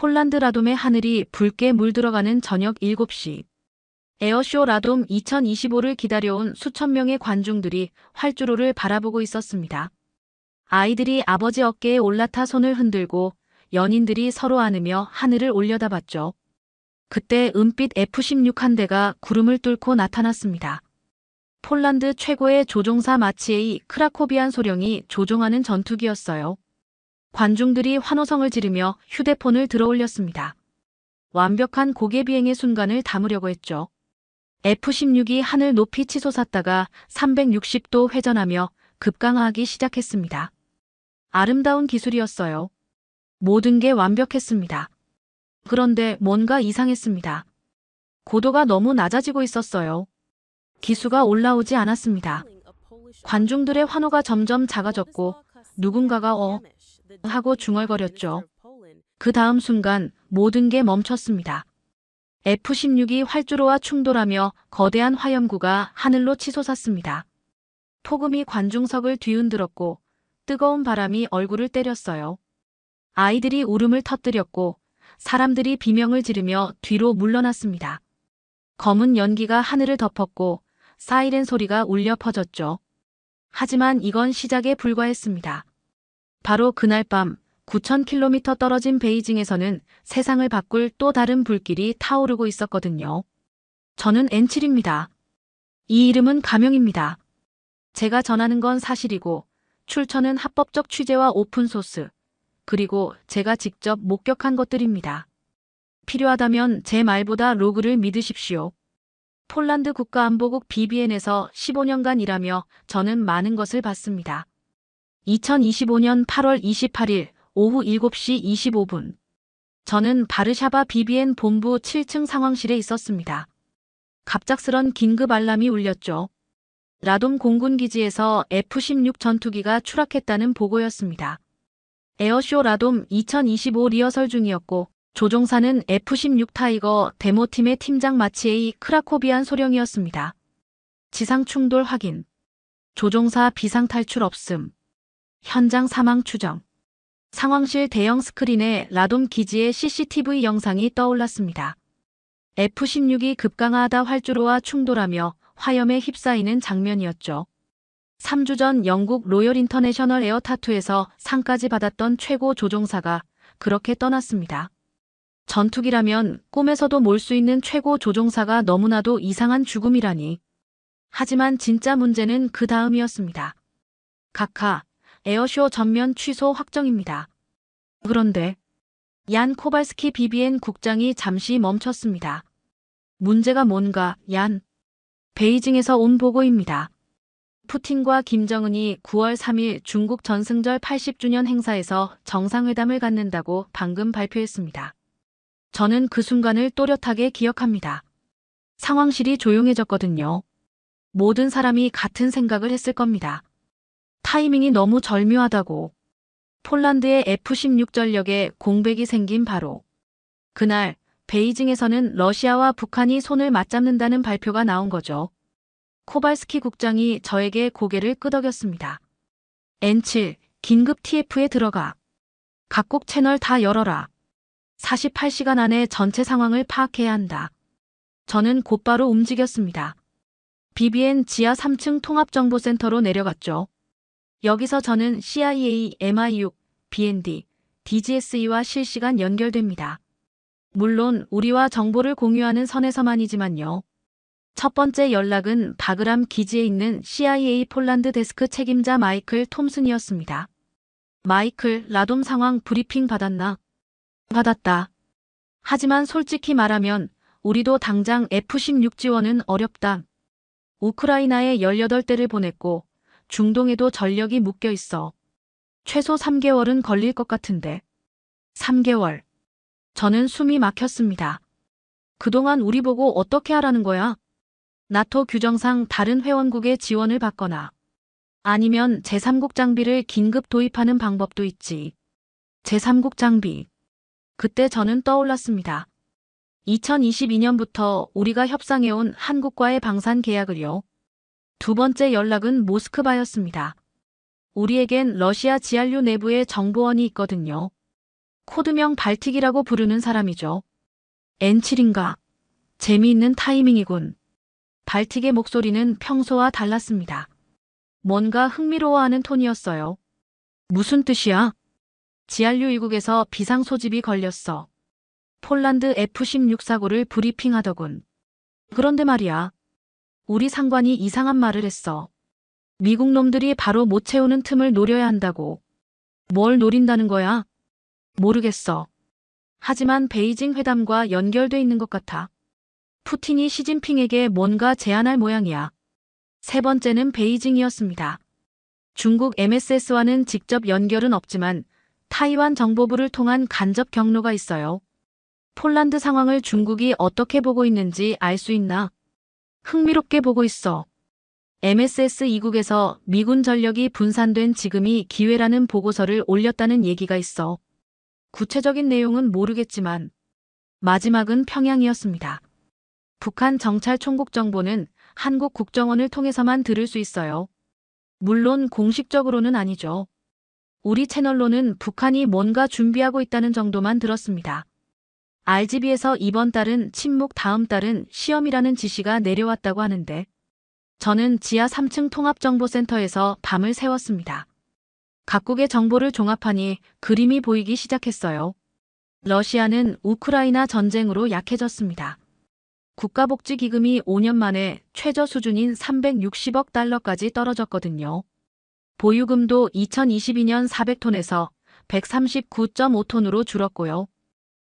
폴란드 라돔의 하늘이 붉게 물들어가는 저녁 7시. 에어쇼 라돔 2025를 기다려온 수천 명의 관중들이 활주로를 바라보고 있었습니다. 아이들이 아버지 어깨에 올라타 손을 흔들고 연인들이 서로 안으며 하늘을 올려다봤죠. 그때 은빛 F-16 한 대가 구름을 뚫고 나타났습니다. 폴란드 최고의 조종사 마치에이 크라코비안 소령이 조종하는 전투기였어요. 관중들이 환호성을 지르며 휴대폰을 들어올렸습니다. 완벽한 고개 비행의 순간을 담으려고 했죠. F-16이 하늘 높이 치솟았다가 360도 회전하며 급강하기 시작했습니다. 아름다운 기술이었어요. 모든 게 완벽했습니다. 그런데 뭔가 이상했습니다. 고도가 너무 낮아지고 있었어요. 기수가 올라오지 않았습니다. 관중들의 환호가 점점 작아졌고 누군가가 하고 중얼거렸죠. 그 다음 순간 모든 게 멈췄습니다. F-16이 활주로와 충돌하며 거대한 화염구가 하늘로 치솟았습니다. 폭음이 관중석을 뒤흔들었고 뜨거운 바람이 얼굴을 때렸어요. 아이들이 울음을 터뜨렸고 사람들이 비명을 지르며 뒤로 물러났습니다. 검은 연기가 하늘을 덮었고 사이렌 소리가 울려 퍼졌죠. 하지만 이건 시작에 불과했습니다. 바로 그날 밤 9,000km 떨어진 베이징에서는 세상을 바꿀 또 다른 불길이 타오르고 있었거든요. 저는 N7입니다. 이 이름은 가명입니다. 제가 전하는 건 사실이고 출처는 합법적 취재와 오픈소스, 그리고 제가 직접 목격한 것들입니다. 필요하다면 제 말보다 로그를 믿으십시오. 폴란드 국가안보국 BBN에서 15년간 일하며 저는 많은 것을 봤습니다. 2025년 8월 28일 오후 7시 25분. 저는 바르샤바 BBN 본부 7층 상황실에 있었습니다. 갑작스런 긴급 알람이 울렸죠. 라돔 공군기지에서 F-16 전투기가 추락했다는 보고였습니다. 에어쇼 라돔 2025 리허설 중이었고 조종사는 F-16 타이거 데모팀의 팀장 마치에이 크라코비안 소령이었습니다. 지상 충돌 확인. 조종사 비상 탈출 없음. 현장 사망 추정. 상황실 대형 스크린에 라돔 기지의 CCTV 영상이 떠올랐습니다. F-16이 급강하다 활주로와 충돌하며 화염에 휩싸이는 장면이었죠. 3주 전 영국 로열 인터내셔널 에어 타투에서 상까지 받았던 최고 조종사가 그렇게 떠났습니다. 전투기라면 꿈에서도 몰 수 있는 최고 조종사가 너무나도 이상한 죽음이라니. 하지만 진짜 문제는 그 다음이었습니다. 각하, 에어쇼 전면 취소 확정입니다. 그런데 얀 코발스키 BBN 국장이 잠시 멈췄습니다. 문제가 뭔가, 얀? 베이징에서 온 보고입니다. 푸틴과 김정은이 9월 3일 중국 전승절 80주년 행사에서 정상회담을 갖는다고 방금 발표했습니다. 저는 그 순간을 또렷하게 기억합니다. 상황실이 조용해졌거든요. 모든 사람이 같은 생각을 했을 겁니다. 타이밍이 너무 절묘하다고. 폴란드의 F-16 전력에 공백이 생긴 바로 그날 베이징에서는 러시아와 북한이 손을 맞잡는다는 발표가 나온 거죠. 코발스키 국장이 저에게 고개를 끄덕였습니다. N7, 긴급 TF에 들어가. 각국 채널 다 열어라. 48시간 안에 전체 상황을 파악해야 한다. 저는 곧바로 움직였습니다. BBN 지하 3층 통합정보센터로 내려갔죠. 여기서 저는 CIA, MI6, BND, DGSE와 실시간 연결됩니다. 물론 우리와 정보를 공유하는 선에서만이지만요. 첫 번째 연락은 바그람 기지에 있는 CIA 폴란드 데스크 책임자 마이클 톰슨이었습니다. 마이클, 라돔 상황 브리핑 받았나? 받았다. 하지만 솔직히 말하면 우리도 당장 F-16 지원은 어렵다. 우크라이나에 18대를 보냈고 중동에도 전력이 묶여 있어. 최소 3개월은 걸릴 것 같은데. 3개월. 저는 숨이 막혔습니다. 그동안 우리 보고 어떻게 하라는 거야? 나토 규정상 다른 회원국의 지원을 받거나 아니면 제3국 장비를 긴급 도입하는 방법도 있지. 제3국 장비. 그때 저는 떠올랐습니다. 2022년부터 우리가 협상해온 한국과의 방산 계약을요. 두 번째 연락은 모스크바였습니다. 우리에겐 러시아 지한류 내부에 정보원이 있거든요. 코드명 발틱이라고 부르는 사람이죠. N7인가? 재미있는 타이밍이군. 발틱의 목소리는 평소와 달랐습니다. 뭔가 흥미로워하는 톤이었어요. 무슨 뜻이야? GRU 이국에서 비상 소집이 걸렸어. 폴란드 F-16 사고를 브리핑하더군. 그런데 말이야. 우리 상관이 이상한 말을 했어. 미국 놈들이 바로 못 채우는 틈을 노려야 한다고. 뭘 노린다는 거야? 모르겠어. 하지만 베이징 회담과 연결돼 있는 것 같아. 푸틴이 시진핑에게 뭔가 제안할 모양이야. 세 번째는 베이징이었습니다. 중국 MSS와는 직접 연결은 없지만 타이완 정보부를 통한 간접 경로가 있어요. 폴란드 상황을 중국이 어떻게 보고 있는지 알 수 있나? 흥미롭게 보고 있어. MSS 이국에서 미군 전력이 분산된 지금이 기회라는 보고서를 올렸다는 얘기가 있어. 구체적인 내용은 모르겠지만 마지막은 평양이었습니다. 북한 정찰총국 정보는 한국 국정원을 통해서만 들을 수 있어요. 물론 공식적으로는 아니죠. 우리 채널로는 북한이 뭔가 준비하고 있다는 정도만 들었습니다. RGB에서 이번 달은 침묵 다음 달은 시험이라는 지시가 내려왔다고 하는데 저는 지하 3층 통합정보센터에서 밤을 새웠습니다. 각국의 정보를 종합하니 그림이 보이기 시작했어요. 러시아는 우크라이나 전쟁으로 약해졌습니다. 국가복지기금이 5년 만에 최저 수준인 360억 달러까지 떨어졌거든요. 보유금도 2022년 400톤에서 139.5톤으로 줄었고요.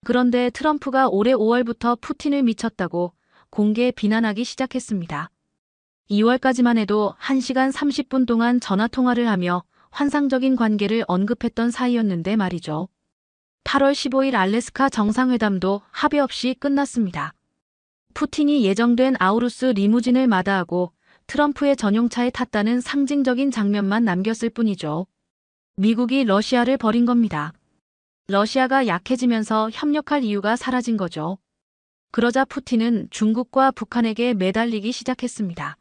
그런데 트럼프가 올해 5월부터 푸틴을 미쳤다고 공개 비난하기 시작했습니다. 2월까지만 해도 1시간 30분 동안 전화통화를 하며 환상적인 관계를 언급했던 사이였는데 말이죠. 8월 15일 알래스카 정상회담도 합의 없이 끝났습니다. 푸틴이 예정된 아우루스 리무진을 마다하고 트럼프의 전용차에 탔다는 상징적인 장면만 남겼을 뿐이죠. 미국이 러시아를 버린 겁니다. 러시아가 약해지면서 협력할 이유가 사라진 거죠. 그러자 푸틴은 중국과 북한에게 매달리기 시작했습니다.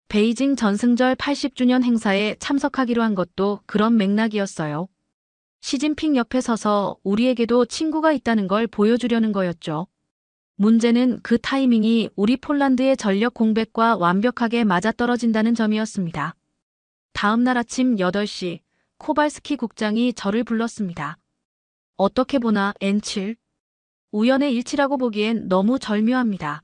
베이징 전승절 80주년 행사에 참석하기로 한 것도 그런 맥락이었어요. 시진핑 옆에 서서 우리에게도 친구가 있다는 걸 보여주려는 거였죠. 문제는 그 타이밍이 우리 폴란드의 전력 공백과 완벽하게 맞아떨어진다는 점이었습니다. 다음 날 아침 8시 코발스키 국장이 저를 불렀습니다. 어떻게 보나 N7? 우연의 일치라고 보기엔 너무 절묘합니다.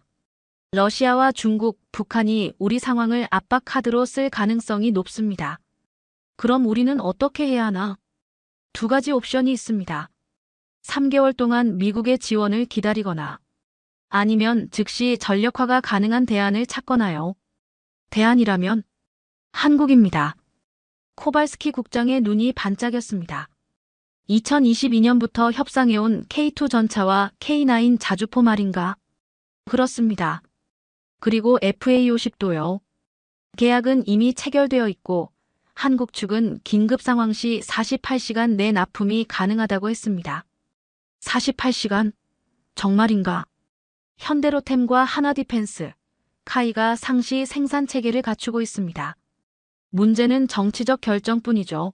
러시아와 중국, 북한이 우리 상황을 압박 카드로 쓸 가능성이 높습니다. 그럼 우리는 어떻게 해야 하나? 두 가지 옵션이 있습니다. 3개월 동안 미국의 지원을 기다리거나 아니면 즉시 전력화가 가능한 대안을 찾거나요. 대안이라면 한국입니다. 코발스키 국장의 눈이 반짝였습니다. 2022년부터 협상해온 K2 전차와 K9 자주포 말인가? 그렇습니다. 그리고 FA50도요. 계약은 이미 체결되어 있고 한국 측은 긴급 상황 시 48시간 내 납품이 가능하다고 했습니다. 48시간? 정말인가? 현대로템과 하나디펜스, 카이가 상시 생산 체계를 갖추고 있습니다. 문제는 정치적 결정뿐이죠.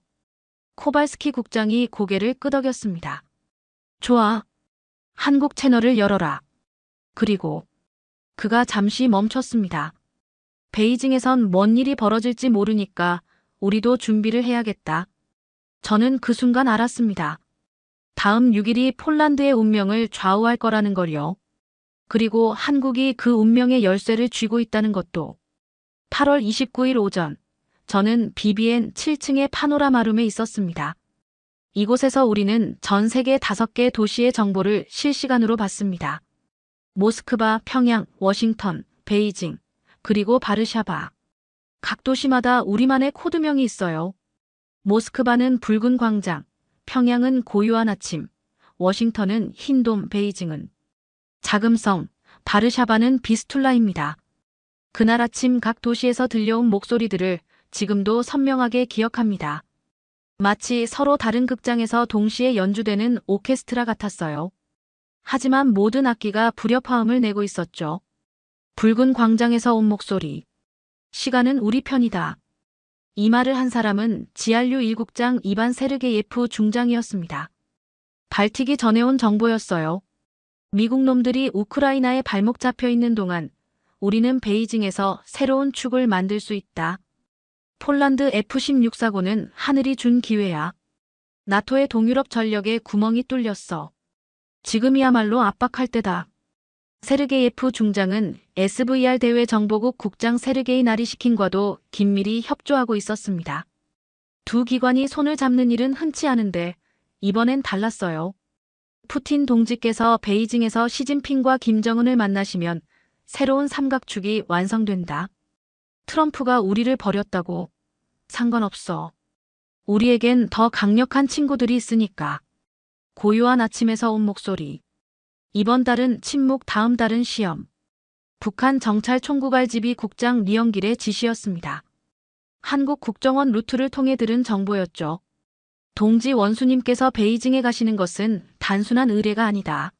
코발스키 국장이 고개를 끄덕였습니다. 좋아. 한국 채널을 열어라. 그리고 그가 잠시 멈췄습니다. 베이징에선 뭔 일이 벌어질지 모르니까 우리도 준비를 해야겠다. 저는 그 순간 알았습니다. 다음 6일이 폴란드의 운명을 좌우할 거라는 걸요. 그리고 한국이 그 운명의 열쇠를 쥐고 있다는 것도. 8월 29일 오전, 저는 BBN 7층의 파노라마룸에 있었습니다. 이곳에서 우리는 전 세계 5개 도시의 정보를 실시간으로 봤습니다. 모스크바, 평양, 워싱턴, 베이징, 그리고 바르샤바. 각 도시마다 우리만의 코드명이 있어요. 모스크바는 붉은 광장, 평양은 고요한 아침, 워싱턴은 흰돔, 베이징은 자금성, 바르샤바는 비스툴라입니다. 그날 아침 각 도시에서 들려온 목소리들을 지금도 선명하게 기억합니다. 마치 서로 다른 극장에서 동시에 연주되는 오케스트라 같았어요. 하지만 모든 악기가 불협화음을 내고 있었죠. 붉은 광장에서 온 목소리. 시간은 우리 편이다. 이 말을 한 사람은 GRU 1국장 이반 세르게예프 중장이었습니다. 발틱이 전해온 정보였어요. 미국 놈들이 우크라이나에 발목 잡혀 있는 동안 우리는 베이징에서 새로운 축을 만들 수 있다. 폴란드 F-16 사고는 하늘이 준 기회야. 나토의 동유럽 전력에 구멍이 뚫렸어. 지금이야말로 압박할 때다. 세르게예프 중장은 SVR 대외 정보국 국장 세르게이 나리시킨과도 긴밀히 협조하고 있었습니다. 두 기관이 손을 잡는 일은 흔치 않은데 이번엔 달랐어요. 푸틴 동지께서 베이징에서 시진핑과 김정은을 만나시면 새로운 삼각축이 완성된다. 트럼프가 우리를 버렸다고. 상관없어. 우리에겐 더 강력한 친구들이 있으니까. 고요한 아침에서 온 목소리. 이번 달은 침묵, 다음 달은 시험. 북한 정찰 총국알지비 국장 리영길의 지시였습니다. 한국 국정원 루트를 통해 들은 정보였죠. 동지 원수님께서 베이징에 가시는 것은 단순한 의뢰가 아니다.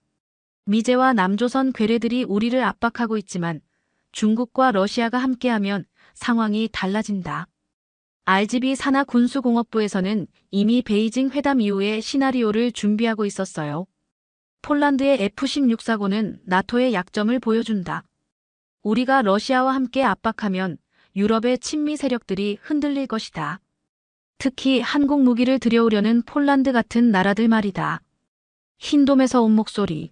미제와 남조선 괴뢰들이 우리를 압박하고 있지만 중국과 러시아가 함께하면 상황이 달라진다. RGB 산하 군수공업부에서는 이미 베이징 회담 이후의 시나리오를 준비하고 있었어요. 폴란드의 F-16 사고는 나토의 약점을 보여준다. 우리가 러시아와 함께 압박하면 유럽의 친미 세력들이 흔들릴 것이다. 특히 한국 무기를 들여오려는 폴란드 같은 나라들 말이다. 흰돔에서 온 목소리.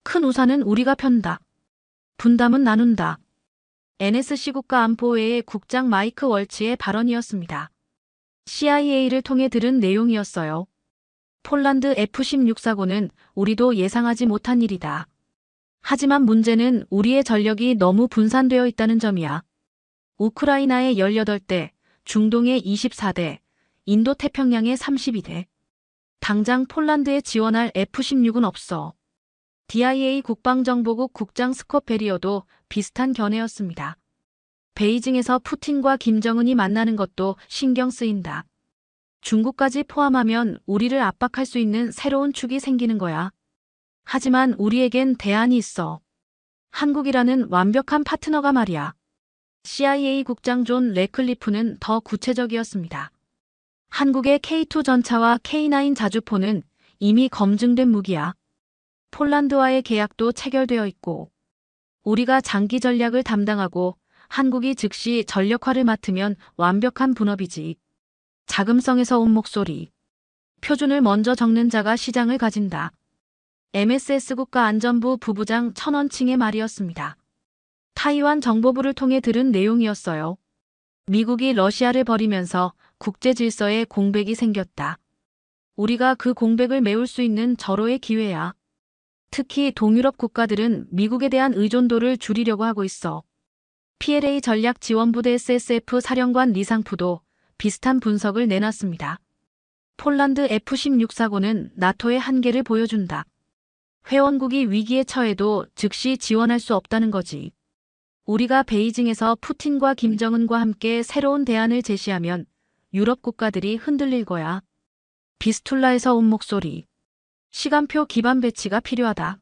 큰 우산은 우리가 편다. 분담은 나눈다. NSC 국가안보회의 국장 마이크 월치의 발언이었습니다. CIA를 통해 들은 내용이었어요. 폴란드 F-16 사고는 우리도 예상하지 못한 일이다. 하지만 문제는 우리의 전력이 너무 분산되어 있다는 점이야. 우크라이나에 18대, 중동에 24대, 인도태평양에 32대. 당장 폴란드에 지원할 F-16은 없어. DIA 국방정보국 국장 스콧 베리어도 비슷한 견해였습니다. 베이징에서 푸틴과 김정은이 만나는 것도 신경 쓰인다. 중국까지 포함하면 우리를 압박할 수 있는 새로운 축이 생기는 거야. 하지만 우리에겐 대안이 있어. 한국이라는 완벽한 파트너가 말이야. CIA 국장 존 레클리프는 더 구체적이었습니다. 한국의 K2 전차와 K9 자주포는 이미 검증된 무기야. 폴란드와의 계약도 체결되어 있고 우리가 장기 전략을 담당하고 한국이 즉시 전력화를 맡으면 완벽한 분업이지. 자금성에서 온 목소리. 표준을 먼저 적는 자가 시장을 가진다. MSS 국가안전부 부부장 천원칭의 말이었습니다. 타이완 정보부를 통해 들은 내용이었어요. 미국이 러시아를 버리면서 국제 질서에 공백이 생겼다. 우리가 그 공백을 메울 수 있는 절호의 기회야. 특히 동유럽 국가들은 미국에 대한 의존도를 줄이려고 하고 있어. PLA 전략지원부대 SSF 사령관 리상프도 비슷한 분석을 내놨습니다. 폴란드 F-16 사고는 나토의 한계를 보여준다. 회원국이 위기에 처해도 즉시 지원할 수 없다는 거지. 우리가 베이징에서 푸틴과 김정은과 함께 새로운 대안을 제시하면 유럽 국가들이 흔들릴 거야. 비스툴라에서 온 목소리. 시간표 기반 배치가 필요하다.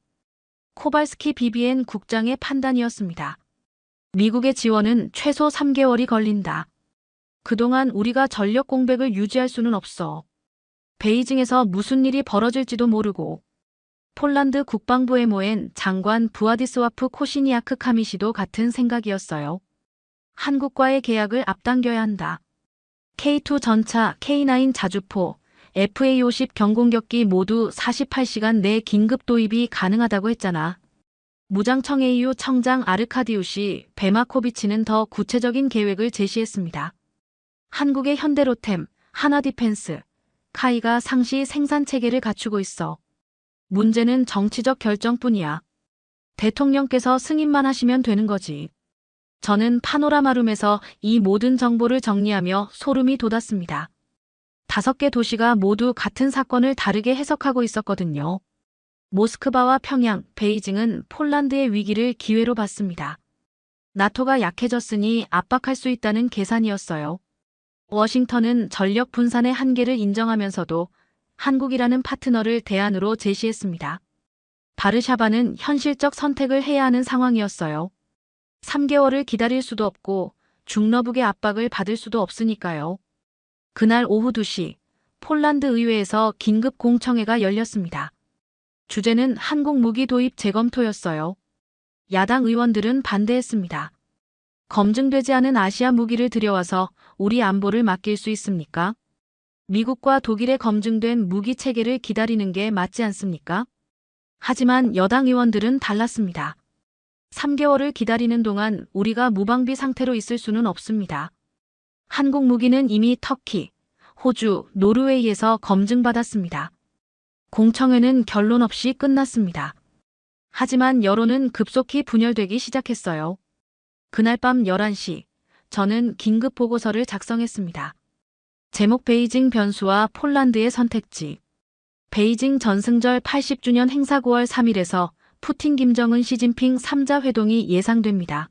코발스키 BBN 국장의 판단이었습니다. 미국의 지원은 최소 3개월이 걸린다. 그동안 우리가 전력 공백을 유지할 수는 없어. 베이징에서 무슨 일이 벌어질지도 모르고. 폴란드 국방부에 모인 장관 부아디스와프 코시니아크 카미시도 같은 생각이었어요. 한국과의 계약을 앞당겨야 한다. K2 전차, K9 자주포, FA-50 경공격기 모두 48시간 내 긴급 도입이 가능하다고 했잖아. 무장청 AU 청장 아르카디우시 베마코비치는 더 구체적인 계획을 제시했습니다. 한국의 현대로템, 하나디펜스, 카이가 상시 생산체계를 갖추고 있어. 문제는 정치적 결정뿐이야. 대통령께서 승인만 하시면 되는 거지. 저는 파노라마룸에서 이 모든 정보를 정리하며 소름이 돋았습니다. 5개 도시가 모두 같은 사건을 다르게 해석하고 있었거든요. 모스크바와 평양, 베이징은 폴란드의 위기를 기회로 봤습니다. 나토가 약해졌으니 압박할 수 있다는 계산이었어요. 워싱턴은 전력 분산의 한계를 인정하면서도 한국이라는 파트너를 대안으로 제시했습니다. 바르샤바는 현실적 선택을 해야 하는 상황이었어요. 3개월을 기다릴 수도 없고 중러북의 압박을 받을 수도 없으니까요. 그날 오후 2시 폴란드 의회에서 긴급 공청회가 열렸습니다. 주제는 한국 무기 도입 재검토였어요. 야당 의원들은 반대했습니다. 검증되지 않은 아시아 무기를 들여와서 우리 안보를 맡길 수 있습니까? 미국과 독일의 검증된 무기 체계를 기다리는 게 맞지 않습니까? 하지만 여당 의원들은 달랐습니다. 3개월을 기다리는 동안 우리가 무방비 상태로 있을 수는 없습니다. 한국 무기는 이미 터키, 호주, 노르웨이에서 검증받았습니다. 공청회는 결론 없이 끝났습니다. 하지만 여론은 급속히 분열되기 시작했어요. 그날 밤 11시, 저는 긴급 보고서를 작성했습니다. 제목 베이징 변수와 폴란드의 선택지. 베이징 전승절 80주년 행사 9월 3일에서 푸틴, 김정은, 시진핑 3자 회동이 예상됩니다.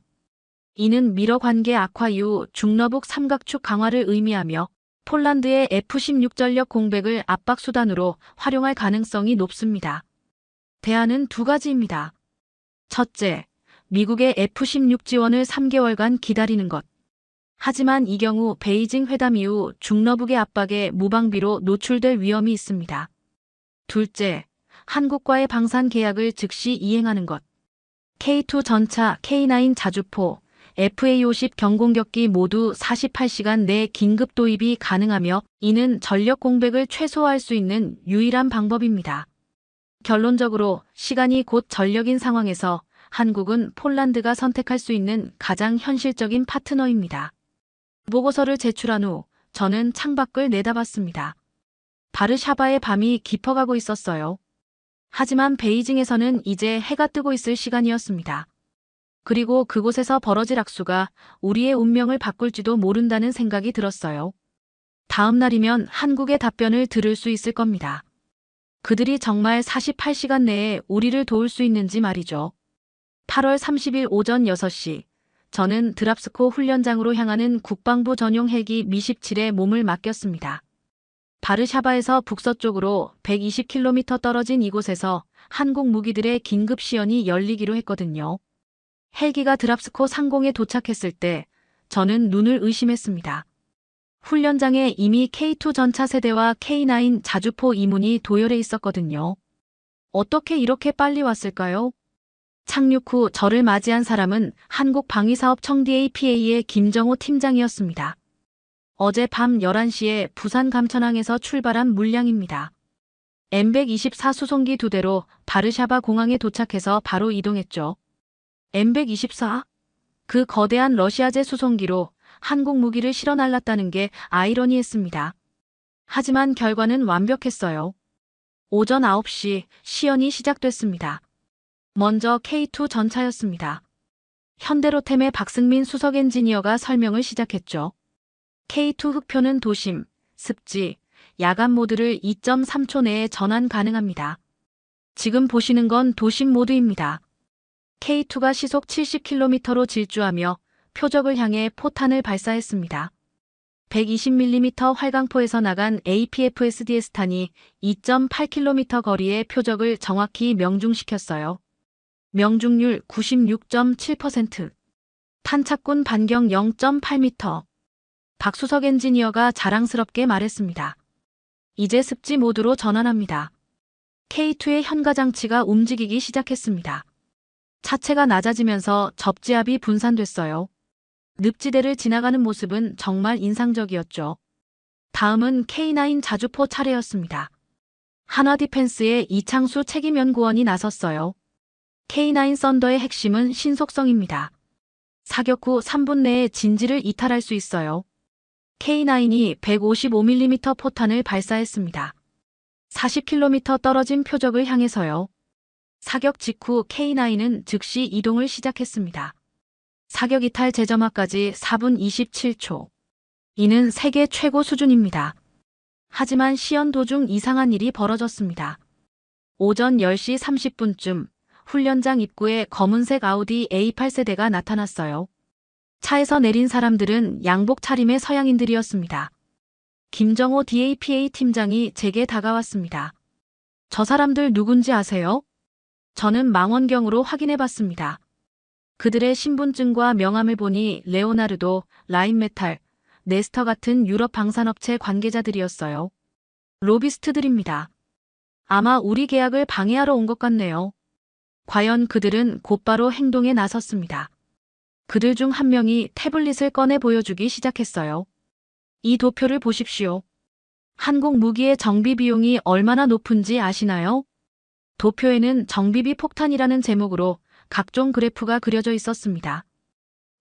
이는 미러 관계 악화 이후 중러북 삼각축 강화를 의미하며 폴란드의 F-16 전력 공백을 압박 수단으로 활용할 가능성이 높습니다. 대안은 두 가지입니다. 첫째, 미국의 F-16 지원을 3개월간 기다리는 것. 하지만 이 경우 베이징 회담 이후 중러북의 압박에 무방비로 노출될 위험이 있습니다. 둘째, 한국과의 방산 계약을 즉시 이행하는 것. K2 전차, K9 자주포, FA-50 경공격기 모두 48시간 내 긴급 도입이 가능하며 이는 전력 공백을 최소화할 수 있는 유일한 방법입니다. 결론적으로 시간이 곧 전력인 상황에서 한국은 폴란드가 선택할 수 있는 가장 현실적인 파트너입니다. 보고서를 제출한 후 저는 창밖을 내다봤습니다. 바르샤바의 밤이 깊어가고 있었어요. 하지만 베이징에서는 이제 해가 뜨고 있을 시간이었습니다. 그리고 그곳에서 벌어질 악수가 우리의 운명을 바꿀지도 모른다는 생각이 들었어요. 다음 날이면 한국의 답변을 들을 수 있을 겁니다. 그들이 정말 48시간 내에 우리를 도울 수 있는지 말이죠. 8월 30일 오전 6시, 저는 드랍스코 훈련장으로 향하는 국방부 전용 헬기 미-17에 몸을 맡겼습니다. 바르샤바에서 북서쪽으로 120km 떨어진 이곳에서 한국 무기들의 긴급 시연이 열리기로 했거든요. 헬기가 드랍스코 상공에 도착했을 때 저는 눈을 의심했습니다. 훈련장에 이미 K2 전차 세대와 K9 자주포 이문이 도열해 있었거든요. 어떻게 이렇게 빨리 왔을까요? 착륙 후 저를 맞이한 사람은 한국 방위사업 청DAPA의 김정호 팀장이었습니다. 어제 밤 11시에 부산 감천항에서 출발한 물량입니다. M124 수송기 2대로 바르샤바 공항에 도착해서 바로 이동했죠. M124? 그 거대한 러시아제 수송기로 한국 무기를 실어 날랐다는 게 아이러니했습니다. 하지만 결과는 완벽했어요. 오전 9시 시연이 시작됐습니다. 먼저 K2 전차였습니다. 현대로템의 박승민 수석 엔지니어가 설명을 시작했죠. K2 흑표는 도심, 습지, 야간 모드를 2.3초 내에 전환 가능합니다. 지금 보시는 건 도심 모드입니다. K2가 시속 70km로 질주하며 표적을 향해 포탄을 발사했습니다. 120mm 활강포에서 나간 APFSDS탄이 2.8km 거리의 표적을 정확히 명중시켰어요. 명중률 96.7%. 탄착군 반경 0.8m. 박수석 엔지니어가 자랑스럽게 말했습니다. 이제 습지 모드로 전환합니다. K2의 현가장치가 움직이기 시작했습니다. 차체가 낮아지면서 접지압이 분산됐어요. 늪지대를 지나가는 모습은 정말 인상적이었죠. 다음은 K9 자주포 차례였습니다. 한화디펜스의 이창수 책임연구원이 나섰어요. K9 썬더의 핵심은 신속성입니다. 사격 후 3분 내에 진지를 이탈할 수 있어요. K9이 155mm 포탄을 발사했습니다. 40km 떨어진 표적을 향해서요. 사격 직후 K9은 즉시 이동을 시작했습니다. 사격 이탈 제점화까지 4분 27초. 이는 세계 최고 수준입니다. 하지만 시연 도중 이상한 일이 벌어졌습니다. 오전 10시 30분쯤 훈련장 입구에 검은색 아우디 A8세대가 나타났어요. 차에서 내린 사람들은 양복 차림의 서양인들이었습니다. 김정호 DAPA 팀장이 제게 다가왔습니다. 저 사람들 누군지 아세요? 저는 망원경으로 확인해봤습니다. 그들의 신분증과 명함을 보니 레오나르도, 라인메탈, 네스터 같은 유럽 방산업체 관계자들이었어요. 로비스트들입니다. 아마 우리 계약을 방해하러 온 것 같네요. 과연 그들은 곧바로 행동에 나섰습니다. 그들 중 한 명이 태블릿을 꺼내 보여주기 시작했어요. 이 도표를 보십시오. 한국 무기의 정비 비용이 얼마나 높은지 아시나요? 도표에는 정비비 폭탄이라는 제목으로 각종 그래프가 그려져 있었습니다.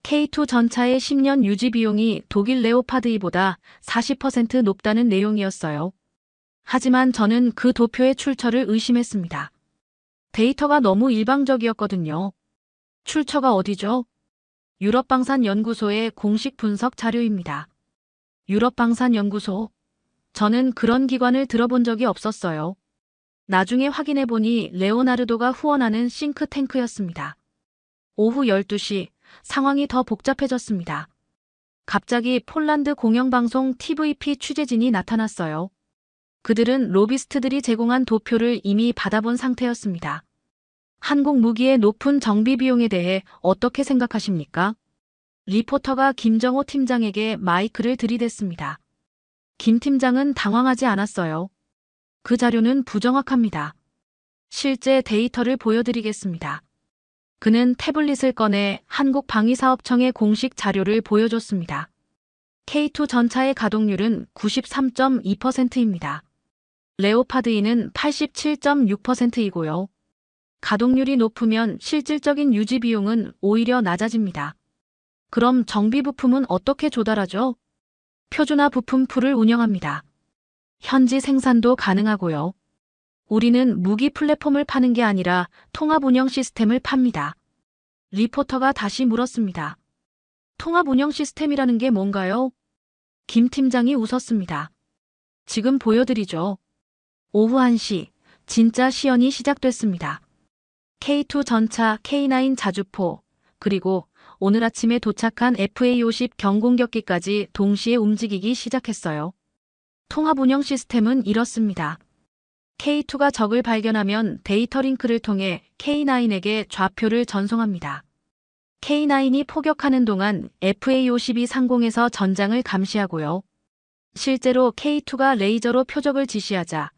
K2 전차의 10년 유지 비용이 독일 레오파드 2보다 40% 높다는 내용이었어요. 하지만 저는 그 도표의 출처를 의심했습니다. 데이터가 너무 일방적이었거든요. 출처가 어디죠? 유럽방산연구소의 공식 분석 자료입니다. 유럽방산연구소. 저는 그런 기관을 들어본 적이 없었어요. 나중에 확인해보니 레오나르도가 후원하는 싱크탱크였습니다. 오후 12시 상황이 더 복잡해졌습니다. 갑자기 폴란드 공영방송 TVP 취재진이 나타났어요. 그들은 로비스트들이 제공한 도표를 이미 받아본 상태였습니다. 한국 무기의 높은 정비 비용에 대해 어떻게 생각하십니까? 리포터가 김정호 팀장에게 마이크를 들이댔습니다. 김 팀장은 당황하지 않았어요. 그 자료는 부정확합니다. 실제 데이터를 보여드리겠습니다. 그는 태블릿을 꺼내 한국방위사업청의 공식 자료를 보여줬습니다. K2 전차의 가동률은 93.2%입니다. 레오파드 2는 87.6%이고요. 가동률이 높으면 실질적인 유지 비용은 오히려 낮아집니다. 그럼 정비 부품은 어떻게 조달하죠? 표준화 부품 풀을 운영합니다. 현지 생산도 가능하고요. 우리는 무기 플랫폼을 파는 게 아니라 통합 운영 시스템을 팝니다. 리포터가 다시 물었습니다. 통합 운영 시스템이라는 게 뭔가요? 김 팀장이 웃었습니다. 지금 보여드리죠. 오후 1시, 진짜 시연이 시작됐습니다. K2 전차 K9 자주포, 그리고 오늘 아침에 도착한 FA-50 경공격기까지 동시에 움직이기 시작했어요. 통합 운영 시스템은 이렇습니다. K2가 적을 발견하면 데이터 링크를 통해 K9에게 좌표를 전송합니다. K9이 포격하는 동안 FA-50이 상공에서 전장을 감시하고요. 실제로 K2가 레이저로 표적을 지시하자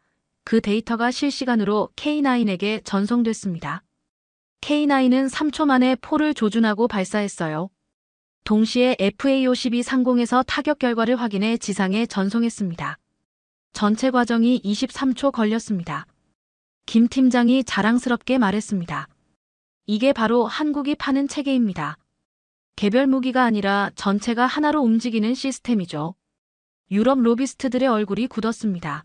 그 데이터가 실시간으로 K9에게 전송됐습니다. K9은 3초 만에 포를 조준하고 발사했어요. 동시에 FA-50이 상공에서 타격 결과를 확인해 지상에 전송했습니다. 전체 과정이 23초 걸렸습니다. 김 팀장이 자랑스럽게 말했습니다. 이게 바로 한국이 파는 체계입니다. 개별 무기가 아니라 전체가 하나로 움직이는 시스템이죠. 유럽 로비스트들의 얼굴이 굳었습니다.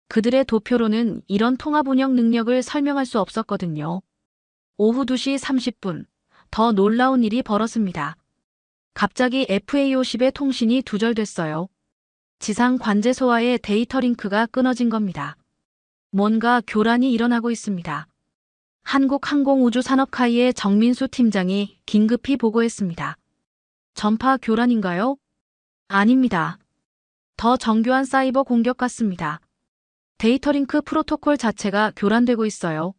그들의 도표로는 이런 통합 운영 능력을 설명할 수 없었거든요. 오후 2시 30분, 더 놀라운 일이 벌어집니다. 갑자기 FA-50의 통신이 두절됐어요. 지상 관제소와의 데이터 링크가 끊어진 겁니다. 뭔가 교란이 일어나고 있습니다. 한국항공우주산업카이의 정민수 팀장이 긴급히 보고했습니다. 전파 교란인가요? 아닙니다. 더 정교한 사이버 공격 같습니다. 데이터 링크 프로토콜 자체가 교란되고 있어요.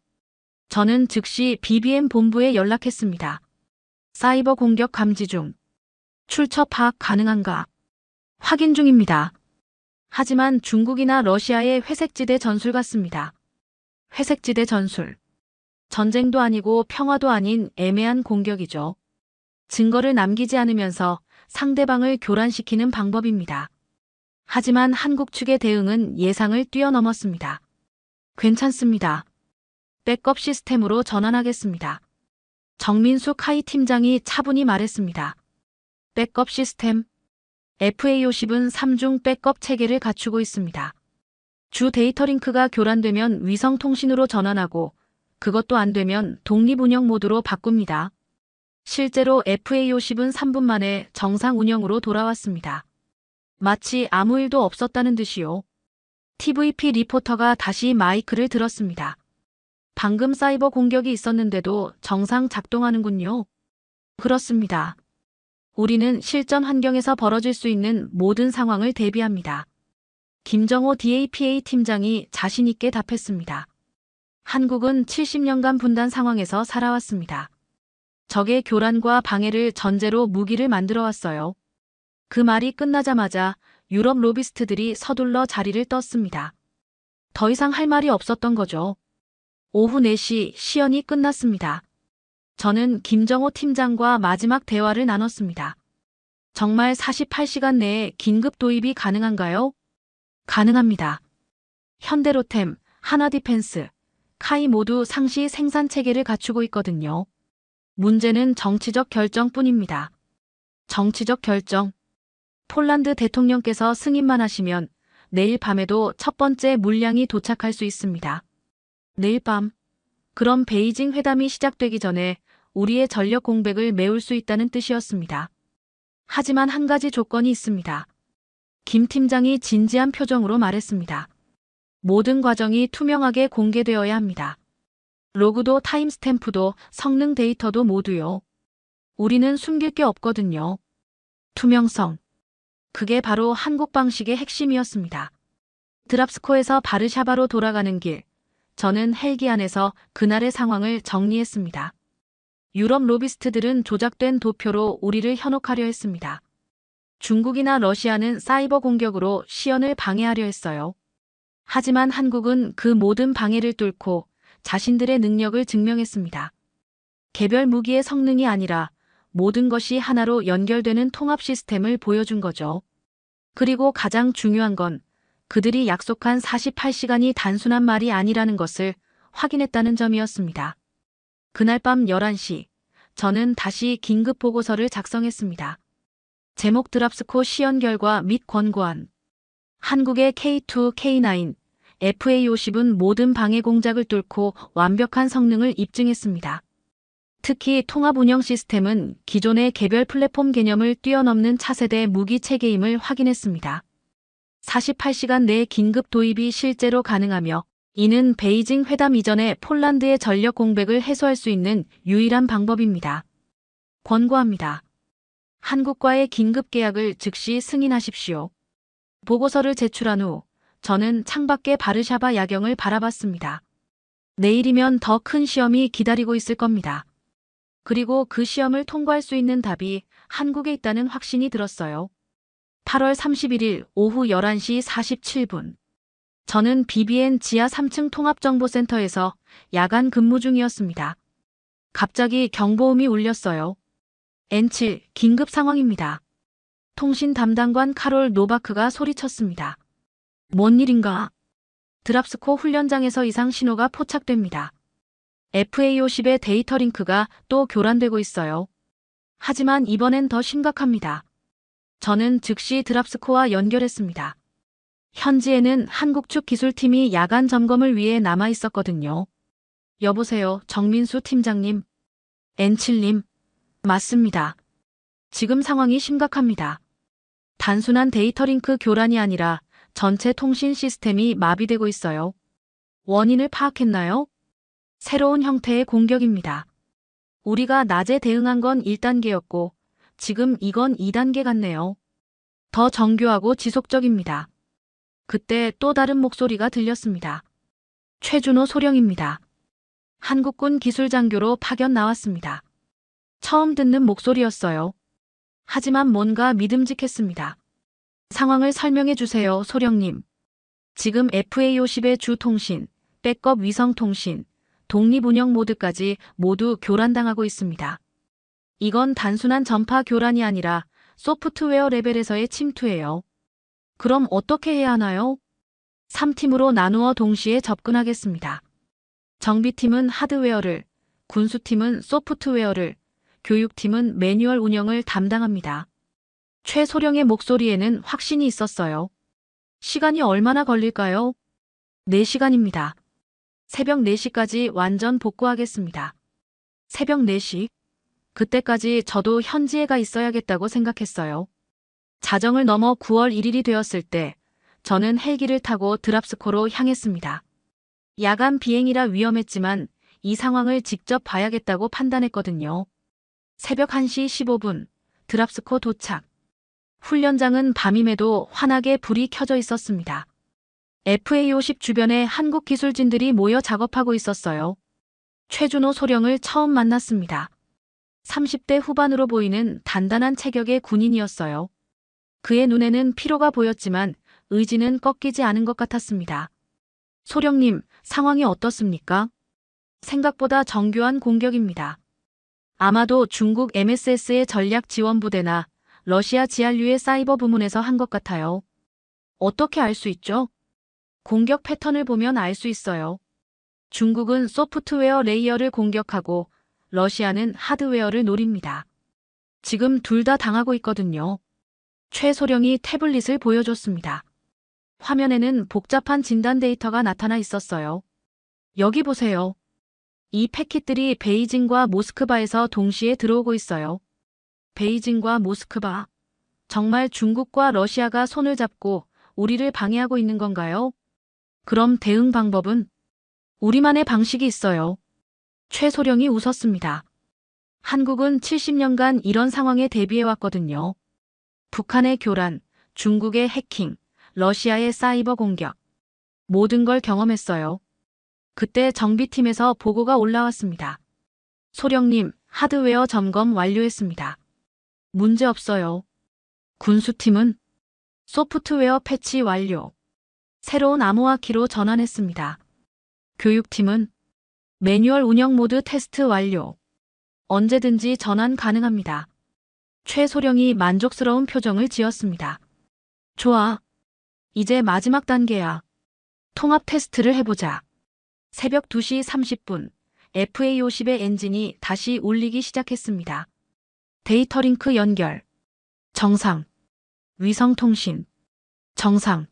저는 즉시 BBM 본부에 연락했습니다. 사이버 공격 감지 중. 출처 파악 가능한가? 확인 중입니다. 하지만 중국이나 러시아의 회색지대 전술 같습니다. 회색지대 전술. 전쟁도 아니고 평화도 아닌 애매한 공격이죠. 증거를 남기지 않으면서 상대방을 교란시키는 방법입니다. 하지만 한국 측의 대응은 예상을 뛰어넘었습니다. 괜찮습니다. 백업 시스템으로 전환하겠습니다. 정민수 카이 팀장이 차분히 말했습니다. 백업 시스템. FA-50은 3중 백업 체계를 갖추고 있습니다. 주 데이터 링크가 교란되면 위성 통신으로 전환하고 그것도 안 되면 독립 운영 모드로 바꿉니다. 실제로 FA-50은 3분 만에 정상 운영으로 돌아왔습니다. 마치 아무 일도 없었다는 듯이요. TVP 리포터가 다시 마이크를 들었습니다. 방금 사이버 공격이 있었는데도 정상 작동하는군요. 그렇습니다. 우리는 실전 환경에서 벌어질 수 있는 모든 상황을 대비합니다. 김정호 DAPA 팀장이 자신 있게 답했습니다. 한국은 70년간 분단 상황에서 살아왔습니다. 적의 교란과 방해를 전제로 무기를 만들어 왔어요. 그 말이 끝나자마자 유럽 로비스트들이 서둘러 자리를 떴습니다. 더 이상 할 말이 없었던 거죠. 오후 4시 시연이 끝났습니다. 저는 김정호 팀장과 마지막 대화를 나눴습니다. 정말 48시간 내에 긴급 도입이 가능한가요? 가능합니다. 현대로템, 하나디펜스, 카이 모두 상시 생산 체계를 갖추고 있거든요. 문제는 정치적 결정뿐입니다. 정치적 결정. 폴란드 대통령께서 승인만 하시면 내일 밤에도 첫 번째 물량이 도착할 수 있습니다. 내일 밤. 그럼 베이징 회담이 시작되기 전에 우리의 전력 공백을 메울 수 있다는 뜻이었습니다. 하지만 한 가지 조건이 있습니다. 김 팀장이 진지한 표정으로 말했습니다. 모든 과정이 투명하게 공개되어야 합니다. 로그도 타임스탬프도 성능 데이터도 모두요. 우리는 숨길 게 없거든요. 투명성. 그게 바로 한국 방식의 핵심이었습니다. 드랍스코에서 바르샤바로 돌아가는 길. 저는 헬기 안에서 그날의 상황을 정리했습니다. 유럽 로비스트들은 조작된 도표로 우리를 현혹하려 했습니다. 중국이나 러시아는 사이버 공격으로 시연을 방해하려 했어요. 하지만 한국은 그 모든 방해를 뚫고 자신들의 능력을 증명했습니다. 개별 무기의 성능이 아니라 모든 것이 하나로 연결되는 통합 시스템을 보여준 거죠. 그리고 가장 중요한 건 그들이 약속한 48시간이 단순한 말이 아니라는 것을 확인했다는 점이었습니다. 그날 밤 11시, 저는 다시 긴급 보고서를 작성했습니다. 제목 드랍스코 시연 결과 및 권고안. 한국의 K2, K9, FA50은 모든 방해 공작을 뚫고 완벽한 성능을 입증했습니다. 특히 통합 운영 시스템은 기존의 개별 플랫폼 개념을 뛰어넘는 차세대 무기 체계임을 확인했습니다. 48시간 내 긴급 도입이 실제로 가능하며 이는 베이징 회담 이전에 폴란드의 전력 공백을 해소할 수 있는 유일한 방법입니다. 권고합니다. 한국과의 긴급 계약을 즉시 승인하십시오. 보고서를 제출한 후 저는 창밖의 바르샤바 야경을 바라봤습니다. 내일이면 더 큰 시험이 기다리고 있을 겁니다. 그리고 그 시험을 통과할 수 있는 답이 한국에 있다는 확신이 들었어요. 8월 31일 오후 11시 47분. 저는 BBN 지하 3층 통합정보센터에서 야간 근무 중이었습니다. 갑자기 경보음이 울렸어요. N7 긴급 상황입니다. 통신 담당관 카롤 노바크가 소리쳤습니다. 뭔 일인가? 드랍스코 훈련장에서 이상 신호가 포착됩니다. FA50의 데이터 링크가 또 교란되고 있어요. 하지만 이번엔 더 심각합니다. 저는 즉시 드랍스코와 연결했습니다. 현지에는 한국 측 기술팀이 야간 점검을 위해 남아 있었거든요. 여보세요, 정민수 팀장님. N7님. 맞습니다. 지금 상황이 심각합니다. 단순한 데이터 링크 교란이 아니라 전체 통신 시스템이 마비되고 있어요. 원인을 파악했나요? 새로운 형태의 공격입니다. 우리가 낮에 대응한 건 1단계였고 지금 이건 2단계 같네요. 더 정교하고 지속적입니다. 그때 또 다른 목소리가 들렸습니다. 최준호 소령입니다. 한국군 기술장교로 파견 나왔습니다. 처음 듣는 목소리였어요. 하지만 뭔가 믿음직했습니다. 상황을 설명해 주세요, 소령님. 지금 FA50의 주 통신, 백업 위성 통신, 독립 운영 모드까지 모두 교란당하고 있습니다. 이건 단순한 전파 교란이 아니라 소프트웨어 레벨에서의 침투예요. 그럼 어떻게 해야 하나요? 3팀으로 나누어 동시에 접근하겠습니다. 정비팀은 하드웨어를, 군수팀은 소프트웨어를, 교육팀은 매뉴얼 운영을 담당합니다. 최소령의 목소리에는 확신이 있었어요. 시간이 얼마나 걸릴까요? 4시간입니다. 새벽 4시까지 완전 복구하겠습니다. 새벽 4시? 그때까지 저도 현지에 가 있어야겠다고 생각했어요. 자정을 넘어 9월 1일이 되었을 때 저는 헬기를 타고 드랍스코로 향했습니다. 야간 비행이라 위험했지만 이 상황을 직접 봐야겠다고 판단했거든요. 새벽 1시 15분 드랍스코 도착. 훈련장은 밤임에도 환하게 불이 켜져 있었습니다. FA50 주변에 한국 기술진들이 모여 작업하고 있었어요. 최준호 소령을 처음 만났습니다. 30대 후반으로 보이는 단단한 체격의 군인이었어요. 그의 눈에는 피로가 보였지만 의지는 꺾이지 않은 것 같았습니다. 소령님, 상황이 어떻습니까? 생각보다 정교한 공격입니다. 아마도 중국 MSS의 전략 지원 부대나 러시아 GRU의 사이버 부문에서 한 것 같아요. 어떻게 알 수 있죠? 공격 패턴을 보면 알 수 있어요. 중국은 소프트웨어 레이어를 공격하고 러시아는 하드웨어를 노립니다. 지금 둘 다 당하고 있거든요. 최소령이 태블릿을 보여줬습니다. 화면에는 복잡한 진단 데이터가 나타나 있었어요. 여기 보세요. 이 패킷들이 베이징과 모스크바에서 동시에 들어오고 있어요. 베이징과 모스크바. 정말 중국과 러시아가 손을 잡고 우리를 방해하고 있는 건가요? 그럼 대응 방법은? 우리만의 방식이 있어요. 최소령이 웃었습니다. 한국은 70년간 이런 상황에 대비해왔거든요. 북한의 교란, 중국의 해킹, 러시아의 사이버 공격. 모든 걸 경험했어요. 그때 정비팀에서 보고가 올라왔습니다. 소령님, 하드웨어 점검 완료했습니다. 문제 없어요. 군수팀은 소프트웨어 패치 완료. 새로운 암호화 키로 전환했습니다. 교육팀은 매뉴얼 운영 모드 테스트 완료. 언제든지 전환 가능합니다. 최소령이 만족스러운 표정을 지었습니다. 좋아. 이제 마지막 단계야. 통합 테스트를 해보자. 새벽 2시 30분, FA50의 엔진이 다시 울리기 시작했습니다. 데이터 링크 연결. 정상. 위성 통신. 정상.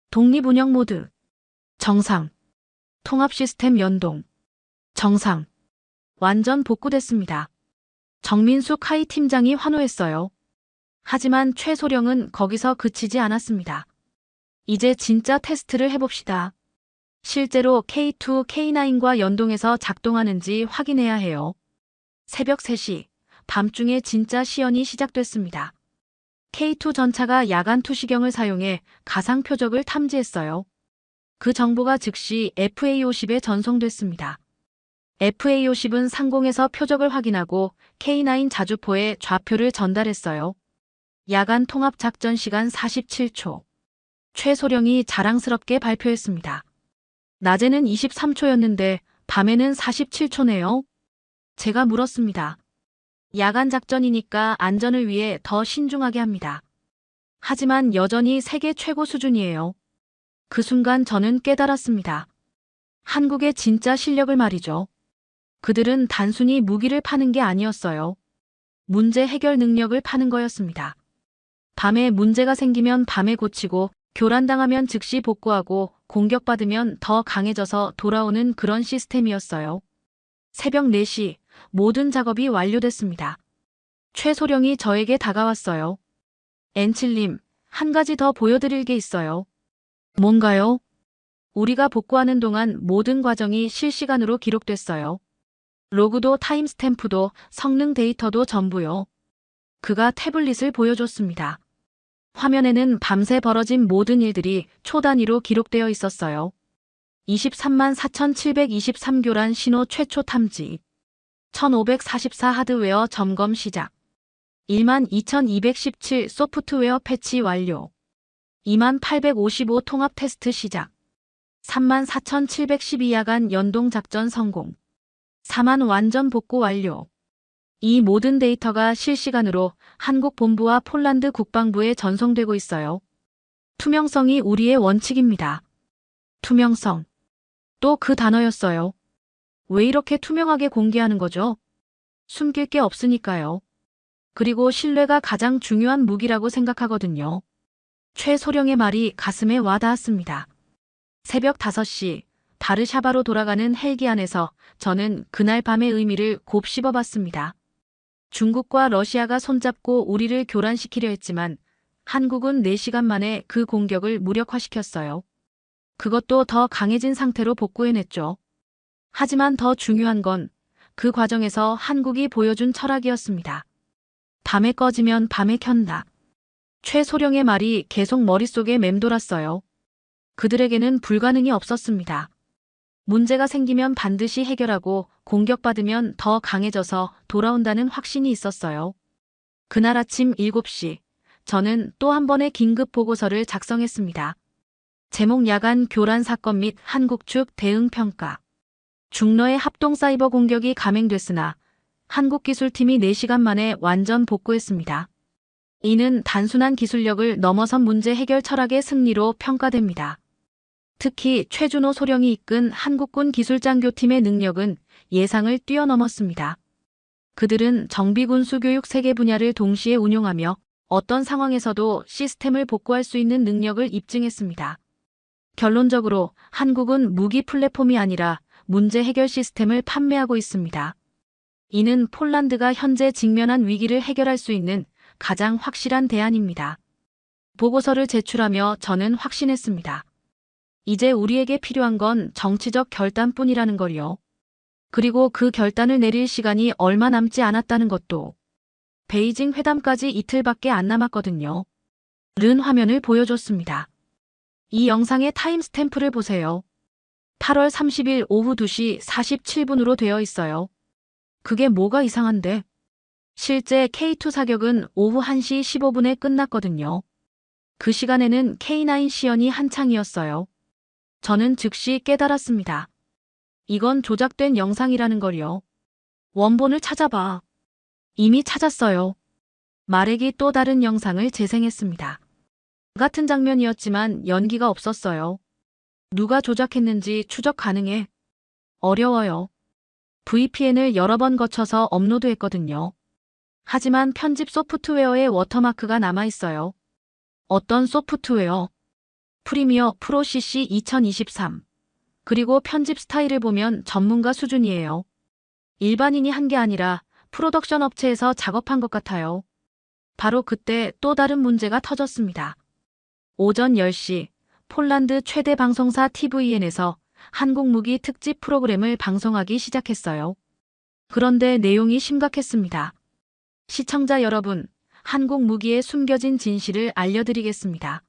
독립 운영 모드. 정상. 통합 시스템 연동. 정상. 완전 복구됐습니다. 정민수 카이 팀장이 환호했어요. 하지만 최소령은 거기서 그치지 않았습니다. 이제 진짜 테스트를 해봅시다. 실제로 K2, K9과 연동해서 작동하는지 확인해야 해요. 새벽 3시, 밤중에 진짜 시연이 시작됐습니다. K2 전차가 야간 투시경을 사용해 가상 표적을 탐지했어요. 그 정보가 즉시 FA50에 전송됐습니다. FA50은 상공에서 표적을 확인하고 K9 자주포에 좌표를 전달했어요. 야간 통합 작전 시간 47초. 최소령이 자랑스럽게 발표했습니다. 낮에는 23초였는데 밤에는 47초네요. 제가 물었습니다. 야간 작전이니까 안전을 위해 더 신중하게 합니다. 하지만 여전히 세계 최고 수준이에요. 그 순간 저는 깨달았습니다. 한국의 진짜 실력을 말이죠. 그들은 단순히 무기를 파는 게 아니었어요. 문제 해결 능력을 파는 거였습니다. 밤에 문제가 생기면 밤에 고치고 교란당하면 즉시 복구하고 공격받으면 더 강해져서 돌아오는 그런 시스템이었어요. 새벽 4시 모든 작업이 완료됐습니다. 최소령이 저에게 다가왔어요. 엔칠님, 한 가지 더 보여드릴 게 있어요. 뭔가요? 우리가 복구하는 동안 모든 과정이 실시간으로 기록됐어요. 로그도 타임스탬프도 성능 데이터도 전부요. 그가 태블릿을 보여줬습니다. 화면에는 밤새 벌어진 모든 일들이 초 단위로 기록되어 있었어요. 23만 4,723 교란 신호 최초 탐지. 1544 하드웨어 점검 시작. 1만 2217 소프트웨어 패치 완료. 2만 855 통합 테스트 시작. 3만 4,712 야간 연동 작전 성공. 4만 완전 복구 완료. 이 모든 데이터가 실시간으로 한국 본부와 폴란드 국방부에 전송되고 있어요. 투명성이 우리의 원칙입니다. 투명성. 또 그 단어였어요. 왜 이렇게 투명하게 공개하는 거죠? 숨길 게 없으니까요. 그리고 신뢰가 가장 중요한 무기라고 생각하거든요. 최소령의 말이 가슴에 와닿았습니다. 새벽 5시, 바르샤바로 돌아가는 헬기 안에서 저는 그날 밤의 의미를 곱씹어봤습니다. 중국과 러시아가 손잡고 우리를 교란시키려 했지만 한국은 4시간 만에 그 공격을 무력화시켰어요. 그것도 더 강해진 상태로 복구해냈죠. 하지만 더 중요한 건 그 과정에서 한국이 보여준 철학이었습니다. 밤에 꺼지면 밤에 켠다. 최소령의 말이 계속 머릿속에 맴돌았어요. 그들에게는 불가능이 없었습니다. 문제가 생기면 반드시 해결하고 공격받으면 더 강해져서 돌아온다는 확신이 있었어요. 그날 아침 7시, 저는 또 한 번의 긴급 보고서를 작성했습니다. 제목 야간 교란 사건 및 한국 측 대응 평가. 중러의 합동 사이버 공격이 감행됐으나 한국 기술팀이 4시간 만에 완전 복구했습니다. 이는 단순한 기술력을 넘어선 문제 해결 철학의 승리로 평가됩니다. 특히 최준호 소령이 이끈 한국군 기술장교팀의 능력은 예상을 뛰어넘었습니다. 그들은 정비군수 교육 3개 분야를 동시에 운용하며 어떤 상황에서도 시스템을 복구할 수 있는 능력을 입증했습니다. 결론적으로 한국은 무기 플랫폼이 아니라 문제 해결 시스템을 판매하고 있습니다. 이는 폴란드가 현재 직면한 위기를 해결할 수 있는 가장 확실한 대안입니다. 보고서를 제출하며 저는 확신했습니다. 이제 우리에게 필요한 건 정치적 결단뿐이라는 걸요. 그리고 그 결단을 내릴 시간이 얼마 남지 않았다는 것도. 베이징 회담까지 이틀밖에 안 남았거든요. 른 화면을 보여줬습니다. 이 영상의 타임스탬프를 보세요. 8월 30일 오후 2시 47분으로 되어 있어요. 그게 뭐가 이상한데? 실제 K2 사격은 오후 1시 15분에 끝났거든요. 그 시간에는 K9 시연이 한창이었어요. 저는 즉시 깨달았습니다. 이건 조작된 영상이라는 걸요. 원본을 찾아봐. 이미 찾았어요. 마렉이 또 다른 영상을 재생했습니다. 같은 장면이었지만 연기가 없었어요. 누가 조작했는지 추적 가능해? 어려워요. VPN을 여러 번 거쳐서 업로드했거든요. 하지만 편집 소프트웨어에 워터마크가 남아있어요. 어떤 소프트웨어? 프리미어 프로 CC 2023. 그리고 편집 스타일을 보면 전문가 수준이에요. 일반인이 한 게 아니라 프로덕션 업체에서 작업한 것 같아요. 바로 그때 또 다른 문제가 터졌습니다. 오전 10시 폴란드 최대 방송사 TVN에서 한국 무기 특집 프로그램을 방송하기 시작했어요. 그런데 내용이 심각했습니다. 시청자 여러분, 한국 무기의 숨겨진 진실을 알려드리겠습니다.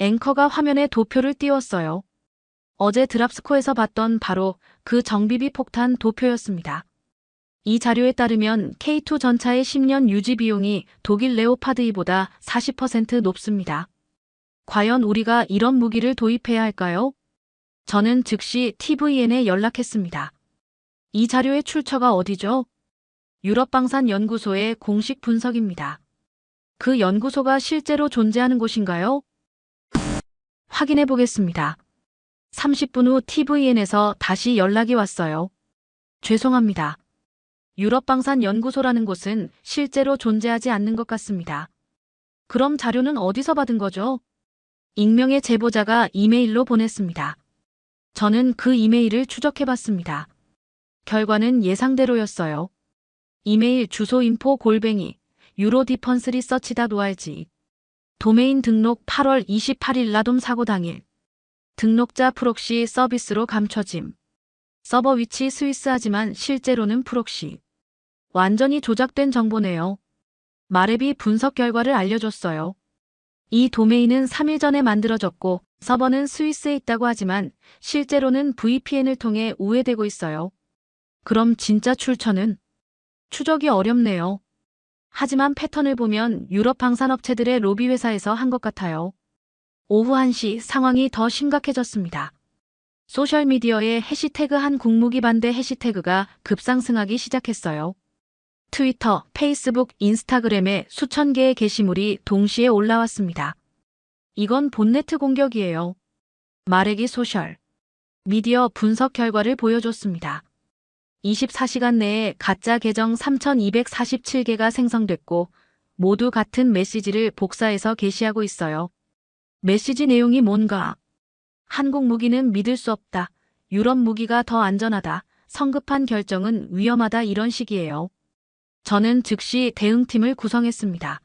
앵커가 화면에 도표를 띄웠어요. 어제 드랍스코에서 봤던 바로 그 정비비 폭탄 도표였습니다. 이 자료에 따르면 K2 전차의 10년 유지 비용이 독일 레오파드 2보다 40% 높습니다. 과연 우리가 이런 무기를 도입해야 할까요? 저는 즉시 TVN에 연락했습니다. 이 자료의 출처가 어디죠? 유럽방산연구소의 공식 분석입니다. 그 연구소가 실제로 존재하는 곳인가요? 확인해 보겠습니다. 30분 후 TVN에서 다시 연락이 왔어요. 죄송합니다. 유럽방산연구소라는 곳은 실제로 존재하지 않는 것 같습니다. 그럼 자료는 어디서 받은 거죠? 익명의 제보자가 이메일로 보냈습니다. 저는 그 이메일을 추적해봤습니다. 결과는 예상대로였어요. 이메일 주소 info @eurodefense.org. 도메인 등록 8월 28일 라돔 사고 당일. 등록자 프록시 서비스로 감춰짐. 서버 위치 스위스하지만 실제로는 프록시. 완전히 조작된 정보네요. 마렙이 분석 결과를 알려줬어요. 이 도메인은 3일 전에 만들어졌고 서버는 스위스에 있다고 하지만 실제로는 VPN을 통해 우회되고 있어요. 그럼 진짜 출처는? 추적이 어렵네요. 하지만 패턴을 보면 유럽 방산업체들의 로비 회사에서 한 것 같아요. 오후 1시 상황이 더 심각해졌습니다. 소셜미디어에 해시태그 한국무기 반대 해시태그가 급상승하기 시작했어요. 트위터, 페이스북, 인스타그램에 수천 개의 게시물이 동시에 올라왔습니다. 이건 봇네트 공격이에요. 마렉이 소셜 미디어 분석 결과를 보여줬습니다. 24시간 내에 가짜 계정 3,247개가 생성됐고 모두 같은 메시지를 복사해서 게시하고 있어요. 메시지 내용이 뭔가? 한국 무기는 믿을 수 없다. 유럽 무기가 더 안전하다. 성급한 결정은 위험하다. 이런 식이에요. 저는 즉시 대응팀을 구성했습니다.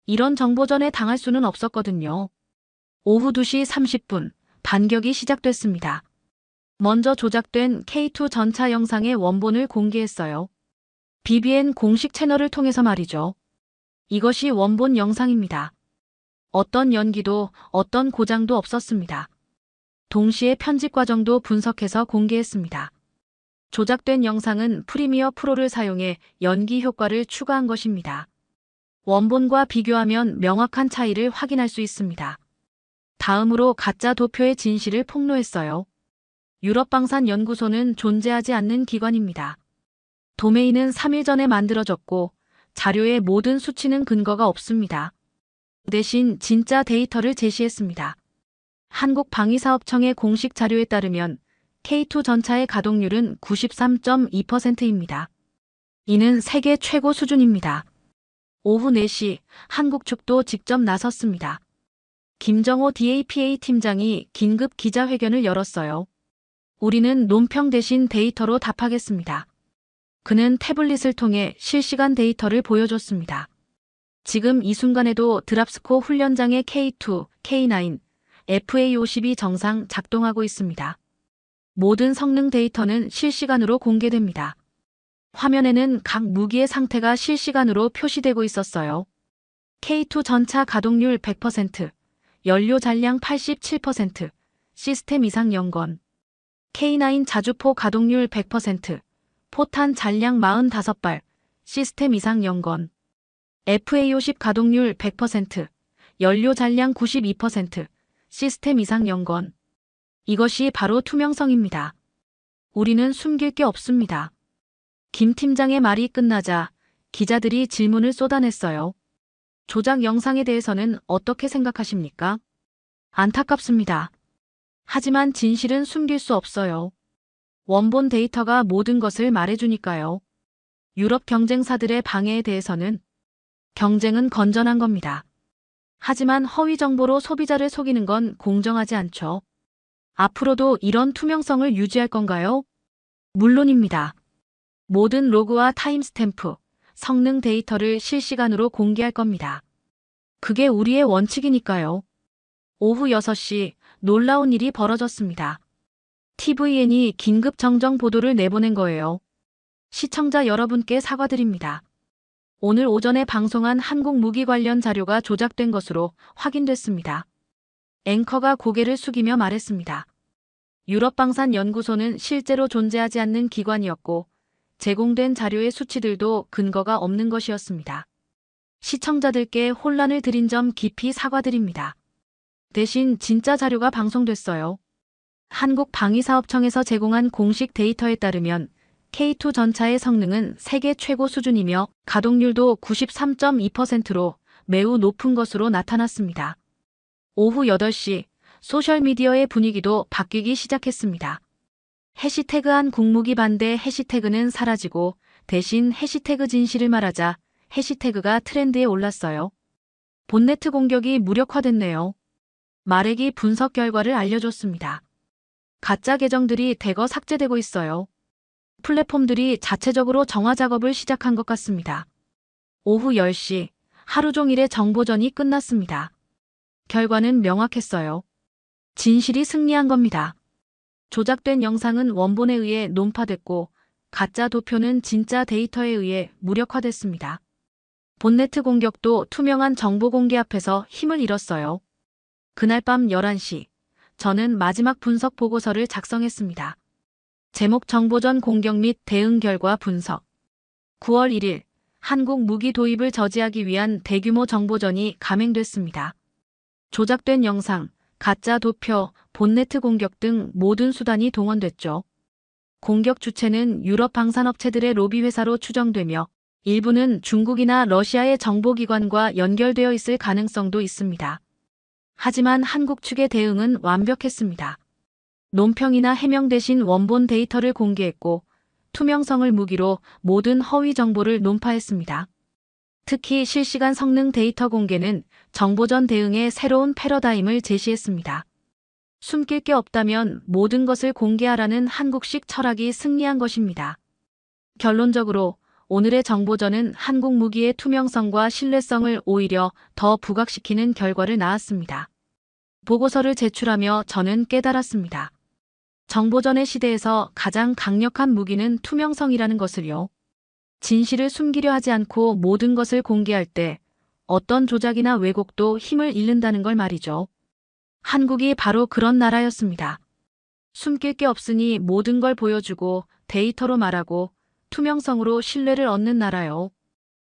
이런 정보전에 당할 수는 없었거든요. 오후 2시 30분 반격이 시작됐습니다. 먼저 조작된 K2 전차 영상의 원본을 공개했어요. BBN 공식 채널을 통해서 말이죠. 이것이 원본 영상입니다. 어떤 연기도 어떤 고장도 없었습니다. 동시에 편집 과정도 분석해서 공개했습니다. 조작된 영상은 프리미어 프로를 사용해 연기 효과를 추가한 것입니다. 원본과 비교하면 명확한 차이를 확인할 수 있습니다. 다음으로 가짜 도표의 진실을 폭로했어요. 유럽방산연구소는 존재하지 않는 기관입니다. 도메인은 3일 전에 만들어졌고 자료의 모든 수치는 근거가 없습니다. 대신 진짜 데이터를 제시했습니다. 한국방위사업청의 공식 자료에 따르면 K2 전차의 가동률은 93.2%입니다. 이는 세계 최고 수준입니다. 오후 4시 한국 측도 직접 나섰습니다. 김정호 DAPA 팀장이 긴급 기자회견을 열었어요. 우리는 논평 대신 데이터로 답하겠습니다. 그는 태블릿을 통해 실시간 데이터를 보여줬습니다. 지금 이 순간에도 드랍스코 훈련장의 K2, K9, FA-52 정상 작동하고 있습니다. 모든 성능 데이터는 실시간으로 공개됩니다. 화면에는 각 무기의 상태가 실시간으로 표시되고 있었어요. K2 전차 가동률 100%, 연료 잔량 87%, 시스템 이상 연건. K9 자주포 가동률 100%, 포탄 잔량 45발, 시스템 이상 연건. FA-50 가동률 100%, 연료 잔량 92%, 시스템 이상 연건. 이것이 바로 투명성입니다. 우리는 숨길 게 없습니다. 김 팀장의 말이 끝나자 기자들이 질문을 쏟아냈어요. 조작 영상에 대해서는 어떻게 생각하십니까? 안타깝습니다. 하지만 진실은 숨길 수 없어요. 원본 데이터가 모든 것을 말해주니까요. 유럽 경쟁사들의 방해에 대해서는 경쟁은 건전한 겁니다. 하지만 허위 정보로 소비자를 속이는 건 공정하지 않죠. 앞으로도 이런 투명성을 유지할 건가요? 물론입니다. 모든 로그와 타임스탬프, 성능 데이터를 실시간으로 공개할 겁니다. 그게 우리의 원칙이니까요. 오후 6시 놀라운 일이 벌어졌습니다. TVN이 긴급 정정 보도를 내보낸 거예요. 시청자 여러분께 사과드립니다. 오늘 오전에 방송한 한국 무기 관련 자료가 조작된 것으로 확인됐습니다. 앵커가 고개를 숙이며 말했습니다. 유럽방산연구소는 실제로 존재하지 않는 기관이었고 제공된 자료의 수치들도 근거가 없는 것이었습니다. 시청자들께 혼란을 드린 점 깊이 사과드립니다. 대신 진짜 자료가 방송됐어요. 한국방위사업청에서 제공한 공식 데이터에 따르면 K2 전차의 성능은 세계 최고 수준이며 가동률도 93.2%로 매우 높은 것으로 나타났습니다. 오후 8시 소셜미디어의 분위기도 바뀌기 시작했습니다. 해시태그한 국무기 반대 해시태그는 사라지고 대신 해시태그 진실을 말하자 해시태그가 트렌드에 올랐어요. 본네트 공격이 무력화됐네요. 마렉이 분석 결과를 알려줬습니다. 가짜 계정들이 대거 삭제되고 있어요. 플랫폼들이 자체적으로 정화 작업을 시작한 것 같습니다. 오후 10시 하루 종일의 정보전이 끝났습니다. 결과는 명확했어요. 진실이 승리한 겁니다. 조작된 영상은 원본에 의해 논파됐고 가짜 도표는 진짜 데이터에 의해 무력화됐습니다. 본네트 공격도 투명한 정보 공개 앞에서 힘을 잃었어요. 그날 밤 11시 저는 마지막 분석 보고서를 작성했습니다. 제목 정보전 공격 및 대응 결과 분석. 9월 1일 한국 무기 도입을 저지하기 위한 대규모 정보전이 감행됐습니다. 조작된 영상, 가짜 도표, 본네트 공격 등 모든 수단이 동원됐죠. 공격 주체는 유럽 방산업체들의 로비 회사로 추정되며 일부는 중국이나 러시아의 정보기관과 연결되어 있을 가능성도 있습니다. 하지만 한국 측의 대응은 완벽했습니다. 논평이나 해명 대신 원본 데이터를 공개했고 투명성을 무기로 모든 허위 정보를 논파했습니다. 특히 실시간 성능 데이터 공개는 정보전 대응의 새로운 패러다임을 제시했습니다. 숨길 게 없다면 모든 것을 공개하라는 한국식 철학이 승리한 것입니다. 결론적으로 오늘의 정보전은 한국 무기의 투명성과 신뢰성을 오히려 더 부각시키는 결과를 낳았습니다. 보고서를 제출하며 저는 깨달았습니다. 정보전의 시대에서 가장 강력한 무기는 투명성이라는 것을요. 진실을 숨기려 하지 않고 모든 것을 공개할 때 어떤 조작이나 왜곡도 힘을 잃는다는 걸 말이죠. 한국이 바로 그런 나라였습니다. 숨길 게 없으니 모든 걸 보여주고 데이터로 말하고 투명성으로 신뢰를 얻는 나라요.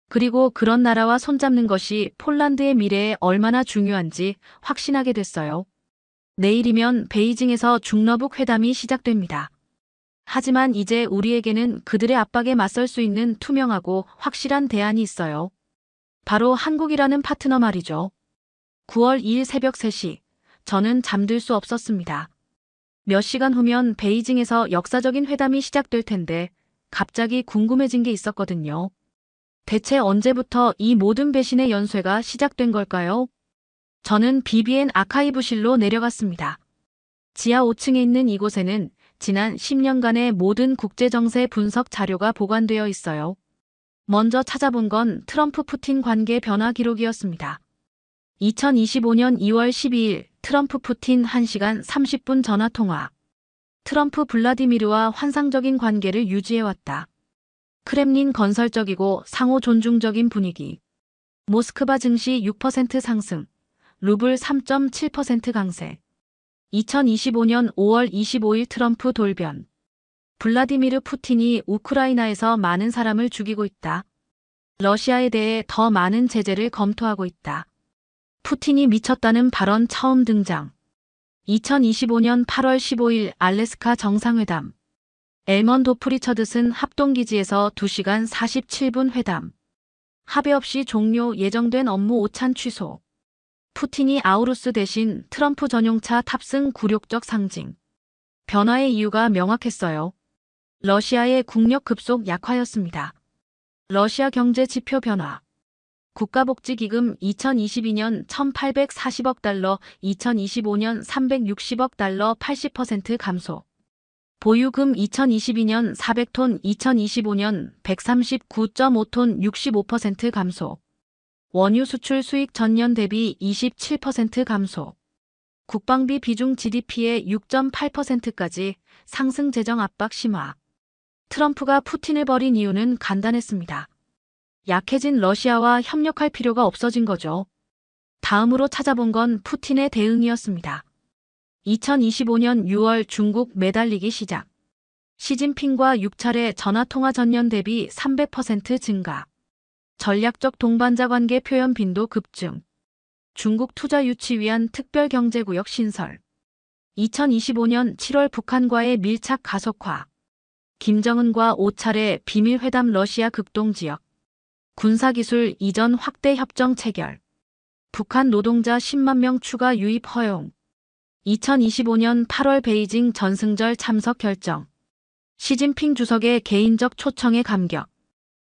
그리고 그런 나라와 손잡는 것이 폴란드의 미래에 얼마나 중요한지 확신하게 됐어요. 내일이면 베이징에서 중러북 회담이 시작됩니다. 하지만 이제 우리에게는 그들의 압박에 맞설 수 있는 투명하고 확실한 대안이 있어요. 바로 한국이라는 파트너 말이죠. 9월 2일 새벽 3시, 저는 잠들 수 없었습니다. 몇 시간 후면 베이징에서 역사적인 회담이 시작될 텐데 갑자기 궁금해진 게 있었거든요. 대체 언제부터 이 모든 배신의 연쇄가 시작된 걸까요? 저는 BBN 아카이브실로 내려갔습니다. 지하 5층에 있는 이곳에는 지난 10년간의 모든 국제정세 분석 자료가 보관되어 있어요. 먼저 찾아본 건 트럼프 푸틴 관계 변화 기록이었습니다. 2025년 2월 12일 트럼프 푸틴 1시간 30분 전화통화. 트럼프 블라디미르와 환상적인 관계를 유지해왔다. 크렘린 건설적이고 상호 존중적인 분위기. 모스크바 증시 6% 상승. 루블 3.7% 강세. 2025년 5월 25일 트럼프 돌변. 블라디미르 푸틴이 우크라이나에서 많은 사람을 죽이고 있다. 러시아에 대해 더 많은 제재를 검토하고 있다. 푸틴이 미쳤다는 발언 처음 등장. 2025년 8월 15일 알래스카 정상회담. 엘먼도프 리처드슨 합동기지에서 2시간 47분 회담. 합의 없이 종료 예정된 업무 오찬 취소. 푸틴이 아우루스 대신 트럼프 전용차 탑승 굴욕적 상징. 변화의 이유가 명확했어요. 러시아의 국력 급속 약화였습니다. 러시아 경제 지표 변화. 국가복지기금 2022년 1,840억 달러, 2025년 360억 달러 80% 감소. 보유금 2022년 400톤, 2025년 139.5톤 65% 감소. 원유 수출 수익 전년 대비 27% 감소. 국방비 비중 GDP의 6.8%까지 상승 재정 압박 심화. 트럼프가 푸틴을 버린 이유는 간단했습니다. 약해진 러시아와 협력할 필요가 없어진 거죠. 다음으로 찾아본 건 푸틴의 대응이었습니다. 2025년 6월 중국 매달리기 시작. 시진핑과 6차례 전화통화 전년 대비 300% 증가. 전략적 동반자 관계 표현 빈도 급증. 중국 투자 유치 위한 특별경제구역 신설. 2025년 7월 북한과의 밀착 가속화. 김정은과 5차례 비밀회담 러시아 극동지역. 군사기술 이전 확대 협정 체결. 북한 노동자 10만 명 추가 유입 허용. 2025년 8월 베이징 전승절 참석 결정. 시진핑 주석의 개인적 초청에 감격.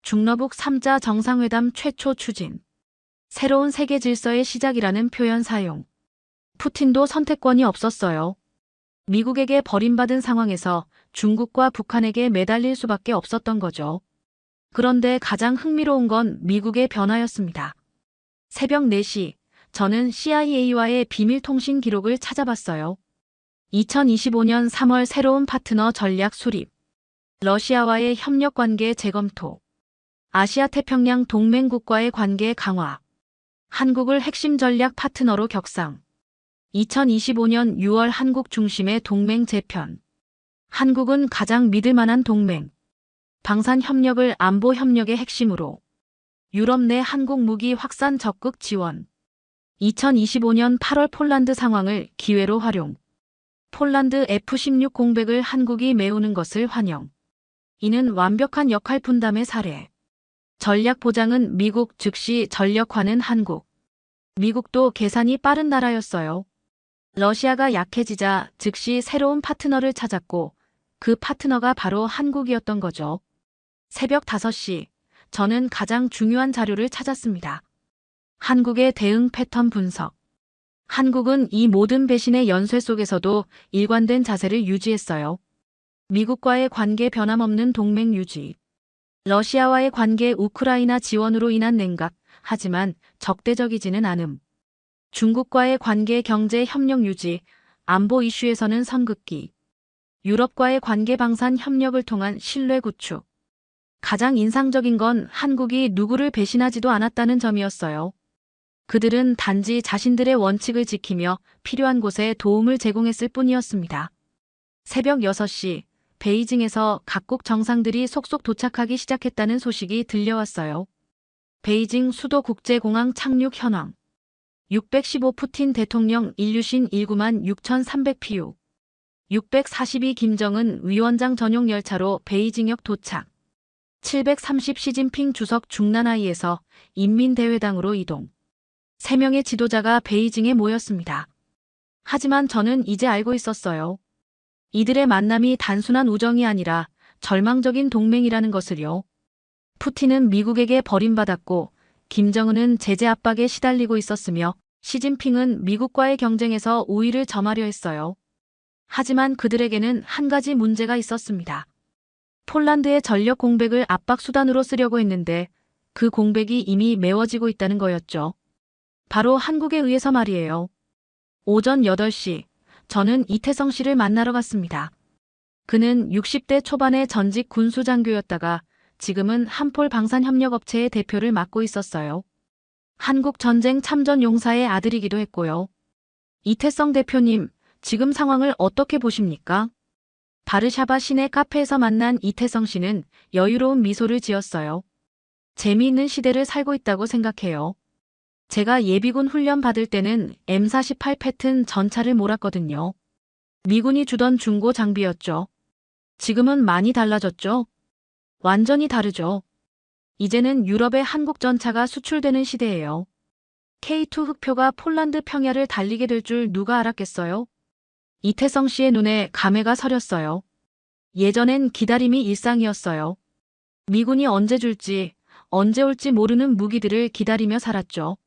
중러북 3자 정상회담 최초 추진. 새로운 세계 질서의 시작이라는 표현 사용. 푸틴도 선택권이 없었어요. 미국에게 버림받은 상황에서 중국과 북한에게 매달릴 수밖에 없었던 거죠. 그런데 가장 흥미로운 건 미국의 변화였습니다. 새벽 4시, 저는 CIA와의 비밀통신 기록을 찾아봤어요. 2025년 3월 새로운 파트너 전략 수립. 러시아와의 협력 관계 재검토. 아시아 태평양 동맹국과의 관계 강화. 한국을 핵심 전략 파트너로 격상. 2025년 6월 한국 중심의 동맹 재편. 한국은 가장 믿을 만한 동맹. 방산 협력을 안보 협력의 핵심으로. 유럽 내 한국 무기 확산 적극 지원. 2025년 8월 폴란드 상황을 기회로 활용. 폴란드 F-16 공백을 한국이 메우는 것을 환영. 이는 완벽한 역할 분담의 사례. 전략 보장은 미국 즉시 전력화는 한국. 미국도 계산이 빠른 나라였어요. 러시아가 약해지자 즉시 새로운 파트너를 찾았고 그 파트너가 바로 한국이었던 거죠. 새벽 5시, 저는 가장 중요한 자료를 찾았습니다. 한국의 대응 패턴 분석. 한국은 이 모든 배신의 연쇄 속에서도 일관된 자세를 유지했어요. 미국과의 관계 변함없는 동맹 유지. 러시아와의 관계 우크라이나 지원으로 인한 냉각, 하지만 적대적이지는 않음. 중국과의 관계 경제 협력 유지, 안보 이슈에서는 선긋기. 유럽과의 관계 방산 협력을 통한 신뢰 구축. 가장 인상적인 건 한국이 누구를 배신하지도 않았다는 점이었어요. 그들은 단지 자신들의 원칙을 지키며 필요한 곳에 도움을 제공했을 뿐이었습니다. 새벽 6시, 베이징에서 각국 정상들이 속속 도착하기 시작했다는 소식이 들려왔어요. 베이징 수도국제공항 착륙 현황. 615 푸틴 대통령 인류신 19만 6,300 피우. 642 김정은 위원장 전용 열차로 베이징역 도착. 730 시진핑 주석 중난하이에서 인민대회당으로 이동. 3명의 지도자가 베이징에 모였습니다. 하지만 저는 이제 알고 있었어요. 이들의 만남이 단순한 우정이 아니라 절망적인 동맹이라는 것을요. 푸틴은 미국에게 버림받았고 김정은은 제재 압박에 시달리고 있었으며 시진핑은 미국과의 경쟁에서 우위를 점하려 했어요. 하지만 그들에게는 한 가지 문제가 있었습니다. 폴란드의 전력 공백을 압박 수단으로 쓰려고 했는데 그 공백이 이미 메워지고 있다는 거였죠. 바로 한국에 의해서 말이에요. 오전 8시, 저는 이태성 씨를 만나러 갔습니다. 그는 60대 초반의 전직 군수장교였다가 지금은 한폴 방산협력업체의 대표를 맡고 있었어요. 한국 전쟁 참전 용사의 아들이기도 했고요. 이태성 대표님, 지금 상황을 어떻게 보십니까? 바르샤바 시내 카페에서 만난 이태성 씨는 여유로운 미소를 지었어요. 재미있는 시대를 살고 있다고 생각해요. 제가 예비군 훈련 받을 때는 M48 패튼 전차를 몰았거든요. 미군이 주던 중고 장비였죠. 지금은 많이 달라졌죠? 완전히 다르죠. 이제는 유럽의 한국 전차가 수출되는 시대예요. K2 흑표가 폴란드 평야를 달리게 될 줄 누가 알았겠어요? 이태성 씨의 눈에 감회가 서렸어요. 예전엔 기다림이 일상이었어요. 미군이 언제 줄지, 언제 올지 모르는 무기들을 기다리며 살았죠.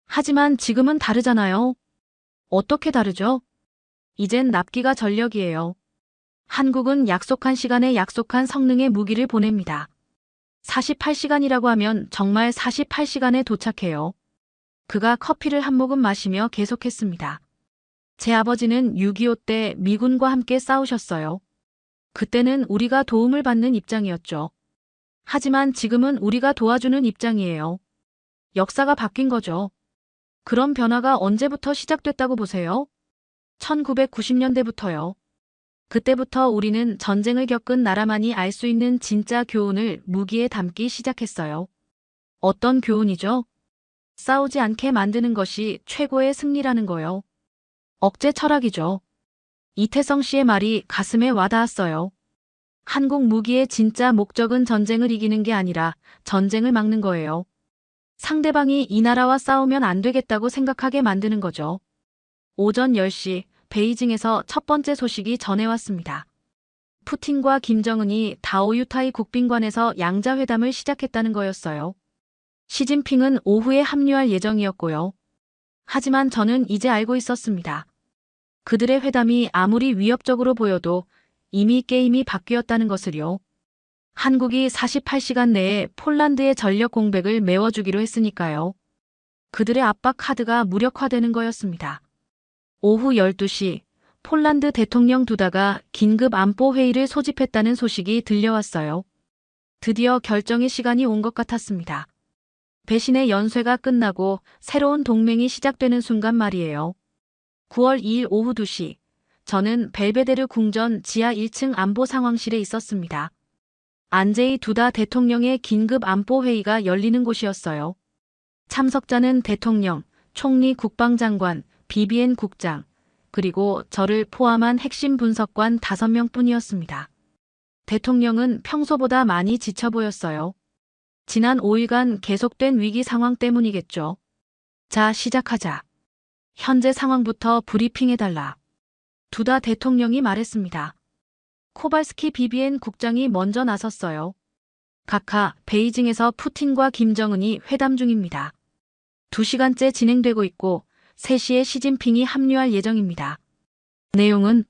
하지만 지금은 다르잖아요. 어떻게 다르죠? 이젠 납기가 전력이에요. 한국은 약속한 시간에 약속한 성능의 무기를 보냅니다. 48시간이라고 하면 정말 48시간에 도착해요. 그가 커피를 한 모금 마시며 계속했습니다. 제 아버지는 6.25 때 미군과 함께 싸우셨어요. 그때는 우리가 도움을 받는 입장이었죠. 하지만 지금은 우리가 도와주는 입장이에요. 역사가 바뀐 거죠. 그런 변화가 언제부터 시작됐다고 보세요? 1990년대부터요. 그때부터 우리는 전쟁을 겪은 나라만이 알 수 있는 진짜 교훈을 무기에 담기 시작했어요. 어떤 교훈이죠? 싸우지 않게 만드는 것이 최고의 승리라는 거요. 억제 철학이죠. 이태성 씨의 말이 가슴에 와닿았어요. 한국 무기의 진짜 목적은 전쟁을 이기는 게 아니라 전쟁을 막는 거예요. 상대방이 이 나라와 싸우면 안 되겠다고 생각하게 만드는 거죠. 오전 10시 베이징에서 첫 번째 소식이 전해왔습니다. 푸틴과 김정은이 다오유타이 국빈관에서 양자회담을 시작했다는 거였어요. 시진핑은 오후에 합류할 예정이었고요. 하지만 저는 이제 알고 있었습니다. 그들의 회담이 아무리 위협적으로 보여도 이미 게임이 바뀌었다는 것을요. 한국이 48시간 내에 폴란드의 전력 공백을 메워주기로 했으니까요. 그들의 압박 카드가 무력화되는 거였습니다. 오후 12시 폴란드 대통령 두다가 긴급 안보 회의를 소집했다는 소식이 들려왔어요. 드디어 결정의 시간이 온 것 같았습니다. 배신의 연쇄가 끝나고 새로운 동맹이 시작되는 순간 말이에요. 9월 2일 오후 2시, 저는 벨베데르 궁전 지하 1층 안보 상황실에 있었습니다. 안제이 두다 대통령의 긴급 안보 회의가 열리는 곳이었어요. 참석자는 대통령, 총리 국방장관, BBN 국장, 그리고 저를 포함한 핵심 분석관 5명 뿐이었습니다. 대통령은 평소보다 많이 지쳐 보였어요. 지난 5일간 계속된 위기 상황 때문이겠죠. 자, 시작하자. 현재 상황부터 브리핑해달라. 두다 대통령이 말했습니다. 코발스키 BBN 국장이 먼저 나섰어요. 각하, 베이징에서 푸틴과 김정은이 회담 중입니다. 2시간째 진행되고 있고 3시에 시진핑이 합류할 예정입니다. 내용은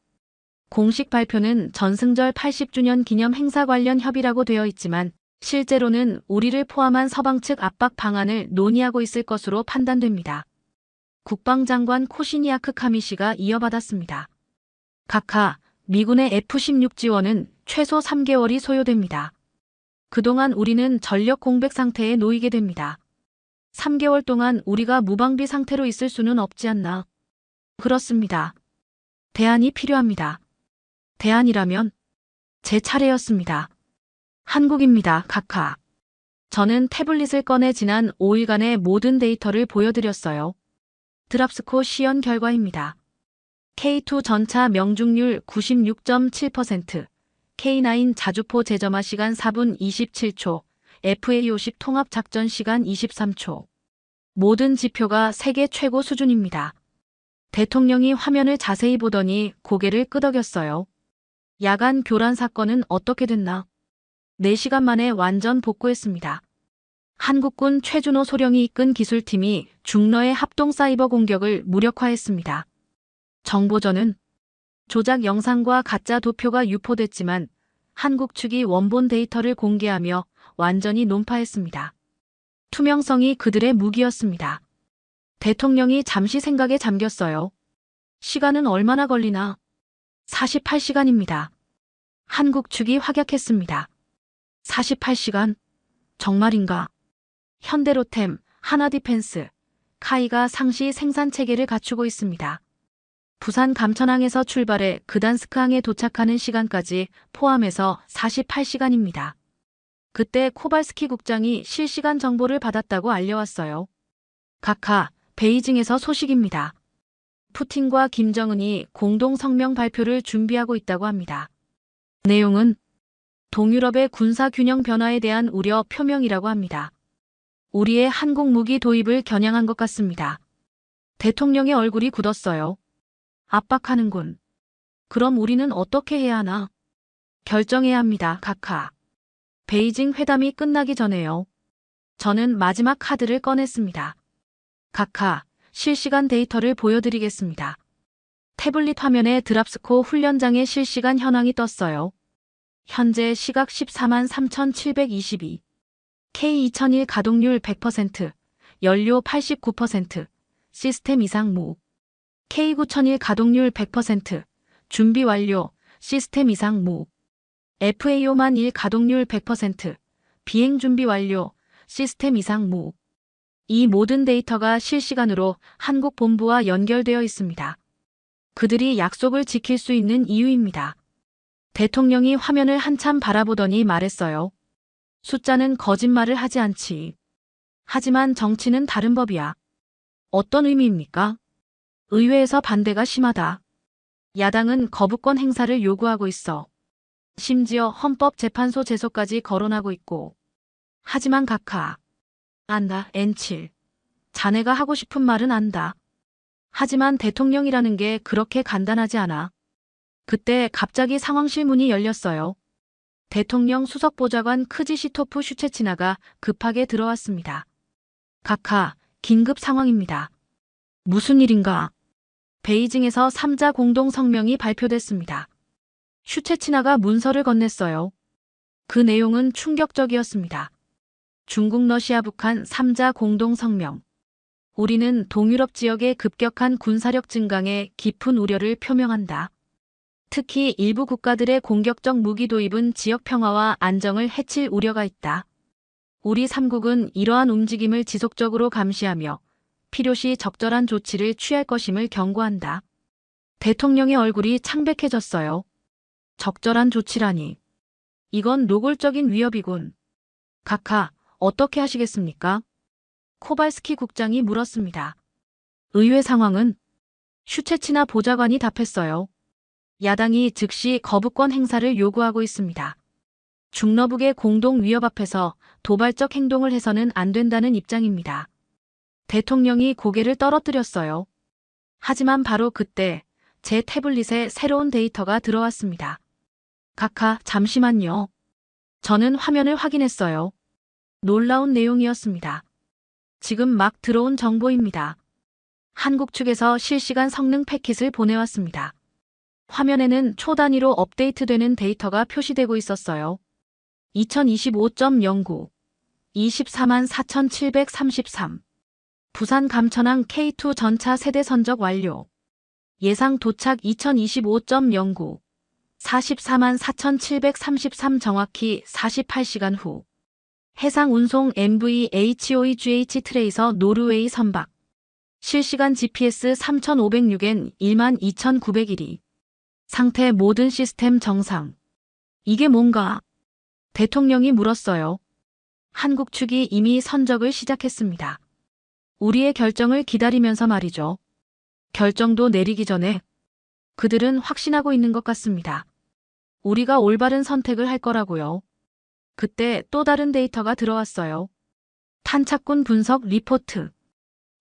공식 발표는 전승절 80주년 기념 행사 관련 협의라고 되어 있지만 실제로는 우리를 포함한 서방 측 압박 방안을 논의하고 있을 것으로 판단됩니다. 국방장관 코시니아크 카미시가 이어받았습니다. 각하, 미군의 F-16 지원은 최소 3개월이 소요됩니다. 그동안 우리는 전력 공백 상태에 놓이게 됩니다. 3개월 동안 우리가 무방비 상태로 있을 수는 없지 않나. 그렇습니다. 대안이 필요합니다. 대안이라면 제 차례였습니다. 한국입니다, 각하. 저는 태블릿을 꺼내 지난 5일간의 모든 데이터를 보여드렸어요. 드랍스코 시연 결과입니다. K2 전차 명중률 96.7%, K9 자주포 재점화 시간 4분 27초, FA50 통합 작전 시간 23초. 모든 지표가 세계 최고 수준입니다. 대통령이 화면을 자세히 보더니 고개를 끄덕였어요. 야간 교란 사건은 어떻게 됐나? 4시간 만에 완전 복구했습니다. 한국군 최준호 소령이 이끈 기술팀이 중러의 합동 사이버 공격을 무력화했습니다. 정보전은 조작 영상과 가짜 도표가 유포됐지만 한국 측이 원본 데이터를 공개하며 완전히 논파했습니다. 투명성이 그들의 무기였습니다. 대통령이 잠시 생각에 잠겼어요. 시간은 얼마나 걸리나? 48시간입니다. 한국 측이 확약했습니다. 48시간? 정말인가? 현대로템, 하나디펜스, 카이가 상시 생산 체계를 갖추고 있습니다. 부산 감천항에서 출발해 그단스크항에 도착하는 시간까지 포함해서 48시간입니다. 그때 코발스키 국장이 실시간 정보를 받았다고 알려왔어요. 각하, 베이징에서 소식입니다. 푸틴과 김정은이 공동 성명 발표를 준비하고 있다고 합니다. 내용은 동유럽의 군사 균형 변화에 대한 우려 표명이라고 합니다. 우리의 한국 무기 도입을 겨냥한 것 같습니다. 대통령의 얼굴이 굳었어요. 압박하는군. 그럼 우리는 어떻게 해야 하나? 결정해야 합니다, 각하. 베이징 회담이 끝나기 전에요. 저는 마지막 카드를 꺼냈습니다. 각하, 실시간 데이터를 보여드리겠습니다. 태블릿 화면에 드랍스코 훈련장의 실시간 현황이 떴어요. 현재 시각 14만 3,722. K2001 가동률 100%, 연료 89%, 시스템 이상 무. K9001 가동률 100%, 준비 완료, 시스템 이상 무. FA5만 1 가동률 100%, 비행 준비 완료, 시스템 이상 무. 이 모든 데이터가 실시간으로 한국 본부와 연결되어 있습니다. 그들이 약속을 지킬 수 있는 이유입니다. 대통령이 화면을 한참 바라보더니 말했어요. 숫자는 거짓말을 하지 않지. 하지만 정치는 다른 법이야. 어떤 의미입니까? 의회에서 반대가 심하다. 야당은 거부권 행사를 요구하고 있어. 심지어 헌법재판소 제소까지 거론하고 있고. 하지만 각하. 안다, N7. 자네가 하고 싶은 말은 안다. 하지만 대통령이라는 게 그렇게 간단하지 않아. 그때 갑자기 상황실 문이 열렸어요. 대통령 수석보좌관 크지시토프 슈체치나가 급하게 들어왔습니다. 각하, 긴급 상황입니다. 무슨 일인가? 베이징에서 3자 공동 성명이 발표됐습니다. 슈체치나가 문서를 건넸어요. 그 내용은 충격적이었습니다. 중국, 러시아, 북한 3자 공동 성명. 우리는 동유럽 지역의 급격한 군사력 증강에 깊은 우려를 표명한다. 특히 일부 국가들의 공격적 무기 도입은 지역 평화와 안정을 해칠 우려가 있다. 우리 3국은 이러한 움직임을 지속적으로 감시하며 필요시 적절한 조치를 취할 것임을 경고한다. 대통령의 얼굴이 창백해졌어요. 적절한 조치라니. 이건 노골적인 위협이군. 각하, 어떻게 하시겠습니까? 코발스키 국장이 물었습니다. 의회 상황은? 슈체치나 보좌관이 답했어요. 야당이 즉시 거부권 행사를 요구하고 있습니다. 중러북의 공동 위협 앞에서 도발적 행동을 해서는 안 된다는 입장입니다. 대통령이 고개를 떨어뜨렸어요. 하지만 바로 그때 제 태블릿에 새로운 데이터가 들어왔습니다. 각하, 잠시만요. 저는 화면을 확인했어요. 놀라운 내용이었습니다. 지금 막 들어온 정보입니다. 한국 측에서 실시간 성능 패킷을 보내왔습니다. 화면에는 초 단위로 업데이트되는 데이터가 표시되고 있었어요. 2025.09, 24만 4,733. 부산 감천항 K2 전차 세대 선적 완료. 예상 도착 2025.09, 44만 4,733 정확히 48시간 후. 해상 운송 MVHOEGH 트레이서 노르웨이 선박. 실시간 GPS 3506엔 12,901이. 상태 모든 시스템 정상. 이게 뭔가? 대통령이 물었어요. 한국 측이 이미 선적을 시작했습니다. 우리의 결정을 기다리면서 말이죠. 결정도 내리기 전에 그들은 확신하고 있는 것 같습니다. 우리가 올바른 선택을 할 거라고요. 그때 또 다른 데이터가 들어왔어요. 탄착군 분석 리포트.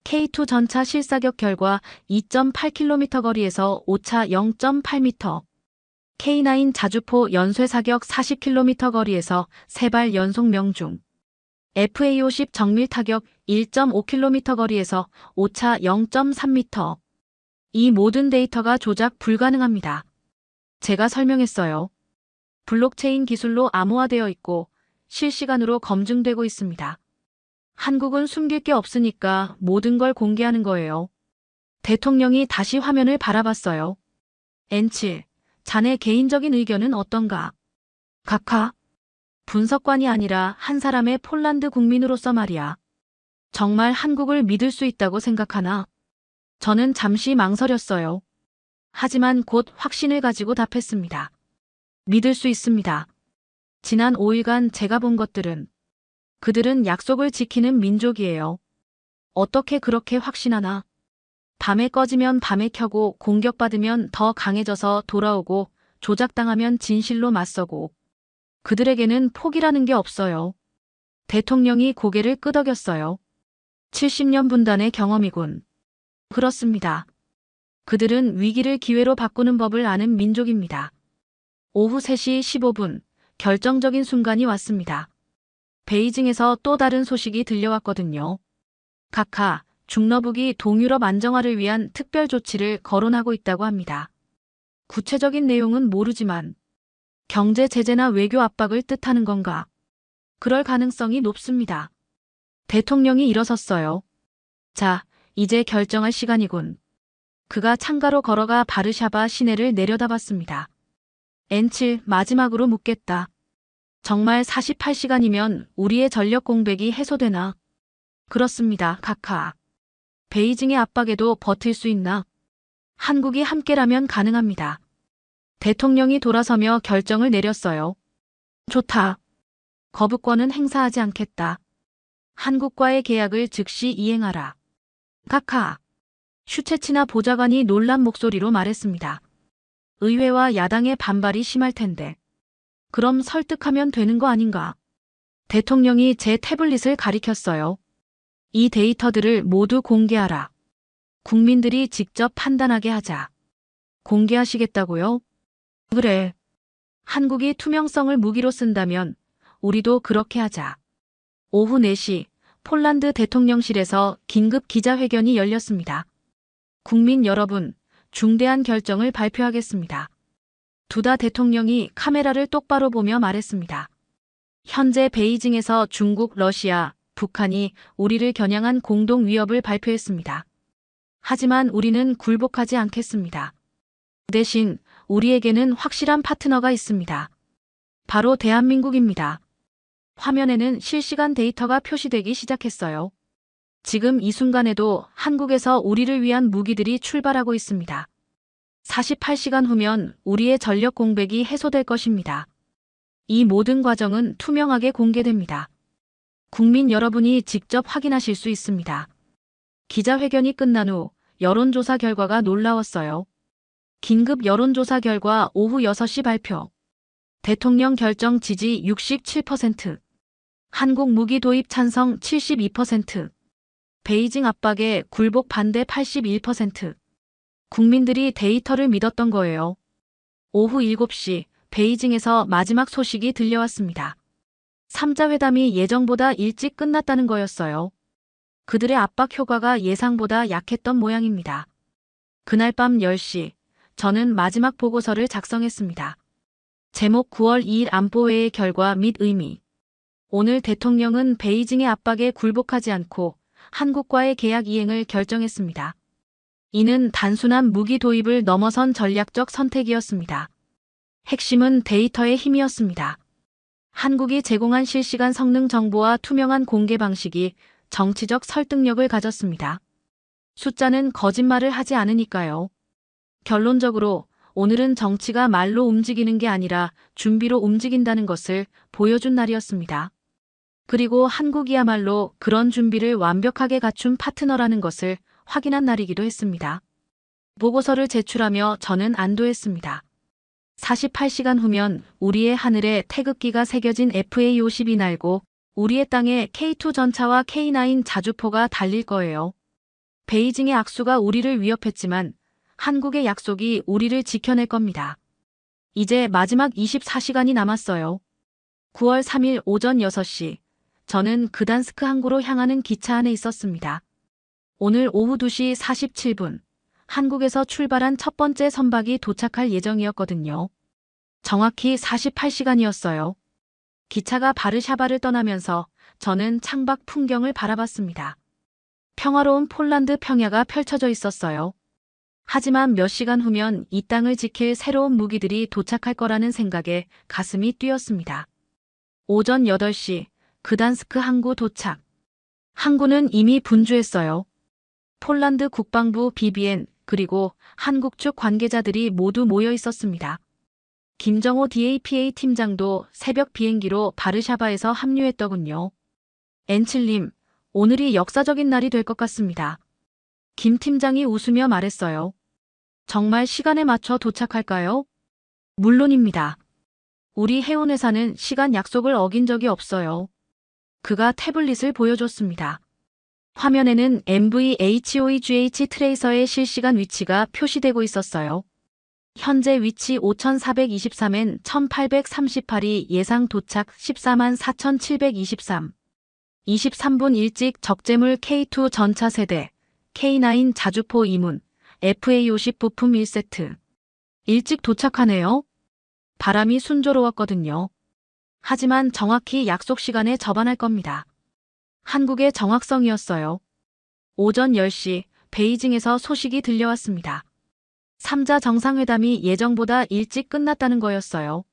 K2 전차 실사격 결과 2.8km 거리에서 오차 0.8m. K9 자주포 연쇄 사격 40km 거리에서 3발 연속 명중. FA50 정밀 타격 1.5km 거리에서 오차 0.3m. 이 모든 데이터가 조작 불가능합니다. 제가 설명했어요. 블록체인 기술로 암호화되어 있고 실시간으로 검증되고 있습니다. 한국은 숨길 게 없으니까 모든 걸 공개하는 거예요. 대통령이 다시 화면을 바라봤어요. N7, 자네 개인적인 의견은 어떤가? 각하, 분석관이 아니라 한 사람의 폴란드 국민으로서 말이야. 정말 한국을 믿을 수 있다고 생각하나? 저는 잠시 망설였어요. 하지만 곧 확신을 가지고 답했습니다. 믿을 수 있습니다. 지난 5일간 제가 본 것들은 그들은 약속을 지키는 민족이에요. 어떻게 그렇게 확신하나? 밤에 꺼지면 밤에 켜고 공격받으면 더 강해져서 돌아오고 조작당하면 진실로 맞서고 그들에게는 포기라는 게 없어요. 대통령이 고개를 끄덕였어요. 70년 분단의 경험이군. 그렇습니다. 그들은 위기를 기회로 바꾸는 법을 아는 민족입니다. 오후 3시 15분 결정적인 순간이 왔습니다. 베이징에서 또 다른 소식이 들려왔거든요. 각하, 중러북이 동유럽 안정화를 위한 특별 조치를 거론하고 있다고 합니다. 구체적인 내용은 모르지만 경제 제재나 외교 압박을 뜻하는 건가? 그럴 가능성이 높습니다. 대통령이 일어섰어요. 자, 이제 결정할 시간이군. 그가 창가로 걸어가 바르샤바 시내를 내려다봤습니다. N7 마지막으로 묻겠다. 정말 48시간이면 우리의 전력 공백이 해소되나? 그렇습니다, 각하. 베이징의 압박에도 버틸 수 있나? 한국이 함께라면 가능합니다. 대통령이 돌아서며 결정을 내렸어요. 좋다. 거부권은 행사하지 않겠다. 한국과의 계약을 즉시 이행하라. 각하. 슈체치나 보좌관이 놀란 목소리로 말했습니다. 의회와 야당의 반발이 심할 텐데. 그럼 설득하면 되는 거 아닌가? 대통령이 제 태블릿을 가리켰어요. 이 데이터들을 모두 공개하라. 국민들이 직접 판단하게 하자. 공개하시겠다고요? 그래. 한국이 투명성을 무기로 쓴다면 우리도 그렇게 하자. 오후 4시 폴란드 대통령실에서 긴급 기자회견이 열렸습니다. 국민 여러분, 중대한 결정을 발표하겠습니다. 두다 대통령이 카메라를 똑바로 보며 말했습니다. 현재 베이징에서 중국, 러시아, 북한이 우리를 겨냥한 공동 위협을 발표했습니다. 하지만 우리는 굴복하지 않겠습니다. 대신 우리에게는 확실한 파트너가 있습니다. 바로 대한민국입니다. 화면에는 실시간 데이터가 표시되기 시작했어요. 지금 이 순간에도 한국에서 우리를 위한 무기들이 출발하고 있습니다. 48시간 후면 우리의 전력 공백이 해소될 것입니다. 이 모든 과정은 투명하게 공개됩니다. 국민 여러분이 직접 확인하실 수 있습니다. 기자회견이 끝난 후 여론조사 결과가 놀라웠어요. 긴급 여론조사 결과 오후 6시 발표. 대통령 결정 지지 67%. 한국 무기 도입 찬성 72%. 베이징 압박에 굴복 반대 81%. 국민들이 데이터를 믿었던 거예요. 오후 7시 베이징에서 마지막 소식이 들려왔습니다. 3자 회담이 예정보다 일찍 끝났다는 거였어요. 그들의 압박 효과가 예상보다 약했던 모양입니다. 그날 밤 10시 저는 마지막 보고서를 작성했습니다. 제목 9월 2일 안보회의 결과 및 의미. 오늘 대통령은 베이징의 압박에 굴복하지 않고 한국과의 계약 이행을 결정했습니다. 이는 단순한 무기 도입을 넘어선 전략적 선택이었습니다. 핵심은 데이터의 힘이었습니다. 한국이 제공한 실시간 성능 정보와 투명한 공개 방식이 정치적 설득력을 가졌습니다. 숫자는 거짓말을 하지 않으니까요. 결론적으로 오늘은 정치가 말로 움직이는 게 아니라 준비로 움직인다는 것을 보여준 날이었습니다. 그리고 한국이야말로 그런 준비를 완벽하게 갖춘 파트너라는 것을 확인한 날이기도 했습니다. 보고서를 제출하며 저는 안도했습니다. 48시간 후면 우리의 하늘에 태극기가 새겨진 FA-52 날고 우리의 땅에 K2 전차와 K9 자주포가 달릴 거예요. 베이징의 악수가 우리를 위협했지만 한국의 약속이 우리를 지켜낼 겁니다. 이제 마지막 24시간이 남았어요. 9월 3일 오전 6시, 저는 그단스크 항구로 향하는 기차 안에 있었습니다. 오늘 오후 2시 47분, 한국에서 출발한 첫 번째 선박이 도착할 예정이었거든요. 정확히 48시간이었어요. 기차가 바르샤바를 떠나면서 저는 창밖 풍경을 바라봤습니다. 평화로운 폴란드 평야가 펼쳐져 있었어요. 하지만 몇 시간 후면 이 땅을 지킬 새로운 무기들이 도착할 거라는 생각에 가슴이 뛰었습니다. 오전 8시, 그단스크 항구 도착. 항구는 이미 분주했어요. 폴란드 국방부 BBN 그리고 한국 측 관계자들이 모두 모여 있었습니다. 김정호 DAPA 팀장도 새벽 비행기로 바르샤바에서 합류했더군요. 엔칠님, 오늘이 역사적인 날이 될 것 같습니다. 김 팀장이 웃으며 말했어요. 정말 시간에 맞춰 도착할까요? 물론입니다. 우리 해운회사는 시간 약속을 어긴 적이 없어요. 그가 태블릿을 보여줬습니다. 화면에는 MVHOEGH 트레이서의 실시간 위치가 표시되고 있었어요. 현재 위치 5423엔 1838이 예상 도착 144,723. 23분 일찍 적재물 K2 전차 세대, K9 자주포 2문, FA-50 부품 1세트. 일찍 도착하네요. 바람이 순조로웠거든요. 하지만 정확히 약속 시간에 접안할 겁니다. 한국의 정확성이었어요. 오전 10시 베이징에서 소식이 들려왔습니다. 3자 정상회담이 예정보다 일찍 끝났다는 거였어요.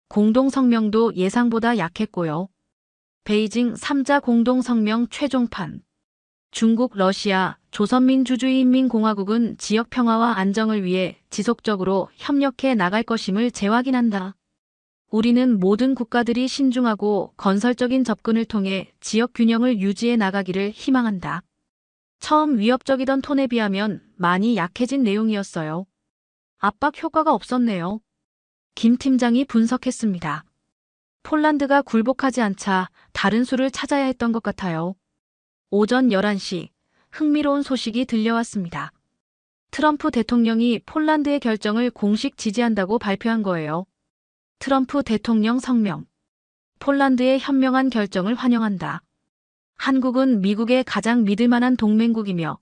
공동성명도 예상보다 약했고요. 베이징 3자 공동성명 최종판. 중국, 러시아, 조선민주주의인민공화국은 지역 평화와 안정을 위해 지속적으로 협력해 나갈 것임을 재확인한다. 우리는 모든 국가들이 신중하고 건설적인 접근을 통해 지역 균형을 유지해 나가기를 희망한다. 처음 위협적이던 톤에 비하면 많이 약해진 내용이었어요. 압박 효과가 없었네요. 김 팀장이 분석했습니다. 폴란드가 굴복하지 않자 다른 수를 찾아야 했던 것 같아요. 오전 11시, 흥미로운 소식이 들려왔습니다. 트럼프 대통령이 폴란드의 결정을 공식 지지한다고 발표한 거예요. 트럼프 대통령 성명. 폴란드의 현명한 결정을 환영한다. 한국은 미국의 가장 믿을만한 동맹국이며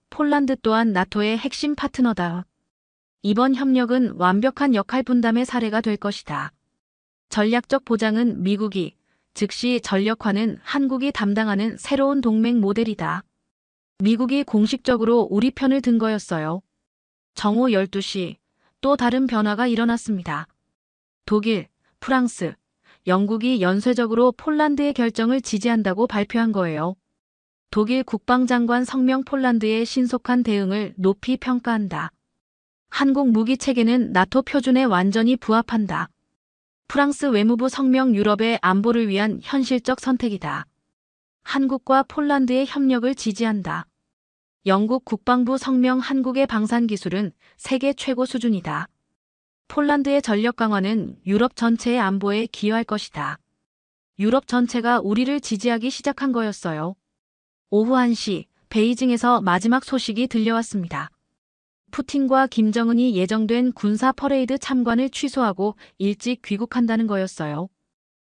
폴란드 또한 나토의 핵심 파트너다. 이번 협력은 완벽한 역할 분담의 사례가 될 것이다. 전략적 보장은 미국이, 즉시 전력화는 한국이 담당하는 새로운 동맹 모델이다. 미국이 공식적으로 우리 편을 든 거였어요. 정오 12시, 또 다른 변화가 일어났습니다. 독일, 프랑스, 영국이 연쇄적으로 폴란드의 결정을 지지한다고 발표한 거예요. 독일 국방장관 성명 폴란드의 신속한 대응을 높이 평가한다. 한국 무기 체계는 나토 표준에 완전히 부합한다. 프랑스 외무부 성명 유럽의 안보를 위한 현실적 선택이다. 한국과 폴란드의 협력을 지지한다. 영국 국방부 성명 한국의 방산 기술은 세계 최고 수준이다. 폴란드의 전력 강화는 유럽 전체의 안보에 기여할 것이다. 유럽 전체가 우리를 지지하기 시작한 거였어요. 오후 1시 베이징에서 마지막 소식이 들려왔습니다. 푸틴과 김정은이 예정된 군사 퍼레이드 참관을 취소하고 일찍 귀국한다는 거였어요.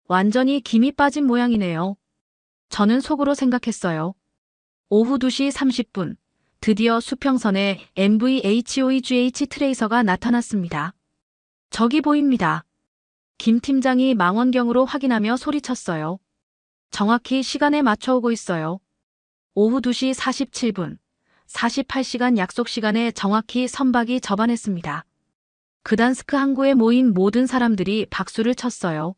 완전히 김이 빠진 모양이네요. 저는 속으로 생각했어요. 오후 2시 30분, 드디어 수평선에 MVHOEGH 트레이서가 나타났습니다. 저기 보입니다. 김 팀장이 망원경으로 확인하며 소리쳤어요. 정확히 시간에 맞춰 오고 있어요. 오후 2시 47분. 48시간 약속 시간에 정확히 선박이 접안했습니다. 그단스크 항구에 모인 모든 사람들이 박수를 쳤어요.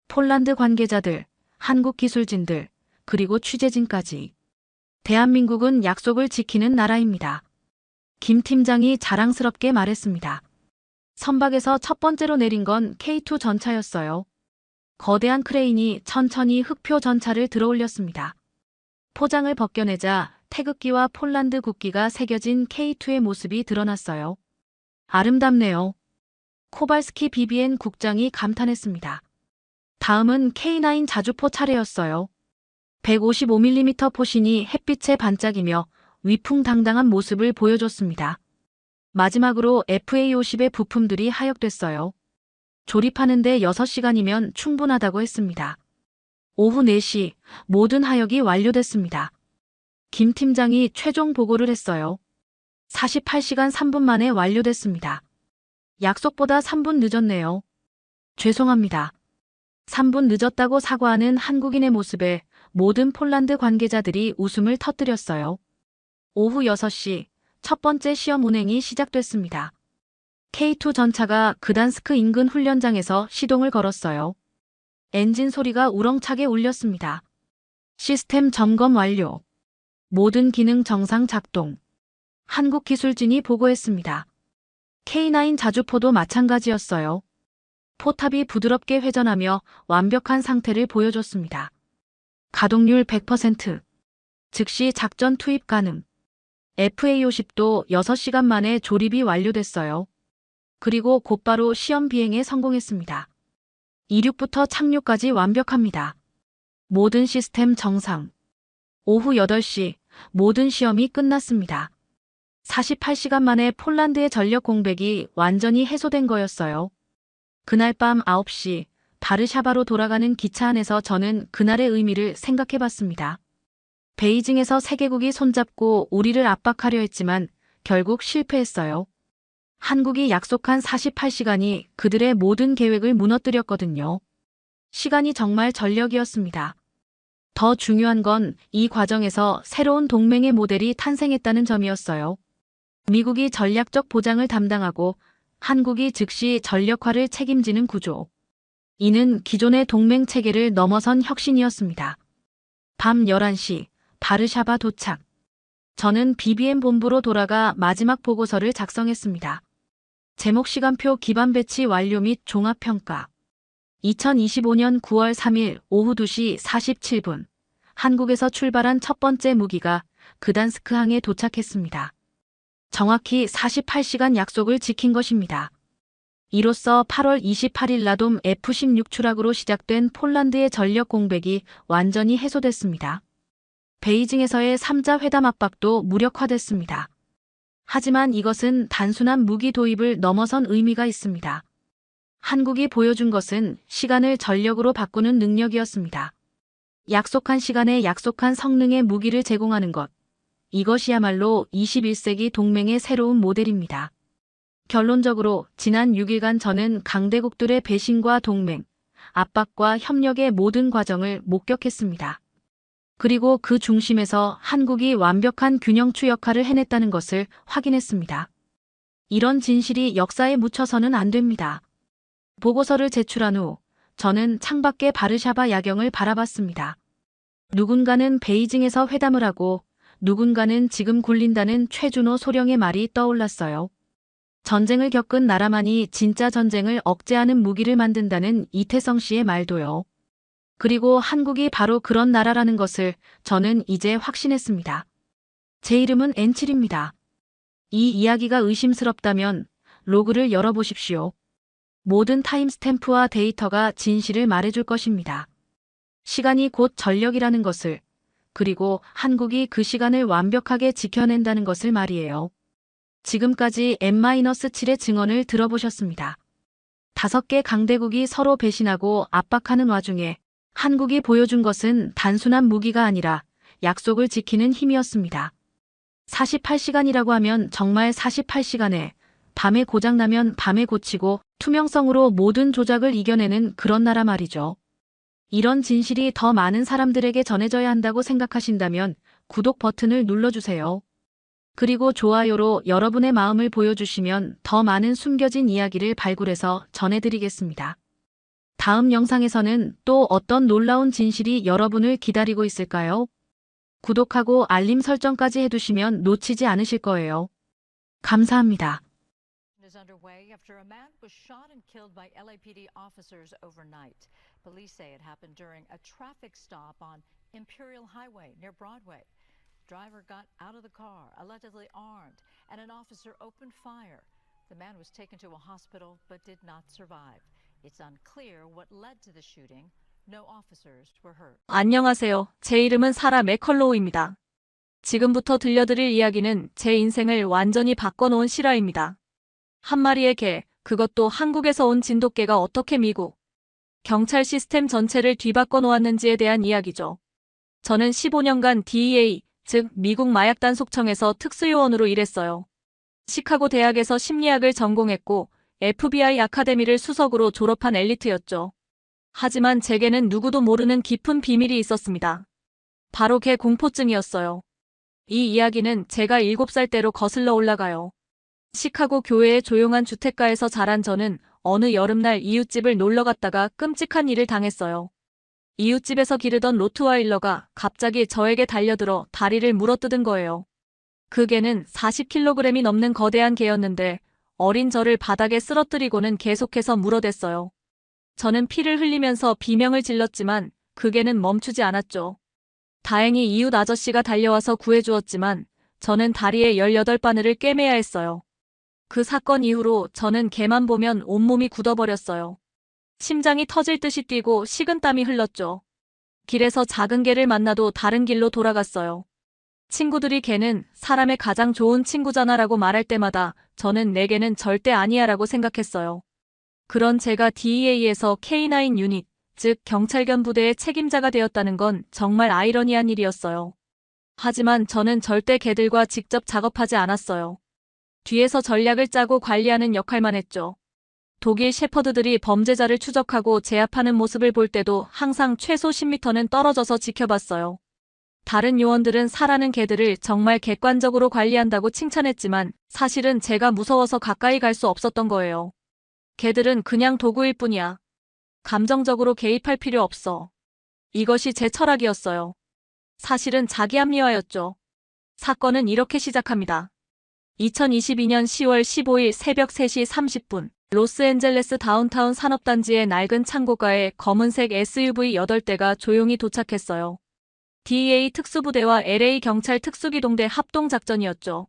폴란드 관계자들, 한국 기술진들, 그리고 취재진까지. 대한민국은 약속을 지키는 나라입니다. 김 팀장이 자랑스럽게 말했습니다. 선박에서 첫 번째로 내린 건 K2 전차였어요. 거대한 크레인이 천천히 흑표 전차를 들어올렸습니다. 포장을 벗겨내자 태극기와 폴란드 국기가 새겨진 K2의 모습이 드러났어요. 아름답네요. 코발스키 BBN 국장이 감탄했습니다. 다음은 K9 자주포 차례였어요. 155mm 포신이 햇빛에 반짝이며 위풍당당한 모습을 보여줬습니다. 마지막으로 FA50의 부품들이 하역됐어요. 조립하는데 6시간이면 충분하다고 했습니다. 오후 4시 모든 하역이 완료됐습니다. 김 팀장이 최종 보고를 했어요. 48시간 3분 만에 완료됐습니다. 약속보다 3분 늦었네요. 죄송합니다. 3분 늦었다고 사과하는 한국인의 모습에 모든 폴란드 관계자들이 웃음을 터뜨렸어요. 오후 6시 첫 번째 시험 운행이 시작됐습니다. K2 전차가 그단스크 인근 훈련장에서 시동을 걸었어요. 엔진 소리가 우렁차게 울렸습니다. 시스템 점검 완료. 모든 기능 정상 작동. 한국 기술진이 보고했습니다. K9 자주포도 마찬가지였어요. 포탑이 부드럽게 회전하며 완벽한 상태를 보여줬습니다. 가동률 100%. 즉시 작전 투입 가능. FA50도 6시간 만에 조립이 완료됐어요. 그리고 곧바로 시험 비행에 성공했습니다. 이륙부터 착륙까지 완벽합니다. 모든 시스템 정상. 오후 8시 모든 시험이 끝났습니다. 48시간 만에 폴란드의 전력 공백이 완전히 해소된 거였어요. 그날 밤 9시 바르샤바로 돌아가는 기차 안에서 저는 그날의 의미를 생각해봤습니다. 베이징에서 세계국이 손잡고 우리를 압박하려 했지만 결국 실패했어요. 한국이 약속한 48시간이 그들의 모든 계획을 무너뜨렸거든요. 시간이 정말 전력이었습니다. 더 중요한 건 이 과정에서 새로운 동맹의 모델이 탄생했다는 점이었어요. 미국이 전략적 보장을 담당하고 한국이 즉시 전력화를 책임지는 구조. 이는 기존의 동맹 체계를 넘어선 혁신이었습니다. 밤 11시 바르샤바 도착. 저는 BBM 본부로 돌아가 마지막 보고서를 작성했습니다. 제목 시간표 기반 배치 완료 및 종합평가. 2025년 9월 3일 오후 2시 47분. 한국에서 출발한 첫 번째 무기가 그단스크 항에 도착했습니다. 정확히 48시간 약속을 지킨 것입니다. 이로써 8월 28일 라돔 F-16 추락으로 시작된 폴란드의 전력 공백이 완전히 해소됐습니다. 베이징에서의 3자 회담 압박도 무력화됐습니다. 하지만 이것은 단순한 무기 도입을 넘어선 의미가 있습니다. 한국이 보여준 것은 시간을 전력으로 바꾸는 능력이었습니다. 약속한 시간에 약속한 성능의 무기를 제공하는 것. 이것이야말로 21세기 동맹의 새로운 모델입니다. 결론적으로 지난 6일간 저는 강대국들의 배신과 동맹, 압박과 협력의 모든 과정을 목격했습니다. 그리고 그 중심에서 한국이 완벽한 균형추 역할을 해냈다는 것을 확인했습니다. 이런 진실이 역사에 묻혀서는 안 됩니다. 보고서를 제출한 후 저는 창밖의 바르샤바 야경을 바라봤습니다. 누군가는 베이징에서 회담을 하고 누군가는 지금 굴린다는 최준호 소령의 말이 떠올랐어요. 전쟁을 겪은 나라만이 진짜 전쟁을 억제하는 무기를 만든다는 이태성 씨의 말도요. 그리고 한국이 바로 그런 나라라는 것을 저는 이제 확신했습니다. 제 이름은 N7입니다. 이 이야기가 의심스럽다면 로그를 열어보십시오. 모든 타임스탬프와 데이터가 진실을 말해줄 것입니다. 시간이 곧 전력이라는 것을, 그리고 한국이 그 시간을 완벽하게 지켜낸다는 것을 말이에요. 지금까지 N-7의 증언을 들어보셨습니다. 5개 강대국이 서로 배신하고 압박하는 와중에 한국이 보여준 것은 단순한 무기가 아니라 약속을 지키는 힘이었습니다. 48시간이라고 하면 정말 48시간에 밤에 고장나면 밤에 고치고 투명성으로 모든 조작을 이겨내는 그런 나라 말이죠. 이런 진실이 더 많은 사람들에게 전해져야 한다고 생각하신다면 구독 버튼을 눌러주세요. 그리고 좋아요로 여러분의 마음을 보여주시면 더 많은 숨겨진 이야기를 발굴해서 전해드리겠습니다. 다음 영상에서는 또 어떤 놀라운 진실이 여러분을 기다리고 있을까요? 구독하고 알림 설정까지 해두시면 놓치지 않으실 거예요. 감사합니다. underway after a man was shot and killed by LAPD officers overnight. Police say it happened during a traffic stop on Imperial Highway near Broadway. Driver got out of the car, allegedly armed, and an officer opened fire. The man was taken to a hospital but did not survive. It's unclear what led to the shooting. No officers were hurt. 안녕하세요. 제 이름은 사라 맥컬로우입니다. 지금부터 들려드릴 이야기는 제 인생을 완전히 바꿔놓은 실화입니다. 한 마리의 개, 그것도 한국에서 온 진돗개가 어떻게 미국 경찰 시스템 전체를 뒤바꿔 놓았는지에 대한 이야기죠. 저는 15년간 DEA, 즉 미국 마약단속청에서 특수요원으로 일했어요. 시카고 대학에서 심리학을 전공했고 FBI 아카데미를 수석으로 졸업한 엘리트였죠. 하지만 제게는 누구도 모르는 깊은 비밀이 있었습니다. 바로 개 공포증이었어요. 이 이야기는 제가 7살 때로 거슬러 올라가요. 시카고 교외의 조용한 주택가에서 자란 저는 어느 여름날 이웃집을 놀러 갔다가 끔찍한 일을 당했어요. 이웃집에서 기르던 로트와일러가 갑자기 저에게 달려들어 다리를 물어뜯은 거예요. 그 개는 40kg이 넘는 거대한 개였는데 어린 저를 바닥에 쓰러뜨리고는 계속해서 물어댔어요. 저는 피를 흘리면서 비명을 질렀지만 그 개는 멈추지 않았죠. 다행히 이웃 아저씨가 달려와서 구해주었지만 저는 다리에 18바늘을 꿰매야 했어요. 그 사건 이후로 저는 개만 보면 온몸이 굳어버렸어요. 심장이 터질 듯이 뛰고 식은땀이 흘렀죠. 길에서 작은 개를 만나도 다른 길로 돌아갔어요. 친구들이 개는 사람의 가장 좋은 친구잖아라고 말할 때마다 저는 내 개는 절대 아니야라고 생각했어요. 그런 제가 DEA에서 K9 유닛, 즉 경찰견 부대의 책임자가 되었다는 건 정말 아이러니한 일이었어요. 하지만 저는 절대 개들과 직접 작업하지 않았어요. 뒤에서 전략을 짜고 관리하는 역할만 했죠. 독일 셰퍼드들이 범죄자를 추적하고 제압하는 모습을 볼 때도 항상 최소 10m는 떨어져서 지켜봤어요. 다른 요원들은 사라는 개들을 정말 객관적으로 관리한다고 칭찬했지만 사실은 제가 무서워서 가까이 갈 수 없었던 거예요. 개들은 그냥 도구일 뿐이야. 감정적으로 개입할 필요 없어. 이것이 제 철학이었어요. 사실은 자기 합리화였죠. 사건은 이렇게 시작합니다. 2022년 10월 15일 새벽 3시 30분 로스앤젤레스 다운타운 산업단지의 낡은 창고가에 검은색 SUV 8대가 조용히 도착했어요. DEA 특수부대와 LA 경찰 특수기동대 합동작전이었죠.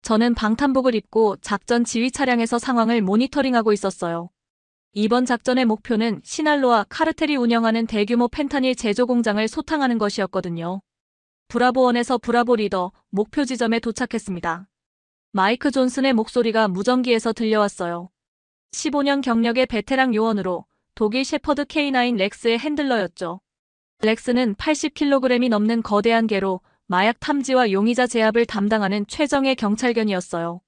저는 방탄복을 입고 작전 지휘 차량에서 상황을 모니터링하고 있었어요. 이번 작전의 목표는 시날로와 카르텔이 운영하는 대규모 펜타닐 제조 공장을 소탕하는 것이었거든요. 브라보1에서 브라보 리더 목표 지점에 도착했습니다. 마이크 존슨의 목소리가 무전기에서 들려왔어요. 15년 경력의 베테랑 요원으로 독일 셰퍼드 K9 렉스의 핸들러였죠. 렉스는 80kg이 넘는 거대한 개로 마약 탐지와 용의자 제압을 담당하는 최정예 경찰견이었어요.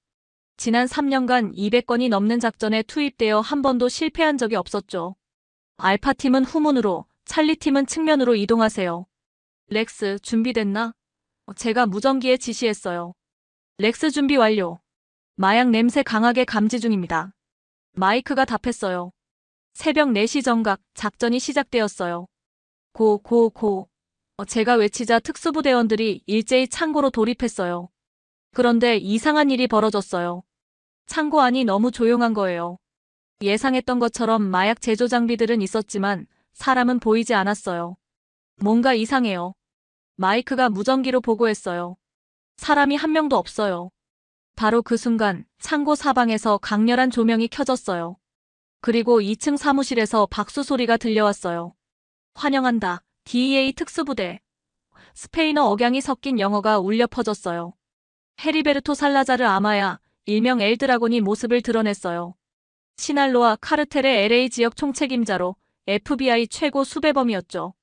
지난 3년간 200건이 넘는 작전에 투입되어 한 번도 실패한 적이 없었죠. 알파팀은 후문으로, 찰리팀은 측면으로 이동하세요. 렉스, 준비됐나? 제가 무전기에 지시했어요. 렉스 준비 완료. 마약 냄새 강하게 감지 중입니다. 마이크가 답했어요. 새벽 4시 정각, 작전이 시작되었어요. 고. 제가 외치자 특수부대원들이 일제히 창고로 돌입했어요. 그런데 이상한 일이 벌어졌어요. 창고 안이 너무 조용한 거예요. 예상했던 것처럼 마약 제조 장비들은 있었지만 사람은 보이지 않았어요. 뭔가 이상해요. 마이크가 무전기로 보고했어요. 사람이 한 명도 없어요. 바로 그 순간 창고 사방에서 강렬한 조명이 켜졌어요. 그리고 2층 사무실에서 박수 소리가 들려왔어요. 환영한다. DEA 특수부대. 스페인어 억양이 섞인 영어가 울려 퍼졌어요. 헤리베르토 살라자르 아마야, 일명 엘드라곤이 모습을 드러냈어요. 시날로와 카르텔의 LA 지역 총책임자로 FBI 최고 수배범이었죠.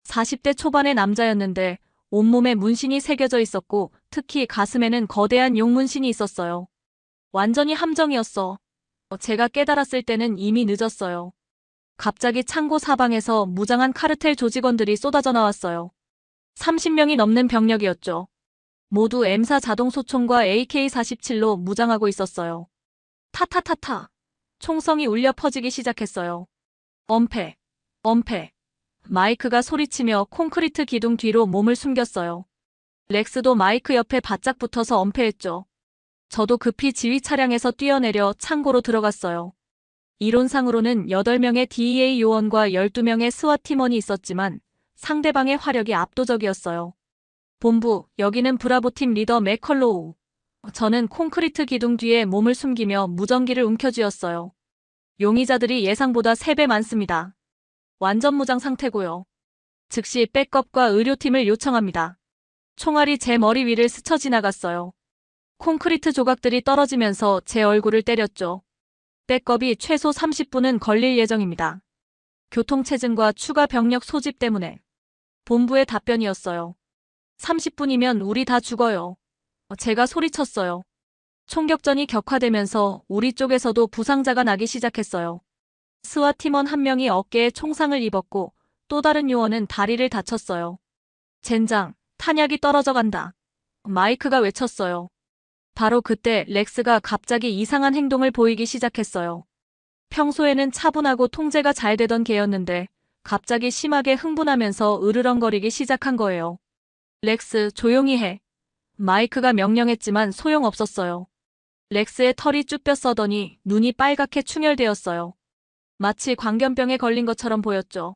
40대 초반의 남자였는데 온몸에 문신이 새겨져 있었고 특히 가슴에는 거대한 용 문신이 있었어요. 완전히 함정이었어. 제가 깨달았을 때는 이미 늦었어요. 갑자기 창고 사방에서 무장한 카르텔 조직원들이 쏟아져 나왔어요. 30명이 넘는 병력이었죠. 모두 M4 자동소총과 AK-47로 무장하고 있었어요. 타타타타. 총성이 울려 퍼지기 시작했어요. 엄폐. 마이크가 소리치며 콘크리트 기둥 뒤로 몸을 숨겼어요. 렉스도 마이크 옆에 바짝 붙어서 엄폐했죠. 저도 급히 지휘 차량에서 뛰어내려 창고로 들어갔어요. 이론상으로는 8명의 DEA 요원과 12명의 스와 팀원이 있었지만 상대방의 화력이 압도적이었어요. 본부, 여기는 브라보팀 리더 맥컬로우. 저는 콘크리트 기둥 뒤에 몸을 숨기며 무전기를 움켜쥐었어요. 용의자들이 예상보다 3배 많습니다. 완전 무장 상태고요. 즉시 백업과 의료팀을 요청합니다. 총알이 제 머리 위를 스쳐 지나갔어요. 콘크리트 조각들이 떨어지면서 제 얼굴을 때렸죠. 백업이 최소 30분은 걸릴 예정입니다. 교통체증과 추가 병력 소집 때문에. 본부의 답변이었어요. 30분이면 우리 다 죽어요. 제가 소리쳤어요. 총격전이 격화되면서 우리 쪽에서도 부상자가 나기 시작했어요. 스와 팀원 한 명이 어깨에 총상을 입었고 또 다른 요원은 다리를 다쳤어요. 젠장, 탄약이 떨어져 간다. 마이크가 외쳤어요. 바로 그때 렉스가 갑자기 이상한 행동을 보이기 시작했어요. 평소에는 차분하고 통제가 잘 되던 개였는데 갑자기 심하게 흥분하면서 으르렁거리기 시작한 거예요. 렉스, 조용히 해. 마이크가 명령했지만 소용없었어요. 렉스의 털이 쭈뼛 서더니 눈이 빨갛게 충혈되었어요. 마치 광견병에 걸린 것처럼 보였죠.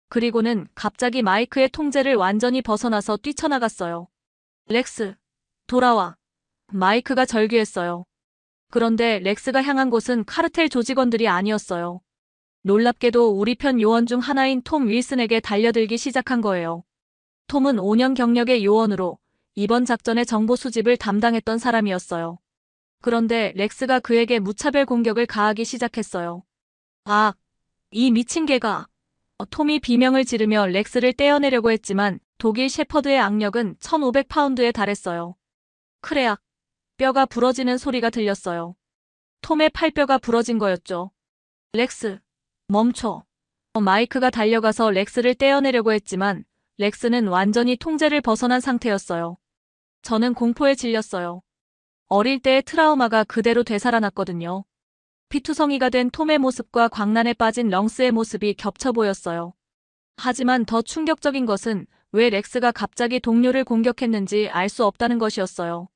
그리고는 갑자기 마이크의 통제를 완전히 벗어나서 뛰쳐나갔어요. 렉스, 돌아와. 마이크가 절규했어요. 그런데 렉스가 향한 곳은 카르텔 조직원들이 아니었어요. 놀랍게도 우리 편 요원 중 하나인 톰 윌슨에게 달려들기 시작한 거예요. 톰은 5년 경력의 요원으로 이번 작전의 정보 수집을 담당했던 사람이었어요. 그런데 렉스가 그에게 무차별 공격을 가하기 시작했어요. 아, 이 미친 개가. 톰이 비명을 지르며 렉스를 떼어내려고 했지만 독일 셰퍼드의 악력은 1500파운드에 달했어요. 크레악, 뼈가 부러지는 소리가 들렸어요. 톰의 팔뼈가 부러진 거였죠. 렉스, 멈춰. 마이크가 달려가서 렉스를 떼어내려고 했지만 렉스는 완전히 통제를 벗어난 상태였어요. 저는 공포에 질렸어요. 어릴 때의 트라우마가 그대로 되살아났거든요. 피투성이가 된 톰의 모습과 광란에 빠진 렁스의 모습이 겹쳐 보였어요. 하지만 더 충격적인 것은 왜 렉스가 갑자기 동료를 공격했는지 알 수 없다는 것이었어요.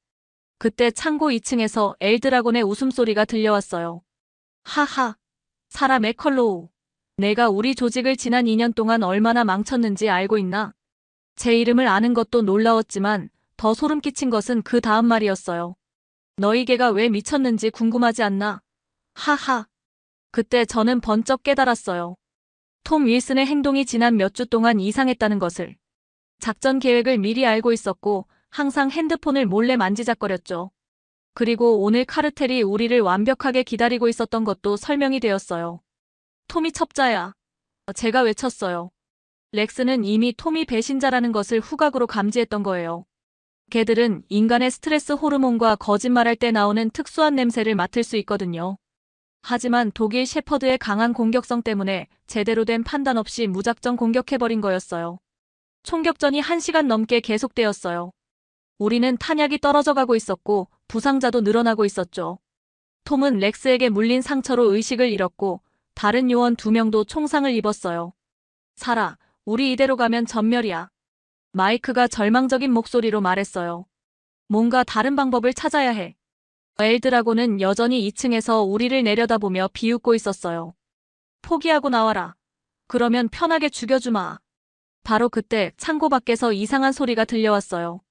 그때 창고 2층에서 엘드라곤의 웃음소리가 들려왔어요. 하하, 사라 맥컬로우. 내가 우리 조직을 지난 2년 동안 얼마나 망쳤는지 알고 있나? 제 이름을 아는 것도 놀라웠지만 더 소름 끼친 것은 그 다음 말이었어요. 너희 개가 왜 미쳤는지 궁금하지 않나? 하하. 그때 저는 번쩍 깨달았어요. 톰 윌슨의 행동이 지난 몇 주 동안 이상했다는 것을. 작전 계획을 미리 알고 있었고 항상 핸드폰을 몰래 만지작거렸죠. 그리고 오늘 카르텔이 우리를 완벽하게 기다리고 있었던 것도 설명이 되었어요. 톰이 첩자야. 제가 외쳤어요. 렉스는 이미 톰이 배신자라는 것을 후각으로 감지했던 거예요. 개들은 인간의 스트레스 호르몬과 거짓말할 때 나오는 특수한 냄새를 맡을 수 있거든요. 하지만 독일 셰퍼드의 강한 공격성 때문에 제대로 된 판단 없이 무작정 공격해버린 거였어요. 총격전이 1시간 넘게 계속되었어요. 우리는 탄약이 떨어져 가고 있었고 부상자도 늘어나고 있었죠. 톰은 렉스에게 물린 상처로 의식을 잃었고 다른 요원 2명도 총상을 입었어요. 사라, 우리 이대로 가면 전멸이야. 마이크가 절망적인 목소리로 말했어요. 뭔가 다른 방법을 찾아야 해. 엘드라곤은 여전히 2층에서 우리를 내려다보며 비웃고 있었어요. 포기하고 나와라. 그러면 편하게 죽여주마. 바로 그때 창고 밖에서 이상한 소리가 들려왔어요.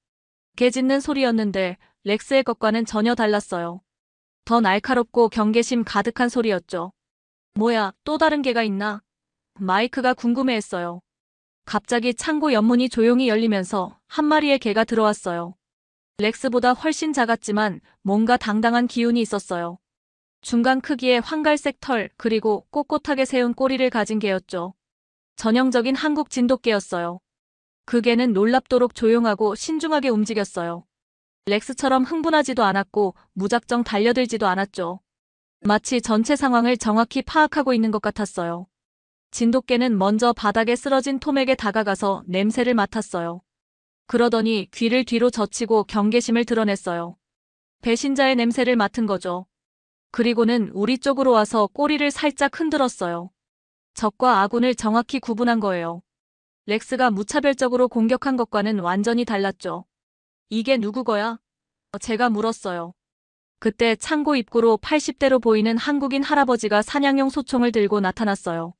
개 짖는 소리였는데 렉스의 것과는 전혀 달랐어요. 더 날카롭고 경계심 가득한 소리였죠. 뭐야, 또 다른 개가 있나? 마이크가 궁금해했어요. 갑자기 창고 옆문이 조용히 열리면서 한 마리의 개가 들어왔어요. 렉스보다 훨씬 작았지만 뭔가 당당한 기운이 있었어요. 중간 크기의 황갈색 털 그리고 꼿꼿하게 세운 꼬리를 가진 개였죠. 전형적인 한국 진돗개였어요. 그 개는 놀랍도록 조용하고 신중하게 움직였어요. 렉스처럼 흥분하지도 않았고 무작정 달려들지도 않았죠. 마치 전체 상황을 정확히 파악하고 있는 것 같았어요. 진돗개는 먼저 바닥에 쓰러진 톰에게 다가가서 냄새를 맡았어요. 그러더니 귀를 뒤로 젖히고 경계심을 드러냈어요. 배신자의 냄새를 맡은 거죠. 그리고는 우리 쪽으로 와서 꼬리를 살짝 흔들었어요. 적과 아군을 정확히 구분한 거예요. 렉스가 무차별적으로 공격한 것과는 완전히 달랐죠. 이게 누구 거야? 제가 물었어요. 그때 창고 입구로 80대로 보이는 한국인 할아버지가 사냥용 소총을 들고 나타났어요.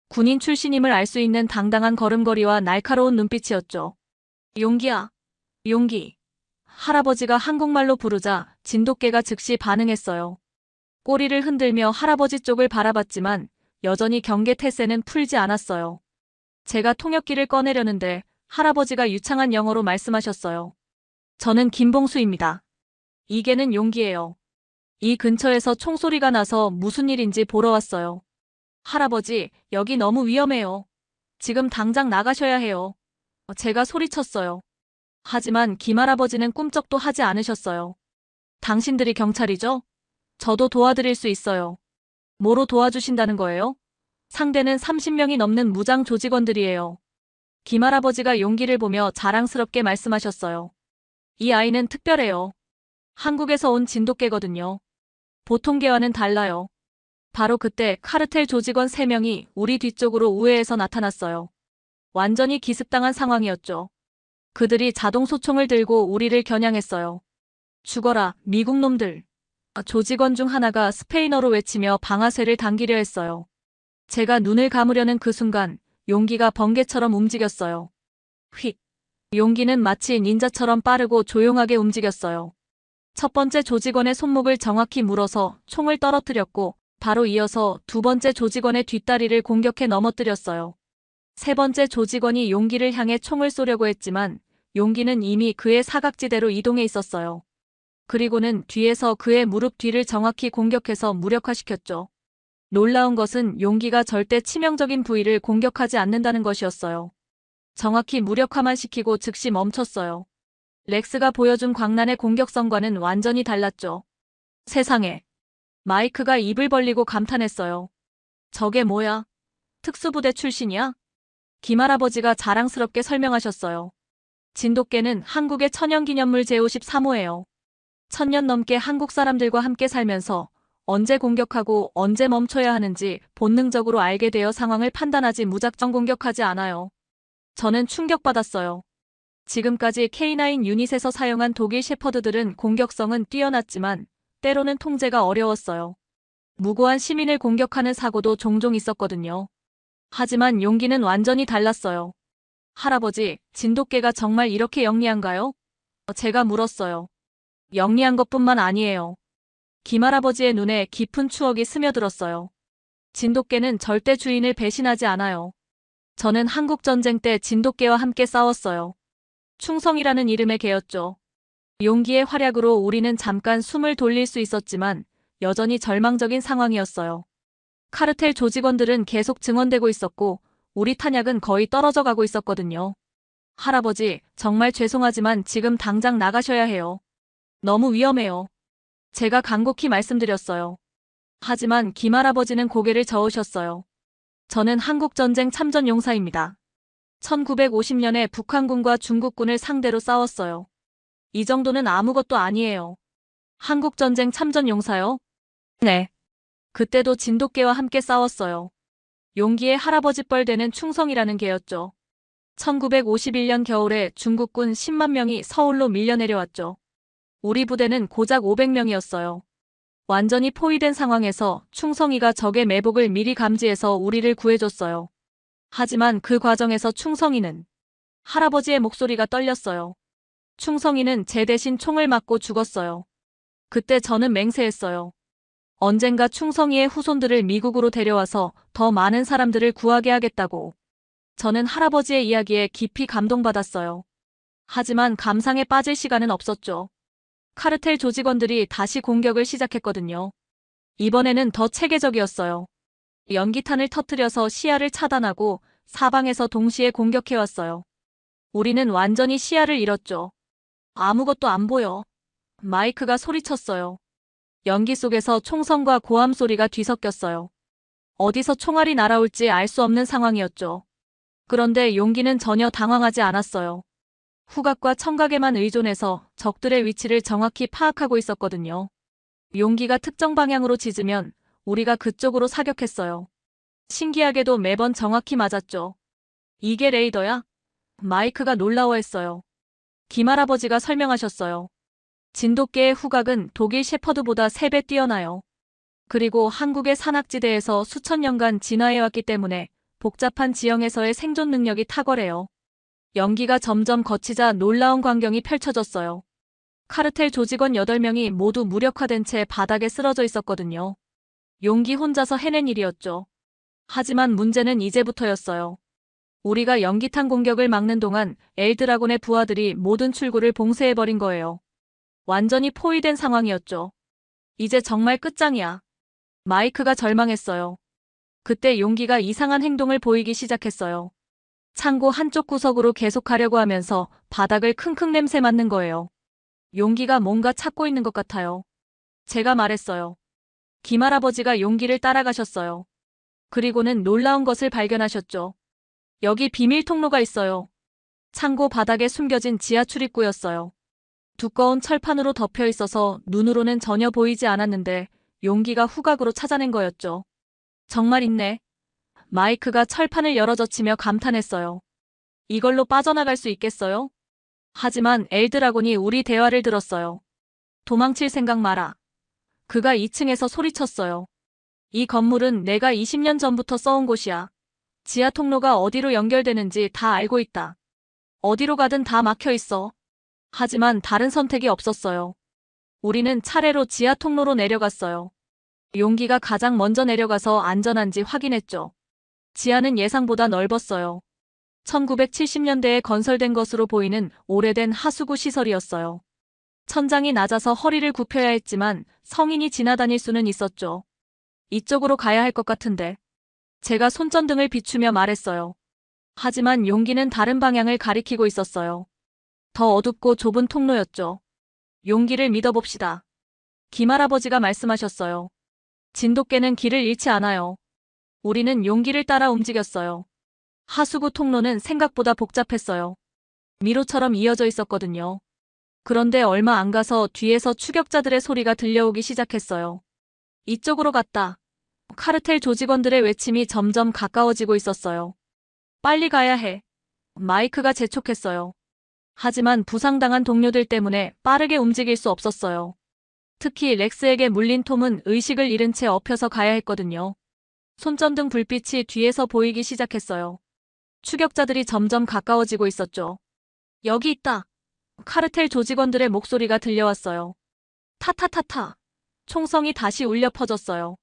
군인 출신임을 알 수 있는 당당한 걸음걸이와 날카로운 눈빛이었죠. 용기야, 용기. 할아버지가 한국말로 부르자 진돗개가 즉시 반응했어요. 꼬리를 흔들며 할아버지 쪽을 바라봤지만 여전히 경계 태세는 풀지 않았어요. 제가 통역기를 꺼내려는데 할아버지가 유창한 영어로 말씀하셨어요. 저는 김봉수입니다. 이 개는 용기예요. 이 근처에서 총소리가 나서 무슨 일인지 보러 왔어요. 할아버지, 여기 너무 위험해요. 지금 당장 나가셔야 해요. 제가 소리쳤어요. 하지만 김할아버지는 꿈쩍도 하지 않으셨어요. 당신들이 경찰이죠? 저도 도와드릴 수 있어요. 뭐로 도와주신다는 거예요? 상대는 30명이 넘는 무장 조직원들이에요. 김할아버지가 용기를 보며 자랑스럽게 말씀하셨어요. 이 아이는 특별해요. 한국에서 온 진돗개거든요. 보통 개와는 달라요. 바로 그때 카르텔 조직원 3명이 우리 뒤쪽으로 우회해서 나타났어요. 완전히 기습당한 상황이었죠. 그들이 자동소총을 들고 우리를 겨냥했어요. 죽어라, 미국 놈들. 조직원 중 하나가 스페인어로 외치며 방아쇠를 당기려 했어요. 제가 눈을 감으려는 그 순간 용기가 번개처럼 움직였어요. 휙. 용기는 마치 닌자처럼 빠르고 조용하게 움직였어요. 첫 번째 조직원의 손목을 정확히 물어서 총을 떨어뜨렸고 바로 이어서 두 번째 조직원의 뒷다리를 공격해 넘어뜨렸어요. 세 번째 조직원이 용기를 향해 총을 쏘려고 했지만 용기는 이미 그의 사각지대로 이동해 있었어요. 그리고는 뒤에서 그의 무릎 뒤를 정확히 공격해서 무력화시켰죠. 놀라운 것은 용기가 절대 치명적인 부위를 공격하지 않는다는 것이었어요. 정확히 무력화만 시키고 즉시 멈췄어요. 렉스가 보여준 광란의 공격성과는 완전히 달랐죠. 세상에. 마이크가 입을 벌리고 감탄했어요. 저게 뭐야? 특수부대 출신이야? 김할아버지가 자랑스럽게 설명하셨어요. 진돗개는 한국의 천연기념물 제53호예요. 1000년 넘게 한국 사람들과 함께 살면서 언제 공격하고 언제 멈춰야 하는지 본능적으로 알게 되어 상황을 판단하지 무작정 공격하지 않아요. 저는 충격받았어요. 지금까지 K9 유닛에서 사용한 독일 셰퍼드들은 공격성은 뛰어났지만 때로는 통제가 어려웠어요. 무고한 시민을 공격하는 사고도 종종 있었거든요. 하지만 용기는 완전히 달랐어요. 할아버지, 진돗개가 정말 이렇게 영리한가요? 제가 물었어요. 영리한 것뿐만 아니에요. 김할아버지의 눈에 깊은 추억이 스며들었어요. 진돗개는 절대 주인을 배신하지 않아요. 저는 한국전쟁 때 진돗개와 함께 싸웠어요. 충성이라는 이름의 개였죠. 용기의 활약으로 우리는 잠깐 숨을 돌릴 수 있었지만 여전히 절망적인 상황이었어요. 카르텔 조직원들은 계속 증원되고 있었고 우리 탄약은 거의 떨어져 가고 있었거든요. 할아버지, 정말 죄송하지만 지금 당장 나가셔야 해요. 너무 위험해요. 제가 간곡히 말씀드렸어요. 하지만 김할아버지는 고개를 저으셨어요. 저는 한국전쟁 참전용사입니다. 1950년에 북한군과 중국군을 상대로 싸웠어요. 이 정도는 아무것도 아니에요. 한국전쟁 참전용사요? 네. 그때도 진돗개와 함께 싸웠어요. 용기의 할아버지 뻘되는 충성이라는 개였죠. 1951년 겨울에 중국군 10만 명이 서울로 밀려내려왔죠. 우리 부대는 고작 500명이었어요. 완전히 포위된 상황에서 충성이가 적의 매복을 미리 감지해서 우리를 구해줬어요. 하지만 그 과정에서 충성이는 할아버지의 목소리가 떨렸어요. 충성이는 제 대신 총을 맞고 죽었어요. 그때 저는 맹세했어요. 언젠가 충성이의 후손들을 미국으로 데려와서 더 많은 사람들을 구하게 하겠다고. 저는 할아버지의 이야기에 깊이 감동받았어요. 하지만 감상에 빠질 시간은 없었죠. 카르텔 조직원들이 다시 공격을 시작했거든요. 이번에는 더 체계적이었어요. 연기탄을 터뜨려서 시야를 차단하고 사방에서 동시에 공격해왔어요. 우리는 완전히 시야를 잃었죠. 아무것도 안 보여. 마이크가 소리쳤어요. 연기 속에서 총성과 고함 소리가 뒤섞였어요. 어디서 총알이 날아올지 알 수 없는 상황이었죠. 그런데 용기는 전혀 당황하지 않았어요. 후각과 청각에만 의존해서 적들의 위치를 정확히 파악하고 있었거든요. 용기가 특정 방향으로 짖으면 우리가 그쪽으로 사격했어요. 신기하게도 매번 정확히 맞았죠. 이게 레이더야? 마이크가 놀라워했어요. 김할아버지가 설명하셨어요. 진돗개의 후각은 독일 셰퍼드보다 3배 뛰어나요. 그리고 한국의 산악지대에서 수천 년간 진화해왔기 때문에 복잡한 지형에서의 생존 능력이 탁월해요. 연기가 점점 거치자 놀라운 광경이 펼쳐졌어요. 카르텔 조직원 8명이 모두 무력화된 채 바닥에 쓰러져 있었거든요. 용기 혼자서 해낸 일이었죠. 하지만 문제는 이제부터였어요. 우리가 연기탄 공격을 막는 동안 엘드라곤의 부하들이 모든 출구를 봉쇄해버린 거예요. 완전히 포위된 상황이었죠. 이제 정말 끝장이야. 마이크가 절망했어요. 그때 용기가 이상한 행동을 보이기 시작했어요. 창고 한쪽 구석으로 계속 가려고 하면서 바닥을 킁킁 냄새 맡는 거예요. 용기가 뭔가 찾고 있는 것 같아요. 제가 말했어요. 김할아버지가 용기를 따라가셨어요. 그리고는 놀라운 것을 발견하셨죠. 여기 비밀 통로가 있어요. 창고 바닥에 숨겨진 지하 출입구였어요. 두꺼운 철판으로 덮여 있어서 눈으로는 전혀 보이지 않았는데 용기가 후각으로 찾아낸 거였죠. 정말 있네. 마이크가 철판을 열어젖히며 감탄했어요. 이걸로 빠져나갈 수 있겠어요? 하지만 엘드라곤이 우리 대화를 들었어요. 도망칠 생각 마라. 그가 2층에서 소리쳤어요. 이 건물은 내가 20년 전부터 써온 곳이야. 지하 통로가 어디로 연결되는지 다 알고 있다. 어디로 가든 다 막혀 있어. 하지만 다른 선택이 없었어요. 우리는 차례로 지하 통로로 내려갔어요. 용기가 가장 먼저 내려가서 안전한지 확인했죠. 지하는 예상보다 넓었어요. 1970년대에 건설된 것으로 보이는 오래된 하수구 시설이었어요. 천장이 낮아서 허리를 굽혀야 했지만 성인이 지나다닐 수는 있었죠. 이쪽으로 가야 할 것 같은데. 제가 손전등을 비추며 말했어요. 하지만 용기는 다른 방향을 가리키고 있었어요. 더 어둡고 좁은 통로였죠. 용기를 믿어봅시다. 김할아버지가 말씀하셨어요. 진돗개는 길을 잃지 않아요. 우리는 용기를 따라 움직였어요. 하수구 통로는 생각보다 복잡했어요. 미로처럼 이어져 있었거든요. 그런데 얼마 안 가서 뒤에서 추격자들의 소리가 들려오기 시작했어요. 이쪽으로 갔다. 카르텔 조직원들의 외침이 점점 가까워지고 있었어요. 빨리 가야 해. 마이크가 재촉했어요. 하지만 부상당한 동료들 때문에 빠르게 움직일 수 없었어요. 특히 렉스에게 물린 톰은 의식을 잃은 채 엎혀서 가야 했거든요. 손전등 불빛이 뒤에서 보이기 시작했어요. 추격자들이 점점 가까워지고 있었죠. 여기 있다. 카르텔 조직원들의 목소리가 들려왔어요. 타타타타. 총성이 다시 울려 퍼졌어요.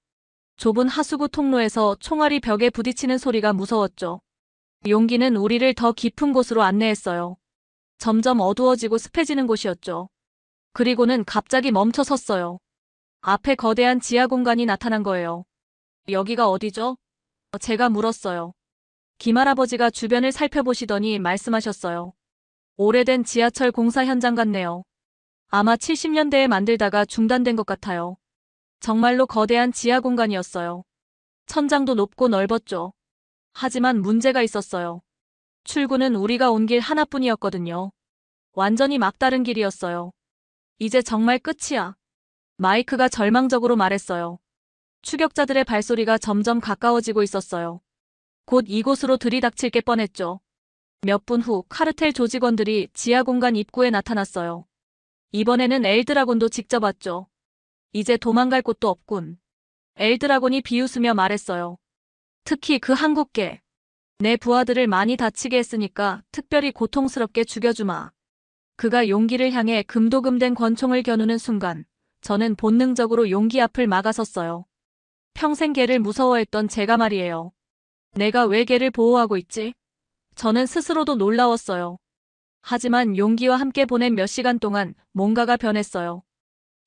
좁은 하수구 통로에서 총알이 벽에 부딪히는 소리가 무서웠죠. 용기는 우리를 더 깊은 곳으로 안내했어요. 점점 어두워지고 습해지는 곳이었죠. 그리고는 갑자기 멈춰 섰어요. 앞에 거대한 지하 공간이 나타난 거예요. 여기가 어디죠? 제가 물었어요. 김할아버지가 주변을 살펴보시더니 말씀하셨어요. 오래된 지하철 공사 현장 같네요. 아마 70년대에 만들다가 중단된 것 같아요. 정말로 거대한 지하 공간이었어요. 천장도 높고 넓었죠. 하지만 문제가 있었어요. 출구는 우리가 온 길 하나뿐이었거든요. 완전히 막다른 길이었어요. 이제 정말 끝이야. 마이크가 절망적으로 말했어요. 추격자들의 발소리가 점점 가까워지고 있었어요. 곧 이곳으로 들이닥칠 게 뻔했죠. 몇 분 후 카르텔 조직원들이 지하 공간 입구에 나타났어요. 이번에는 엘드라곤도 직접 왔죠. 이제 도망갈 곳도 없군. 엘드라곤이 비웃으며 말했어요. 특히 그 한국계. 내 부하들을 많이 다치게 했으니까 특별히 고통스럽게 죽여주마. 그가 용기를 향해 금도금된 권총을 겨누는 순간 저는 본능적으로 용기 앞을 막아섰어요. 평생 개를 무서워했던 제가 말이에요. 내가 왜 개를 보호하고 있지? 저는 스스로도 놀라웠어요. 하지만 용기와 함께 보낸 몇 시간 동안 뭔가가 변했어요.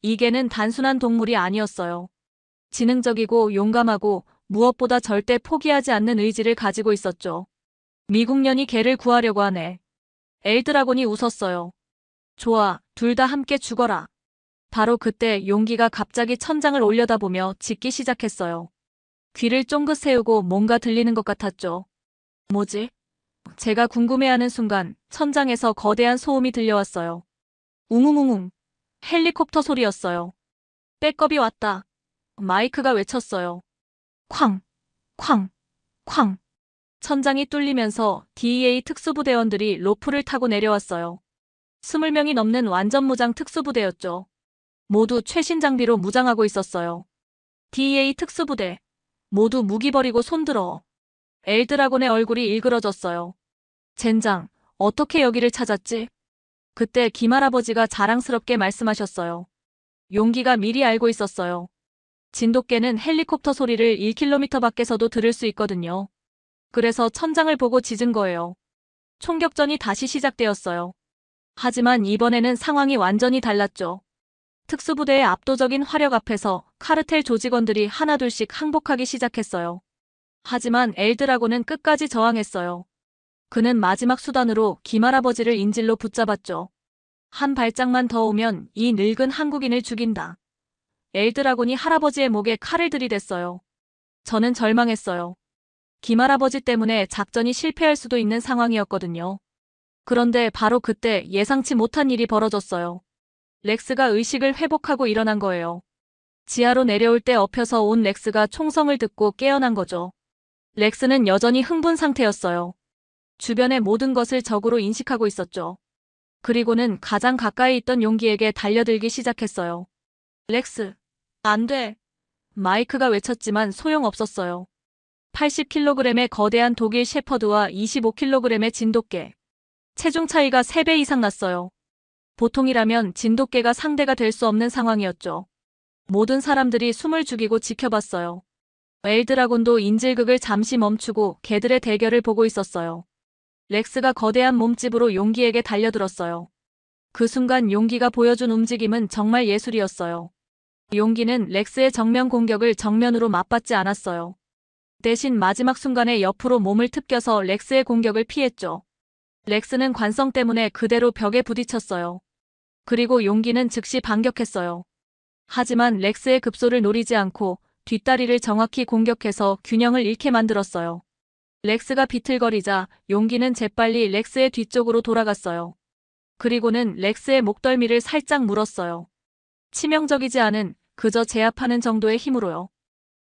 이 개는 단순한 동물이 아니었어요. 지능적이고 용감하고 무엇보다 절대 포기하지 않는 의지를 가지고 있었죠. 미국년이 개를 구하려고 하네. 엘드라곤이 웃었어요. 좋아, 둘 다 함께 죽어라. 바로 그때 용기가 갑자기 천장을 올려다보며 짖기 시작했어요. 귀를 쫑긋 세우고 뭔가 들리는 것 같았죠. 뭐지? 제가 궁금해하는 순간 천장에서 거대한 소음이 들려왔어요. 웅웅웅웅. 헬리콥터 소리였어요. 백업이 왔다. 마이크가 외쳤어요. 쾅, 쾅, 쾅. 천장이 뚫리면서 DEA 특수부대원들이 로프를 타고 내려왔어요. 20명이 넘는 완전 무장 특수부대였죠. 모두 최신 장비로 무장하고 있었어요. DEA 특수부대. 모두 무기 버리고 손들어. 엘드라곤의 얼굴이 일그러졌어요. 젠장, 어떻게 여기를 찾았지? 그때 김할아버지가 자랑스럽게 말씀하셨어요. 용기가 미리 알고 있었어요. 진돗개는 헬리콥터 소리를 1km 밖에서도 들을 수 있거든요. 그래서 천장을 보고 짖은 거예요. 총격전이 다시 시작되었어요. 하지만 이번에는 상황이 완전히 달랐죠. 특수부대의 압도적인 화력 앞에서 카르텔 조직원들이 하나둘씩 항복하기 시작했어요. 하지만 엘드라곤은 끝까지 저항했어요. 그는 마지막 수단으로 김할아버지를 인질로 붙잡았죠. 한 발짝만 더 오면 이 늙은 한국인을 죽인다. 엘드라곤이 할아버지의 목에 칼을 들이댔어요. 저는 절망했어요. 김할아버지 때문에 작전이 실패할 수도 있는 상황이었거든요. 그런데 바로 그때 예상치 못한 일이 벌어졌어요. 렉스가 의식을 회복하고 일어난 거예요. 지하로 내려올 때 엎혀서 온 렉스가 총성을 듣고 깨어난 거죠. 렉스는 여전히 흥분 상태였어요. 주변의 모든 것을 적으로 인식하고 있었죠. 그리고는 가장 가까이 있던 용기에게 달려들기 시작했어요. 렉스, 안 돼. 마이크가 외쳤지만 소용없었어요. 80kg의 거대한 독일 셰퍼드와 25kg의 진돗개. 체중 차이가 3배 이상 났어요. 보통이라면 진돗개가 상대가 될 수 없는 상황이었죠. 모든 사람들이 숨을 죽이고 지켜봤어요. 엘드라곤도 인질극을 잠시 멈추고 개들의 대결을 보고 있었어요. 렉스가 거대한 몸집으로 용기에게 달려들었어요. 그 순간 용기가 보여준 움직임은 정말 예술이었어요. 용기는 렉스의 정면 공격을 정면으로 맞받지 않았어요. 대신 마지막 순간에 옆으로 몸을 틉겨서 렉스의 공격을 피했죠. 렉스는 관성 때문에 그대로 벽에 부딪혔어요. 그리고 용기는 즉시 반격했어요. 하지만 렉스의 급소를 노리지 않고 뒷다리를 정확히 공격해서 균형을 잃게 만들었어요. 렉스가 비틀거리자 용기는 재빨리 렉스의 뒤쪽으로 돌아갔어요. 그리고는 렉스의 목덜미를 살짝 물었어요. 치명적이지 않은, 그저 제압하는 정도의 힘으로요.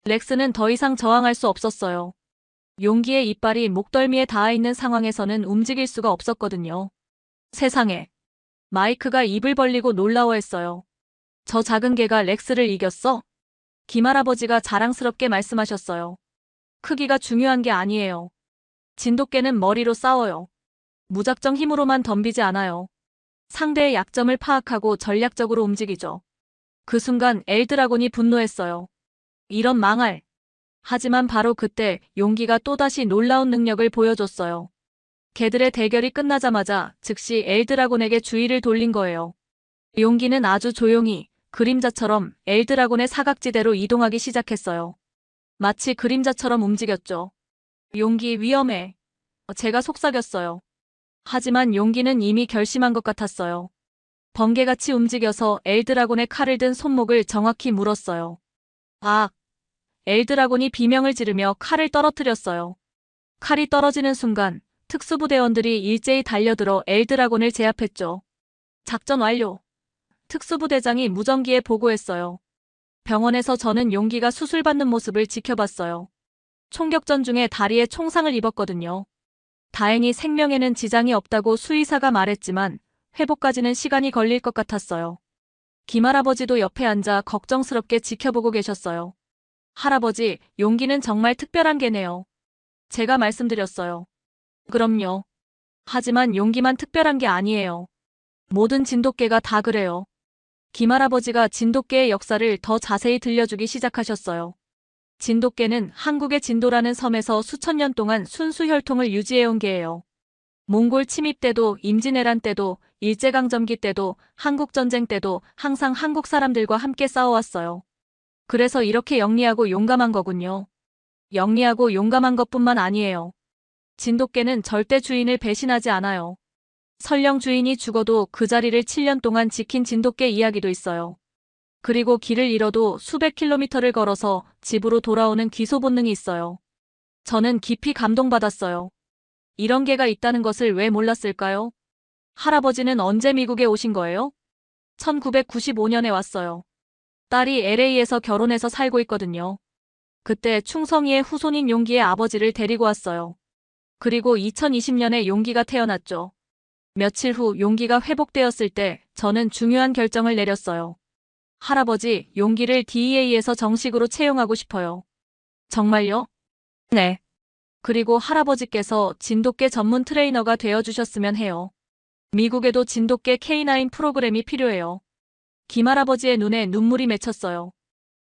렉스는 더 이상 저항할 수 없었어요. 용기의 이빨이 목덜미에 닿아 있는 상황에서는 움직일 수가 없었거든요. 세상에. 마이크가 입을 벌리고 놀라워했어요. 저 작은 개가 렉스를 이겼어? 김할아버지가 자랑스럽게 말씀하셨어요. 크기가 중요한 게 아니에요. 진돗개는 머리로 싸워요. 무작정 힘으로만 덤비지 않아요. 상대의 약점을 파악하고 전략적으로 움직이죠. 그 순간 엘드라곤이 분노했어요. 이런 망할. 하지만 바로 그때 용기가 또다시 놀라운 능력을 보여줬어요. 개들의 대결이 끝나자마자 즉시 엘드라곤에게 주의를 돌린 거예요. 용기는 아주 조용히 그림자처럼 엘드라곤의 사각지대로 이동하기 시작했어요. 마치 그림자처럼 움직였죠. 용기 위험해. 제가 속삭였어요. 하지만 용기는 이미 결심한 것 같았어요. 번개같이 움직여서 엘드라곤의 칼을 든 손목을 정확히 물었어요. 아! 엘드라곤이 비명을 지르며 칼을 떨어뜨렸어요. 칼이 떨어지는 순간 특수부대원들이 일제히 달려들어 엘드라곤을 제압했죠. 작전 완료. 특수부대장이 무전기에 보고했어요. 병원에서 저는 용기가 수술받는 모습을 지켜봤어요. 총격전 중에 다리에 총상을 입었거든요. 다행히 생명에는 지장이 없다고 수의사가 말했지만 회복까지는 시간이 걸릴 것 같았어요. 김할아버지도 옆에 앉아 걱정스럽게 지켜보고 계셨어요. 할아버지, 용기는 정말 특별한 개네요. 제가 말씀드렸어요. 그럼요. 하지만 용기만 특별한 게 아니에요. 모든 진돗개가 다 그래요. 김할아버지가 진돗개의 역사를 더 자세히 들려주기 시작하셨어요. 진돗개는 한국의 진도라는 섬에서 수천 년 동안 순수 혈통을 유지해온 개예요. 몽골 침입 때도 임진왜란 때도 일제강점기 때도 한국전쟁 때도 항상 한국 사람들과 함께 싸워왔어요. 그래서 이렇게 영리하고 용감한 거군요. 영리하고 용감한 것뿐만 아니에요. 진돗개는 절대 주인을 배신하지 않아요. 설령 주인이 죽어도 그 자리를 7년 동안 지킨 진돗개 이야기도 있어요. 그리고 길을 잃어도 수백 킬로미터를 걸어서 집으로 돌아오는 귀소 본능이 있어요. 저는 깊이 감동받았어요. 이런 개가 있다는 것을 왜 몰랐을까요? 할아버지는 언제 미국에 오신 거예요? 1995년에 왔어요. 딸이 LA에서 결혼해서 살고 있거든요. 그때 충성이의 후손인 용기의 아버지를 데리고 왔어요. 그리고 2020년에 용기가 태어났죠. 며칠 후 용기가 회복되었을 때 저는 중요한 결정을 내렸어요. 할아버지, 용기를 DEA에서 정식으로 채용하고 싶어요. 정말요? 네. 그리고 할아버지께서 진돗개 전문 트레이너가 되어주셨으면 해요. 미국에도 진돗개 K9 프로그램이 필요해요. 김할아버지의 눈에 눈물이 맺혔어요.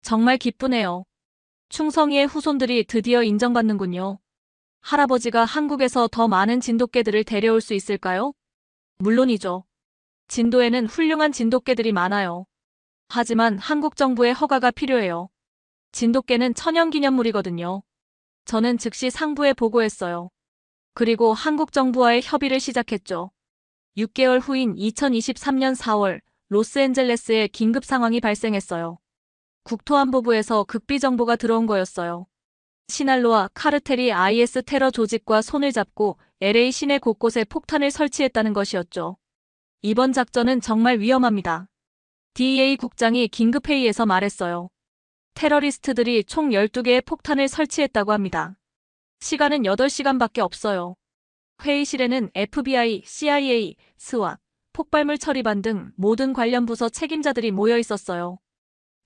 정말 기쁘네요. 충성이의 후손들이 드디어 인정받는군요. 할아버지가 한국에서 더 많은 진돗개들을 데려올 수 있을까요? 물론이죠. 진도에는 훌륭한 진돗개들이 많아요. 하지만 한국 정부의 허가가 필요해요. 진돗개는 천연기념물이거든요. 저는 즉시 상부에 보고했어요. 그리고 한국 정부와의 협의를 시작했죠. 6개월 후인 2023년 4월, 로스앤젤레스에 긴급 상황이 발생했어요. 국토안보부에서 극비 정보가 들어온 거였어요. 시날로와 카르텔이 IS 테러 조직과 손을 잡고 LA 시내 곳곳에 폭탄을 설치했다는 것이었죠. 이번 작전은 정말 위험합니다. DEA 국장이 긴급회의에서 말했어요. 테러리스트들이 총 12개의 폭탄을 설치했다고 합니다. 시간은 8시간밖에 없어요. 회의실에는 FBI, CIA, 스와, 폭발물 처리반 등 모든 관련 부서 책임자들이 모여 있었어요.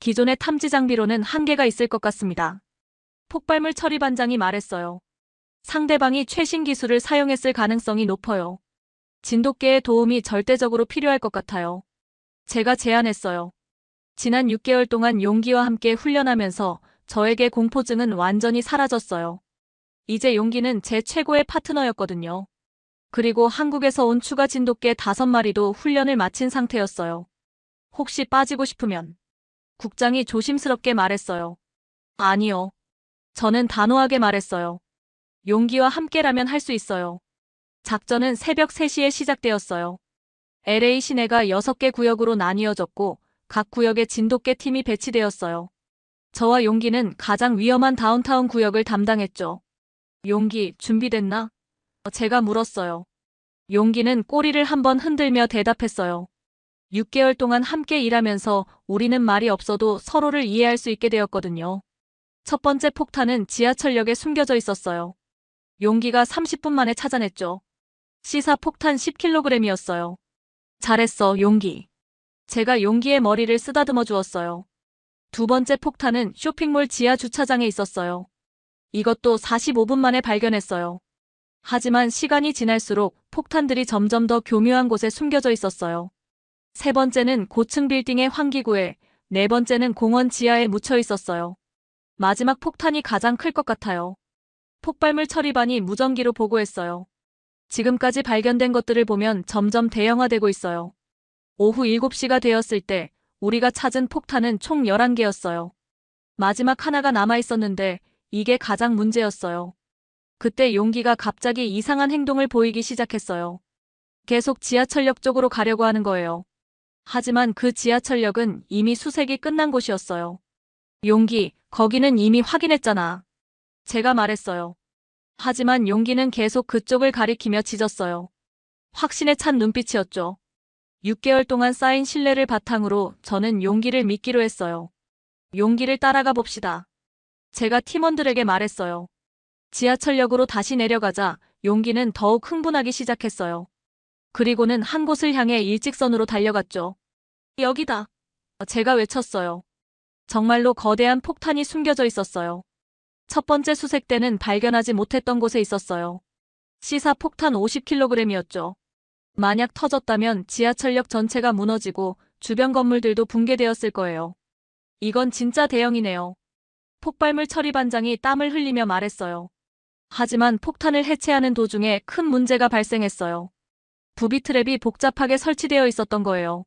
기존의 탐지 장비로는 한계가 있을 것 같습니다. 폭발물 처리반장이 말했어요. 상대방이 최신 기술을 사용했을 가능성이 높아요. 진돗개의 도움이 절대적으로 필요할 것 같아요. 제가 제안했어요. 지난 6개월 동안 용기와 함께 훈련하면서 저에게 공포증은 완전히 사라졌어요. 이제 용기는 제 최고의 파트너였거든요. 그리고 한국에서 온 추가 진돗개 5마리도 훈련을 마친 상태였어요. 혹시 빠지고 싶으면. 국장이 조심스럽게 말했어요. 아니요. 저는 단호하게 말했어요. 용기와 함께라면 할 수 있어요. 작전은 새벽 3시에 시작되었어요. LA 시내가 6개 구역으로 나뉘어졌고 각 구역에 진돗개 팀이 배치되었어요. 저와 용기는 가장 위험한 다운타운 구역을 담당했죠. 용기, 준비됐나? 제가 물었어요. 용기는 꼬리를 한번 흔들며 대답했어요. 6개월 동안 함께 일하면서 우리는 말이 없어도 서로를 이해할 수 있게 되었거든요. 첫 번째 폭탄은 지하철역에 숨겨져 있었어요. 용기가 30분 만에 찾아냈죠. 시사 폭탄 10kg이었어요. 잘했어, 용기. 제가 용기의 머리를 쓰다듬어 주었어요. 두 번째 폭탄은 쇼핑몰 지하 주차장에 있었어요. 이것도 45분 만에 발견했어요. 하지만 시간이 지날수록 폭탄들이 점점 더 교묘한 곳에 숨겨져 있었어요. 세 번째는 고층 빌딩의 환기구에, 네 번째는 공원 지하에 묻혀 있었어요. 마지막 폭탄이 가장 클 것 같아요. 폭발물 처리반이 무전기로 보고했어요. 지금까지 발견된 것들을 보면 점점 대형화되고 있어요. 오후 7시가 되었을 때 우리가 찾은 폭탄은 총 11개였어요. 마지막 하나가 남아 있었는데 이게 가장 문제였어요. 그때 용기가 갑자기 이상한 행동을 보이기 시작했어요. 계속 지하철역 쪽으로 가려고 하는 거예요. 하지만 그 지하철역은 이미 수색이 끝난 곳이었어요. 용기, 거기는 이미 확인했잖아. 제가 말했어요. 하지만 용기는 계속 그쪽을 가리키며 짖었어요. 확신에 찬 눈빛이었죠. 6개월 동안 쌓인 신뢰를 바탕으로 저는 용기를 믿기로 했어요. 용기를 따라가 봅시다. 제가 팀원들에게 말했어요. 지하철역으로 다시 내려가자 용기는 더욱 흥분하기 시작했어요. 그리고는 한 곳을 향해 일직선으로 달려갔죠. 여기다. 제가 외쳤어요. 정말로 거대한 폭탄이 숨겨져 있었어요. 첫 번째 수색대는 발견하지 못했던 곳에 있었어요. 시사 폭탄 50kg이었죠. 만약 터졌다면 지하철역 전체가 무너지고 주변 건물들도 붕괴되었을 거예요. 이건 진짜 대형이네요. 폭발물 처리반장이 땀을 흘리며 말했어요. 하지만 폭탄을 해체하는 도중에 큰 문제가 발생했어요. 부비 트랩이 복잡하게 설치되어 있었던 거예요.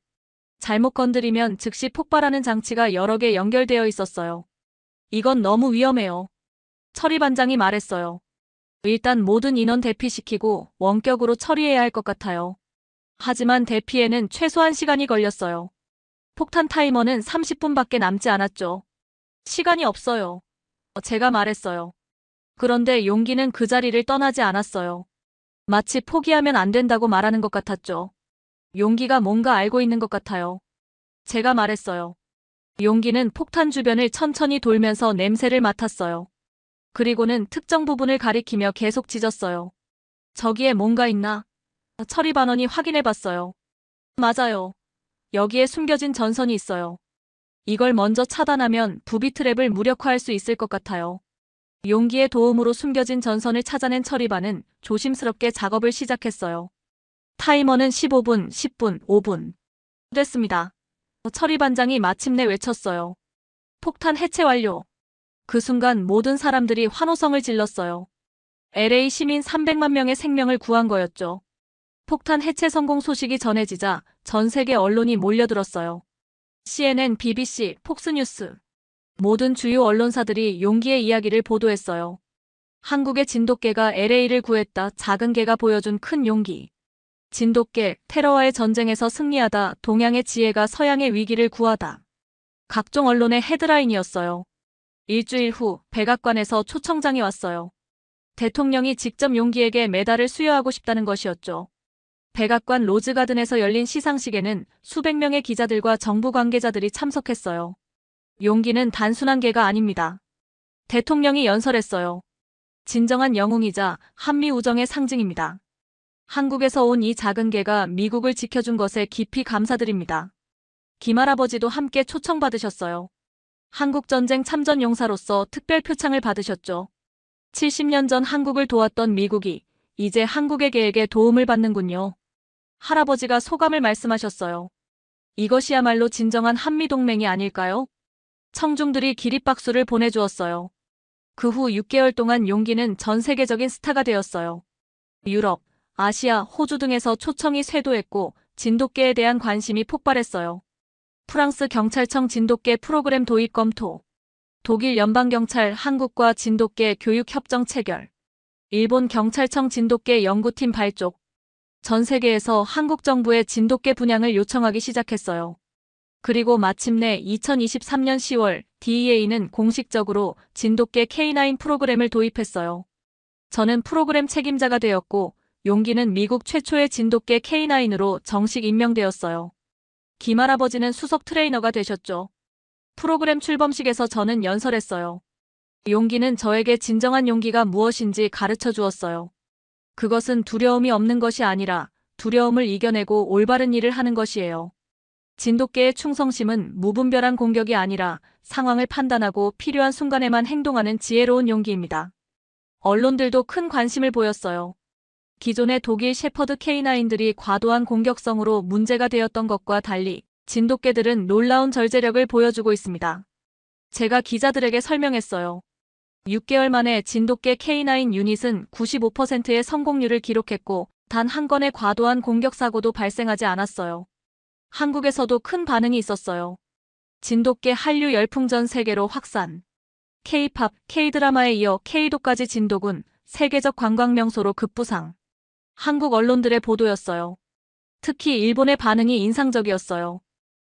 잘못 건드리면 즉시 폭발하는 장치가 여러 개 연결되어 있었어요. 이건 너무 위험해요. 처리반장이 말했어요. 일단 모든 인원 대피시키고 원격으로 처리해야 할 것 같아요. 하지만 대피에는 최소한 시간이 걸렸어요. 폭탄 타이머는 30분밖에 남지 않았죠. 시간이 없어요. 제가 말했어요. 그런데 용기는 그 자리를 떠나지 않았어요. 마치 포기하면 안 된다고 말하는 것 같았죠. 용기가 뭔가 알고 있는 것 같아요. 제가 말했어요. 용기는 폭탄 주변을 천천히 돌면서 냄새를 맡았어요. 그리고는 특정 부분을 가리키며 계속 짖었어요. 저기에 뭔가 있나? 처리 반원이 확인해봤어요. 맞아요. 여기에 숨겨진 전선이 있어요. 이걸 먼저 차단하면 부비 트랩을 무력화할 수 있을 것 같아요. 용기의 도움으로 숨겨진 전선을 찾아낸 처리반은 조심스럽게 작업을 시작했어요. 타이머는 15분, 10분, 5분. 됐습니다. 처리반장이 마침내 외쳤어요. 폭탄 해체 완료. 그 순간 모든 사람들이 환호성을 질렀어요. LA 시민 300만 명의 생명을 구한 거였죠. 폭탄 해체 성공 소식이 전해지자 전 세계 언론이 몰려들었어요. CNN, BBC, 폭스뉴스. 모든 주요 언론사들이 용기의 이야기를 보도했어요. 한국의 진돗개가 LA를 구했다. 작은 개가 보여준 큰 용기. 진돗개, 테러와의 전쟁에서 승리하다. 동양의 지혜가 서양의 위기를 구하다. 각종 언론의 헤드라인이었어요. 일주일 후 백악관에서 초청장이 왔어요. 대통령이 직접 용기에게 메달을 수여하고 싶다는 것이었죠. 백악관 로즈가든에서 열린 시상식에는 수백 명의 기자들과 정부 관계자들이 참석했어요. 용기는 단순한 개가 아닙니다. 대통령이 연설했어요. 진정한 영웅이자 한미 우정의 상징입니다. 한국에서 온 이 작은 개가 미국을 지켜준 것에 깊이 감사드립니다. 김할아버지도 함께 초청받으셨어요. 한국전쟁 참전 용사로서 특별 표창을 받으셨죠. 70년 전 한국을 도왔던 미국이 이제 한국의 개에게 도움을 받는군요. 할아버지가 소감을 말씀하셨어요. 이것이야말로 진정한 한미동맹이 아닐까요? 청중들이 기립박수를 보내주었어요. 그 후 6개월 동안 용기는 전 세계적인 스타가 되었어요. 유럽, 아시아, 호주 등에서 초청이 쇄도했고 진돗개에 대한 관심이 폭발했어요. 프랑스 경찰청 진돗개 프로그램 도입 검토. 독일 연방경찰 한국과 진돗개 교육협정 체결. 일본 경찰청 진돗개 연구팀 발족. 전 세계에서 한국 정부의 진돗개 분양을 요청하기 시작했어요. 그리고 마침내 2023년 10월 DEA는 공식적으로 진돗개 K9 프로그램을 도입했어요. 저는 프로그램 책임자가 되었고 용기는 미국 최초의 진돗개 K9으로 정식 임명되었어요. 김할아버지는 수석 트레이너가 되셨죠. 프로그램 출범식에서 저는 연설했어요. 용기는 저에게 진정한 용기가 무엇인지 가르쳐 주었어요. 그것은 두려움이 없는 것이 아니라 두려움을 이겨내고 올바른 일을 하는 것이에요. 진돗개의 충성심은 무분별한 공격이 아니라 상황을 판단하고 필요한 순간에만 행동하는 지혜로운 용기입니다. 언론들도 큰 관심을 보였어요. 기존의 독일 셰퍼드 K9들이 과도한 공격성으로 문제가 되었던 것과 달리 진돗개들은 놀라운 절제력을 보여주고 있습니다. 제가 기자들에게 설명했어요. 6개월 만에 진돗개 K9 유닛은 95%의 성공률을 기록했고 단 한 건의 과도한 공격 사고도 발생하지 않았어요. 한국에서도 큰 반응이 있었어요. 진돗개 한류 열풍 전 세계로 확산. K-팝, K-드라마에 이어 K-도까지 진돗군 세계적 관광 명소로 급부상. 한국 언론들의 보도였어요. 특히 일본의 반응이 인상적이었어요.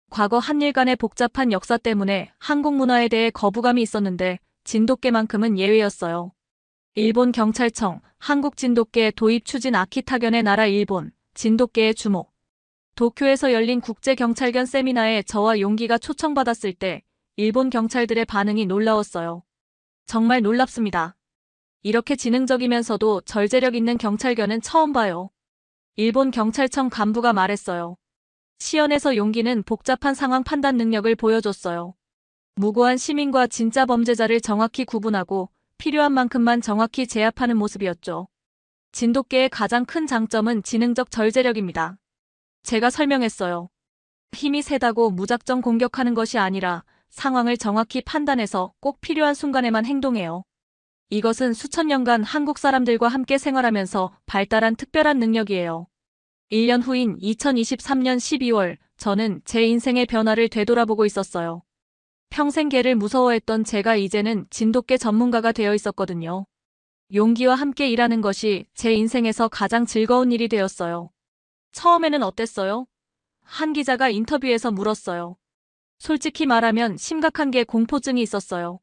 과거 한일 간의 복잡한 역사 때문에 한국 문화에 대해 거부감이 있었는데 진돗개만큼은 예외였어요. 일본 경찰청, 한국 진돗개 도입 추진 아키타견의 나라 일본, 진돗개의 주목. 도쿄에서 열린 국제경찰견 세미나에 저와 용기가 초청받았을 때 일본 경찰들의 반응이 놀라웠어요. 정말 놀랍습니다. 이렇게 지능적이면서도 절제력 있는 경찰견은 처음 봐요. 일본 경찰청 간부가 말했어요. 시연에서 용기는 복잡한 상황 판단 능력을 보여줬어요. 무고한 시민과 진짜 범죄자를 정확히 구분하고 필요한 만큼만 정확히 제압하는 모습이었죠. 진돗개의 가장 큰 장점은 지능적 절제력입니다. 제가 설명했어요. 힘이 세다고 무작정 공격하는 것이 아니라 상황을 정확히 판단해서 꼭 필요한 순간에만 행동해요. 이것은 수천 년간 한국 사람들과 함께 생활하면서 발달한 특별한 능력이에요. 1년 후인 2023년 12월, 저는 제 인생의 변화를 되돌아보고 있었어요. 평생 개를 무서워했던 제가 이제는 진돗개 전문가가 되어 있었거든요. 용기와 함께 일하는 것이 제 인생에서 가장 즐거운 일이 되었어요. 처음에는 어땠어요? 한 기자가 인터뷰에서 물었어요. 솔직히 말하면 심각한 개 공포증이 있었어요.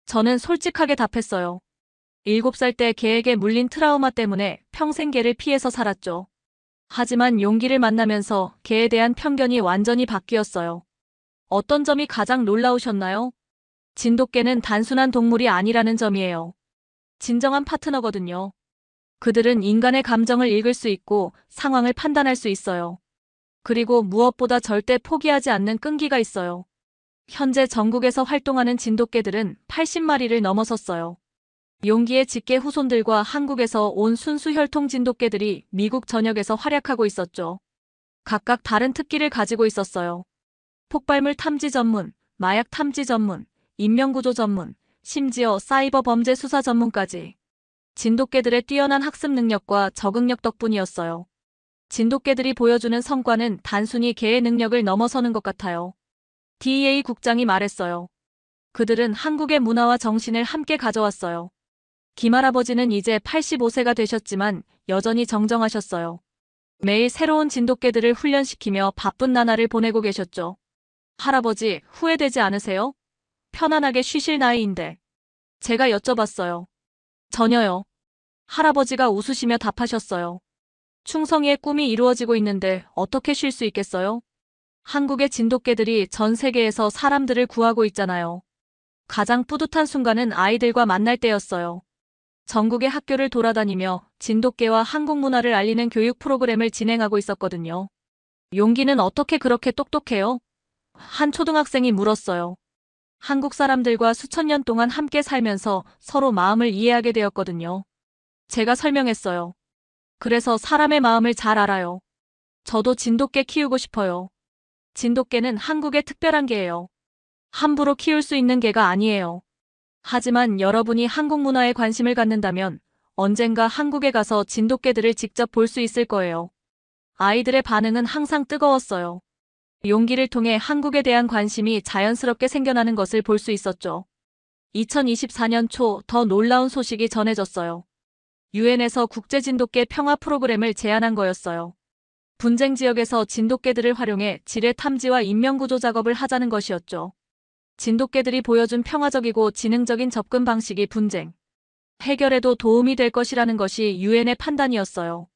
저는 솔직하게 답했어요. 7살 때 개에게 물린 트라우마 때문에 평생 개를 피해서 살았죠. 하지만 용기를 만나면서 개에 대한 편견이 완전히 바뀌었어요. 어떤 점이 가장 놀라우셨나요? 진돗개는 단순한 동물이 아니라는 점이에요. 진정한 파트너거든요. 그들은 인간의 감정을 읽을 수 있고 상황을 판단할 수 있어요. 그리고 무엇보다 절대 포기하지 않는 끈기가 있어요. 현재 전국에서 활동하는 진돗개들은 80마리를 넘어섰어요. 용기의 직계 후손들과 한국에서 온 순수 혈통 진돗개들이 미국 전역에서 활약하고 있었죠. 각각 다른 특기를 가지고 있었어요. 폭발물 탐지 전문, 마약 탐지 전문, 인명구조 전문, 심지어 사이버 범죄 수사 전문까지. 진돗개들의 뛰어난 학습 능력과 적응력 덕분이었어요. 진돗개들이 보여주는 성과는 단순히 개의 능력을 넘어서는 것 같아요. DEA 국장이 말했어요. 그들은 한국의 문화와 정신을 함께 가져왔어요. 김할아버지는 이제 85세가 되셨지만 여전히 정정하셨어요. 매일 새로운 진돗개들을 훈련시키며 바쁜 나날을 보내고 계셨죠. 할아버지, 후회되지 않으세요? 편안하게 쉬실 나이인데. 제가 여쭤봤어요. 전혀요. 할아버지가 웃으시며 답하셨어요. 충성이의 꿈이 이루어지고 있는데 어떻게 쉴 수 있겠어요? 한국의 진돗개들이 전 세계에서 사람들을 구하고 있잖아요. 가장 뿌듯한 순간은 아이들과 만날 때였어요. 전국의 학교를 돌아다니며 진돗개와 한국 문화를 알리는 교육 프로그램을 진행하고 있었거든요. 용기는 어떻게 그렇게 똑똑해요? 한 초등학생이 물었어요. 한국 사람들과 수천 년 동안 함께 살면서 서로 마음을 이해하게 되었거든요. 제가 설명했어요. 그래서 사람의 마음을 잘 알아요. 저도 진돗개 키우고 싶어요. 진돗개는 한국의 특별한 개예요. 함부로 키울 수 있는 개가 아니에요. 하지만 여러분이 한국 문화에 관심을 갖는다면 언젠가 한국에 가서 진돗개들을 직접 볼 수 있을 거예요. 아이들의 반응은 항상 뜨거웠어요. 용기를 통해 한국에 대한 관심이 자연스럽게 생겨나는 것을 볼 수 있었죠. 2024년 초 더 놀라운 소식이 전해졌어요. 유엔에서 국제 진돗개 평화 프로그램을 제안한 거였어요. 분쟁 지역에서 진돗개들을 활용해 지뢰 탐지와 인명구조 작업을 하자는 것이었죠. 진돗개들이 보여준 평화적이고 지능적인 접근 방식이 분쟁 해결에도 도움이 될 것이라는 것이 유엔의 판단이었어요.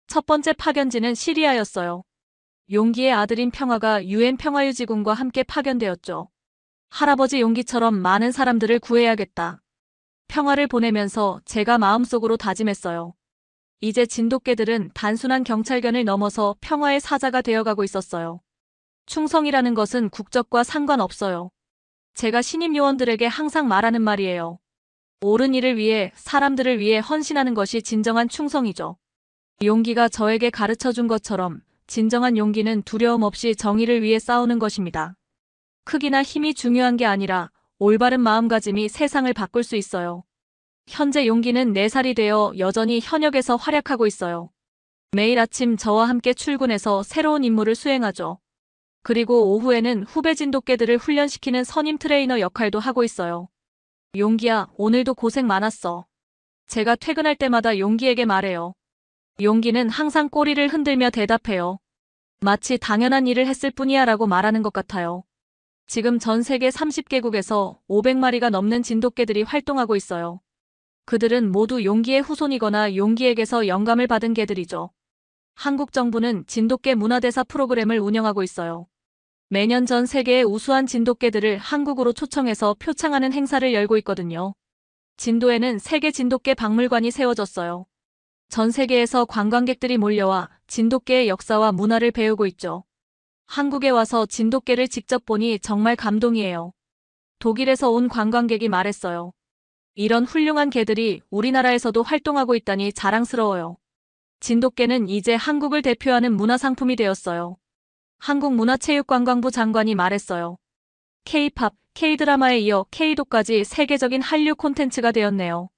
첫 번째 파견지는 시리아였어요. 용기의 아들인 평화가 유엔 평화유지군과 함께 파견되었죠. 할아버지 용기처럼 많은 사람들을 구해야겠다. 평화를 보내면서 제가 마음속으로 다짐했어요. 이제 진돗개들은 단순한 경찰견을 넘어서 평화의 사자가 되어가고 있었어요. 충성이라는 것은 국적과 상관없어요. 제가 신임 요원들에게 항상 말하는 말이에요. 옳은 일을 위해, 사람들을 위해 헌신하는 것이 진정한 충성이죠. 용기가 저에게 가르쳐준 것처럼 진정한 용기는 두려움 없이 정의를 위해 싸우는 것입니다. 크기나 힘이 중요한 게 아니라 올바른 마음가짐이 세상을 바꿀 수 있어요. 현재 용기는 4살이 되어 여전히 현역에서 활약하고 있어요. 매일 아침 저와 함께 출근해서 새로운 임무를 수행하죠. 그리고 오후에는 후배 진돗개들을 훈련시키는 선임 트레이너 역할도 하고 있어요. 용기야, 오늘도 고생 많았어. 제가 퇴근할 때마다 용기에게 말해요. 용기는 항상 꼬리를 흔들며 대답해요. 마치 당연한 일을 했을 뿐이야 라고 말하는 것 같아요. 지금 전 세계 30개국에서 500마리가 넘는 진돗개들이 활동하고 있어요. 그들은 모두 용기의 후손이거나 용기에게서 영감을 받은 개들이죠. 한국 정부는 진돗개 문화대사 프로그램을 운영하고 있어요. 매년 전 세계의 우수한 진돗개들을 한국으로 초청해서 표창하는 행사를 열고 있거든요. 진도에는 세계 진돗개 박물관이 세워졌어요. 전 세계에서 관광객들이 몰려와 진돗개의 역사와 문화를 배우고 있죠. 한국에 와서 진돗개를 직접 보니 정말 감동이에요. 독일에서 온 관광객이 말했어요. 이런 훌륭한 개들이 우리나라에서도 활동하고 있다니 자랑스러워요. 진돗개는 이제 한국을 대표하는 문화상품이 되었어요. 한국문화체육관광부 장관이 말했어요. K-팝, K-드라마에 이어 K-도까지 세계적인 한류 콘텐츠가 되었네요.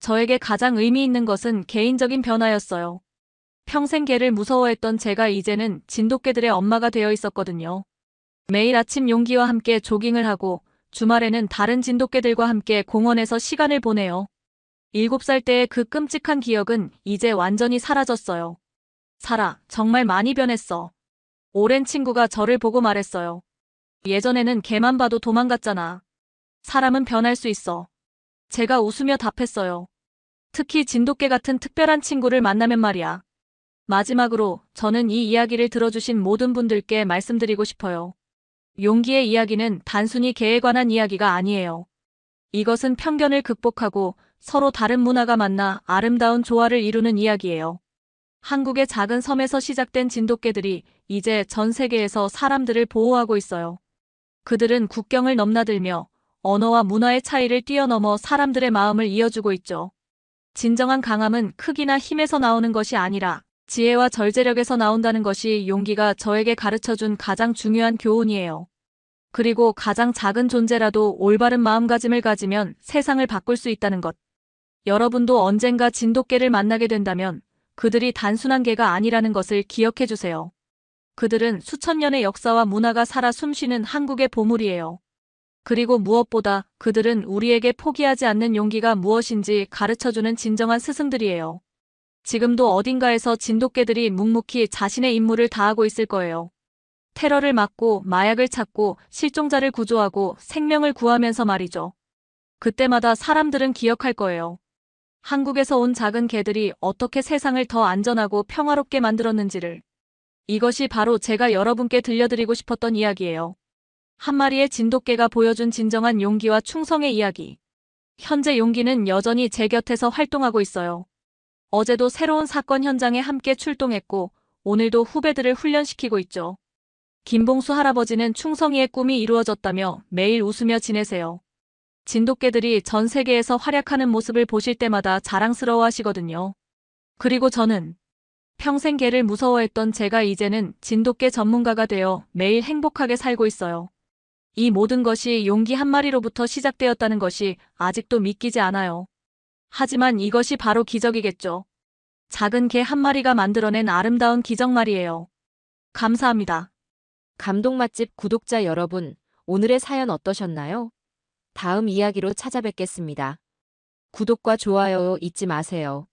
저에게 가장 의미 있는 것은 개인적인 변화였어요. 평생 개를 무서워했던 제가 이제는 진돗개들의 엄마가 되어 있었거든요. 매일 아침 용기와 함께 조깅을 하고 주말에는 다른 진돗개들과 함께 공원에서 시간을 보내요. 7살 때의 그 끔찍한 기억은 이제 완전히 사라졌어요. 살아, 정말 많이 변했어. 오랜 친구가 저를 보고 말했어요. 예전에는 개만 봐도 도망갔잖아. 사람은 변할 수 있어. 제가 웃으며 답했어요. 특히 진돗개 같은 특별한 친구를 만나면 말이야. 마지막으로 저는 이 이야기를 들어주신 모든 분들께 말씀드리고 싶어요. 용기의 이야기는 단순히 개에 관한 이야기가 아니에요. 이것은 편견을 극복하고 서로 다른 문화가 만나 아름다운 조화를 이루는 이야기예요. 한국의 작은 섬에서 시작된 진돗개들이 이제 전 세계에서 사람들을 보호하고 있어요. 그들은 국경을 넘나들며 언어와 문화의 차이를 뛰어넘어 사람들의 마음을 이어주고 있죠. 진정한 강함은 크기나 힘에서 나오는 것이 아니라 지혜와 절제력에서 나온다는 것이 용기가 저에게 가르쳐준 가장 중요한 교훈이에요. 그리고 가장 작은 존재라도 올바른 마음가짐을 가지면 세상을 바꿀 수 있다는 것. 여러분도 언젠가 진돗개를 만나게 된다면 그들이 단순한 개가 아니라는 것을 기억해 주세요. 그들은 수천 년의 역사와 문화가 살아 숨쉬는 한국의 보물이에요. 그리고 무엇보다 그들은 우리에게 포기하지 않는 용기가 무엇인지 가르쳐주는 진정한 스승들이에요. 지금도 어딘가에서 진돗개들이 묵묵히 자신의 임무를 다하고 있을 거예요. 테러를 막고 마약을 찾고 실종자를 구조하고 생명을 구하면서 말이죠. 그때마다 사람들은 기억할 거예요. 한국에서 온 작은 개들이 어떻게 세상을 더 안전하고 평화롭게 만들었는지를. 이것이 바로 제가 여러분께 들려드리고 싶었던 이야기예요. 한 마리의 진돗개가 보여준 진정한 용기와 충성의 이야기. 현재 용기는 여전히 제 곁에서 활동하고 있어요. 어제도 새로운 사건 현장에 함께 출동했고 오늘도 후배들을 훈련시키고 있죠. 김봉수 할아버지는 충성이의 꿈이 이루어졌다며 매일 웃으며 지내세요. 진돗개들이 전 세계에서 활약하는 모습을 보실 때마다 자랑스러워 하시거든요. 그리고 저는 평생 개를 무서워했던 제가 이제는 진돗개 전문가가 되어 매일 행복하게 살고 있어요. 이 모든 것이 용기 한 마리로부터 시작되었다는 것이 아직도 믿기지 않아요. 하지만 이것이 바로 기적이겠죠. 작은 개 한 마리가 만들어낸 아름다운 기적 말이에요. 감사합니다. 감동 맛집 구독자 여러분, 오늘의 사연 어떠셨나요? 다음 이야기로 찾아뵙겠습니다. 구독과 좋아요 잊지 마세요.